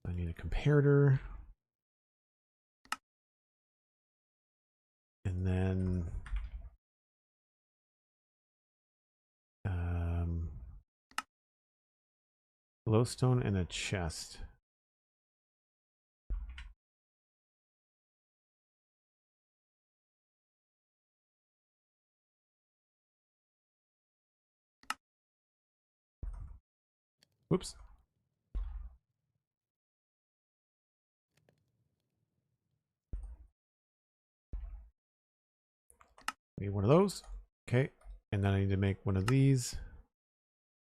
I need a comparator. And then glowstone and a chest. Whoops. Need one of those. Okay. And then I need to make one of these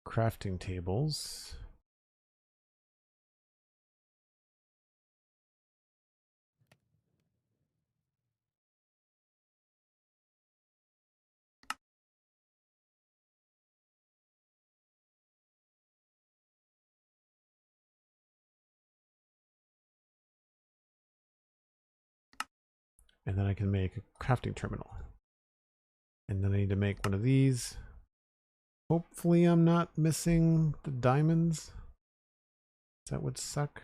crafting tables. And then I can make a crafting terminal. And then I need to make one of these. Hopefully I'm not missing the diamonds. That would suck.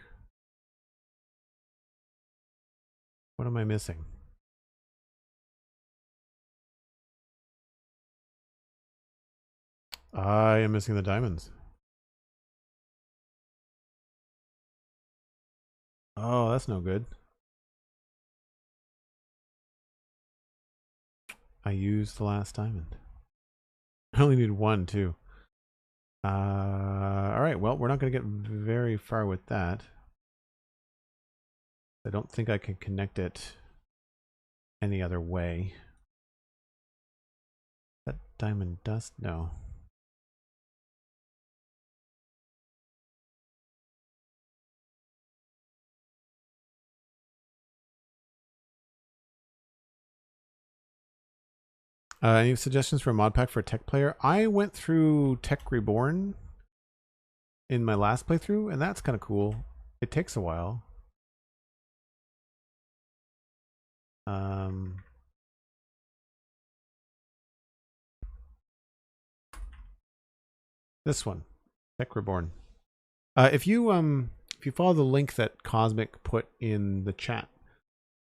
What am I missing? I am missing the diamonds. Oh, that's no good. I used the last diamond. I only need one too. Alright, well, we're not going to get very far with that. I don't think I can connect it any other way. That diamond dust? No. Any suggestions for a mod pack for a tech player? I went through Tech Reborn in my last playthrough, and that's kind of cool. It takes a while. This one, Tech Reborn. If you follow the link that Cosmic put in the chat,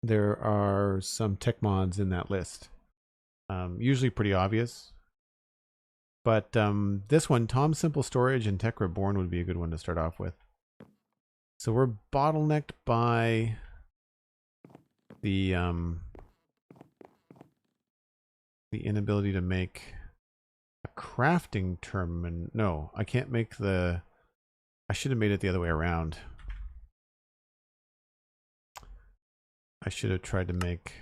there are some tech mods in that list. Usually pretty obvious. But this one, Tom Simple Storage and Tech Reborn would be a good one to start off with. So we're bottlenecked by the inability to make a crafting terminal. No, I can't make the... I should have made it the other way around. I should have tried to make...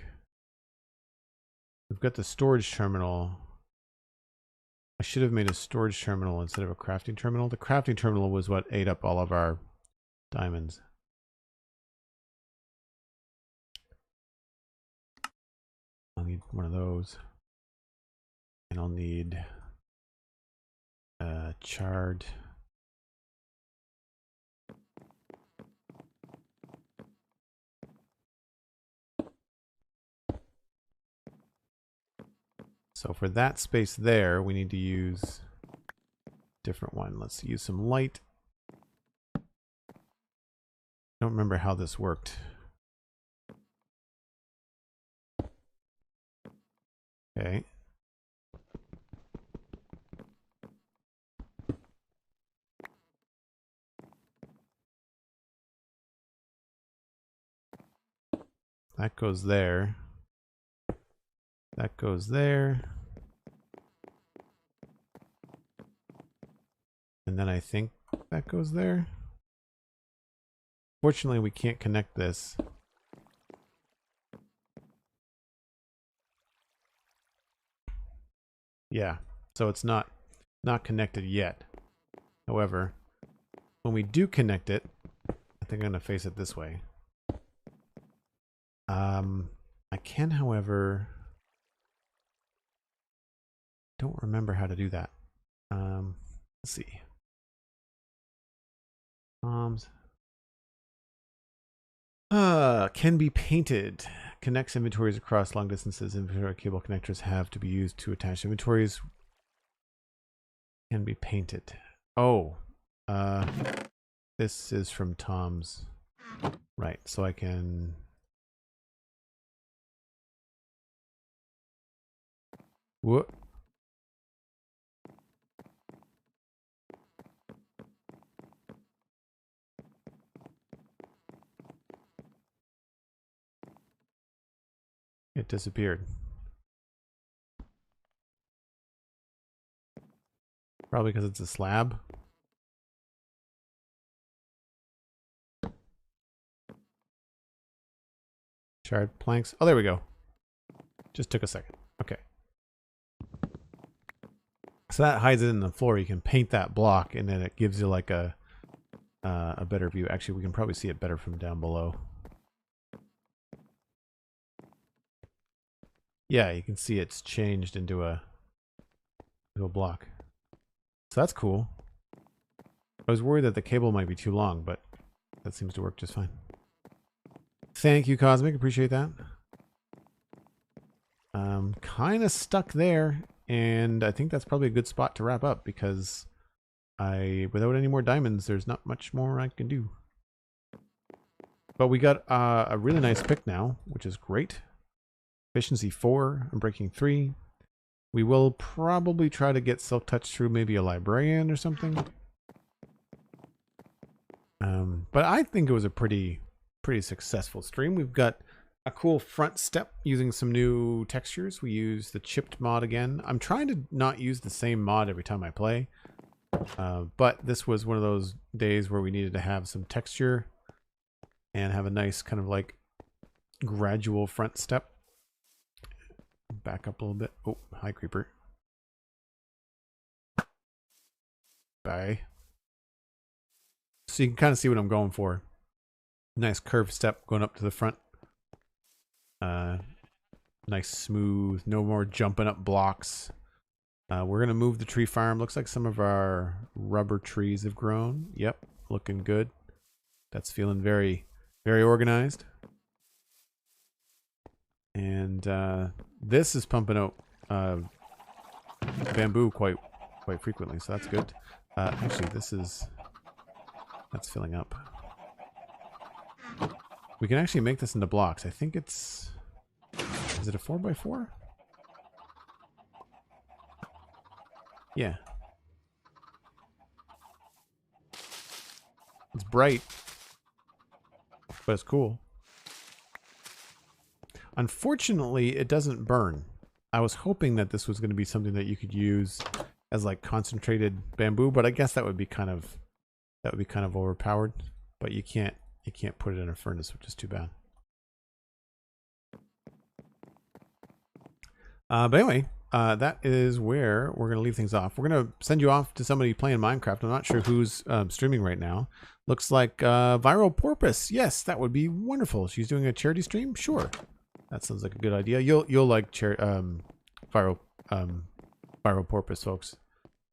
We've got the storage terminal. I should have made a storage terminal instead of a crafting terminal. The crafting terminal was what ate up all of our diamonds. I'll need one of those. And I'll need charred. So for that space there, we need to use a different one. Let's use some light. I don't remember how this worked. Okay. That goes there. That goes there. And then I think that goes there. Fortunately, we can't connect this. Yeah, so it's not connected yet. However, when we do connect it, I think I'm going to face it this way. I can, however, don't remember how to do that. Let's see. Can be painted. Connects inventories across long distances. Inventory cable connectors have to be used to attach inventories. Can be painted. Oh, this is from Tom's. Right, so I can... Whoop. It disappeared. Probably because it's a slab. Charred planks. Oh, there we go. Just took a second. Okay. So that hides it in the floor. You can paint that block, and then it gives you like a better view. Actually, we can probably see it better from down below. Yeah, you can see it's changed into a block. So that's cool. I was worried that the cable might be too long, but that seems to work just fine. Thank you, Cosmic. Appreciate that. Kind of stuck there, and I think that's probably a good spot to wrap up because without any more diamonds, there's not much more I can do. But we got a really nice pick now, which is great. Efficiency 4, I'm breaking 3. We will probably try to get silk touch through maybe a librarian or something. But I think it was a pretty successful stream. We've got a cool front step using some new textures. We use the chipped mod again. I'm trying to not use the same mod every time I play. But this was one of those days where we needed to have some texture and have a nice kind of like gradual front step. Back up a little bit. Oh, hi creeper. Bye. So you can kind of see what I'm going for. Nice curved step going up to the front. Nice smooth, no more jumping up blocks. We're going to move the tree farm. Looks like some of our rubber trees have grown. Yep, looking good. That's feeling very, very organized. And this is pumping out bamboo quite frequently, so that's good. Actually, that's filling up. We can actually make this into blocks. I think it's... Is it a 4x4? Yeah. It's bright, but it's cool. Unfortunately, it doesn't burn. I was hoping that this was going to be something that you could use as like concentrated bamboo, but I guess that would be kind of overpowered. But you can't put it in a furnace, which is too bad. But anyway, that is where we're going to leave things off. We're going to send you off to somebody playing Minecraft. I'm not sure who's streaming right now. Looks like Viral Porpoise. Yes, that would be wonderful. She's doing a charity stream? Sure. That sounds like a good idea. You'll like Viral Porpoise, folks.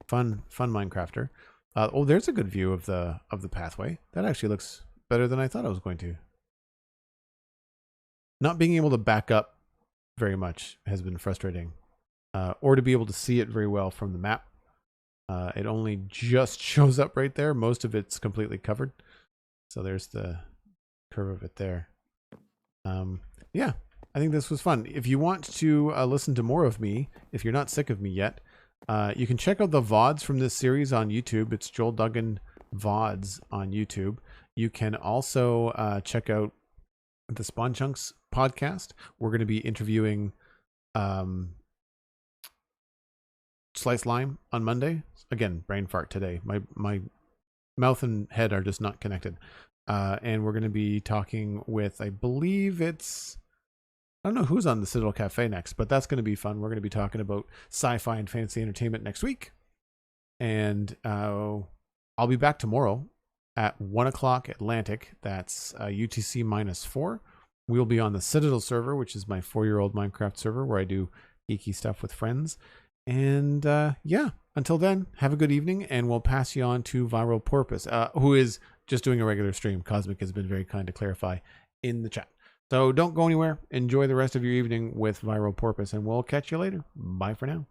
Fun Minecrafter. Oh, there's a good view of the pathway. That actually looks better than I thought it was going to. Not being able to back up very much has been frustrating, or to be able to see it very well from the map. It only just shows up right there. Most of it's completely covered. So there's the curve of it there. Yeah, I think this was fun. If you want to listen to more of me, if you're not sick of me yet, you can check out the VODs from this series on YouTube. It's Joel Duggan VODs on YouTube. You can also check out the Spawn Chunks podcast. We're going to be interviewing Slice Lime on Monday. Again, brain fart today. My mouth and head are just not connected. And we're going to be talking with, I believe it's, I don't know who's on the Citadel Cafe next, but that's going to be fun. We're going to be talking about sci-fi and fantasy entertainment next week. And I'll be back tomorrow at 1 o'clock Atlantic. That's UTC -4. We'll be on the Citadel server, which is my 4-year-old Minecraft server where I do geeky stuff with friends. And yeah, until then, have a good evening, and we'll pass you on to Viral Porpoise, who is just doing a regular stream. Cosmic has been very kind to clarify in the chat. So don't go anywhere. Enjoy the rest of your evening with Viral Porpoise, and we'll catch you later. Bye for now.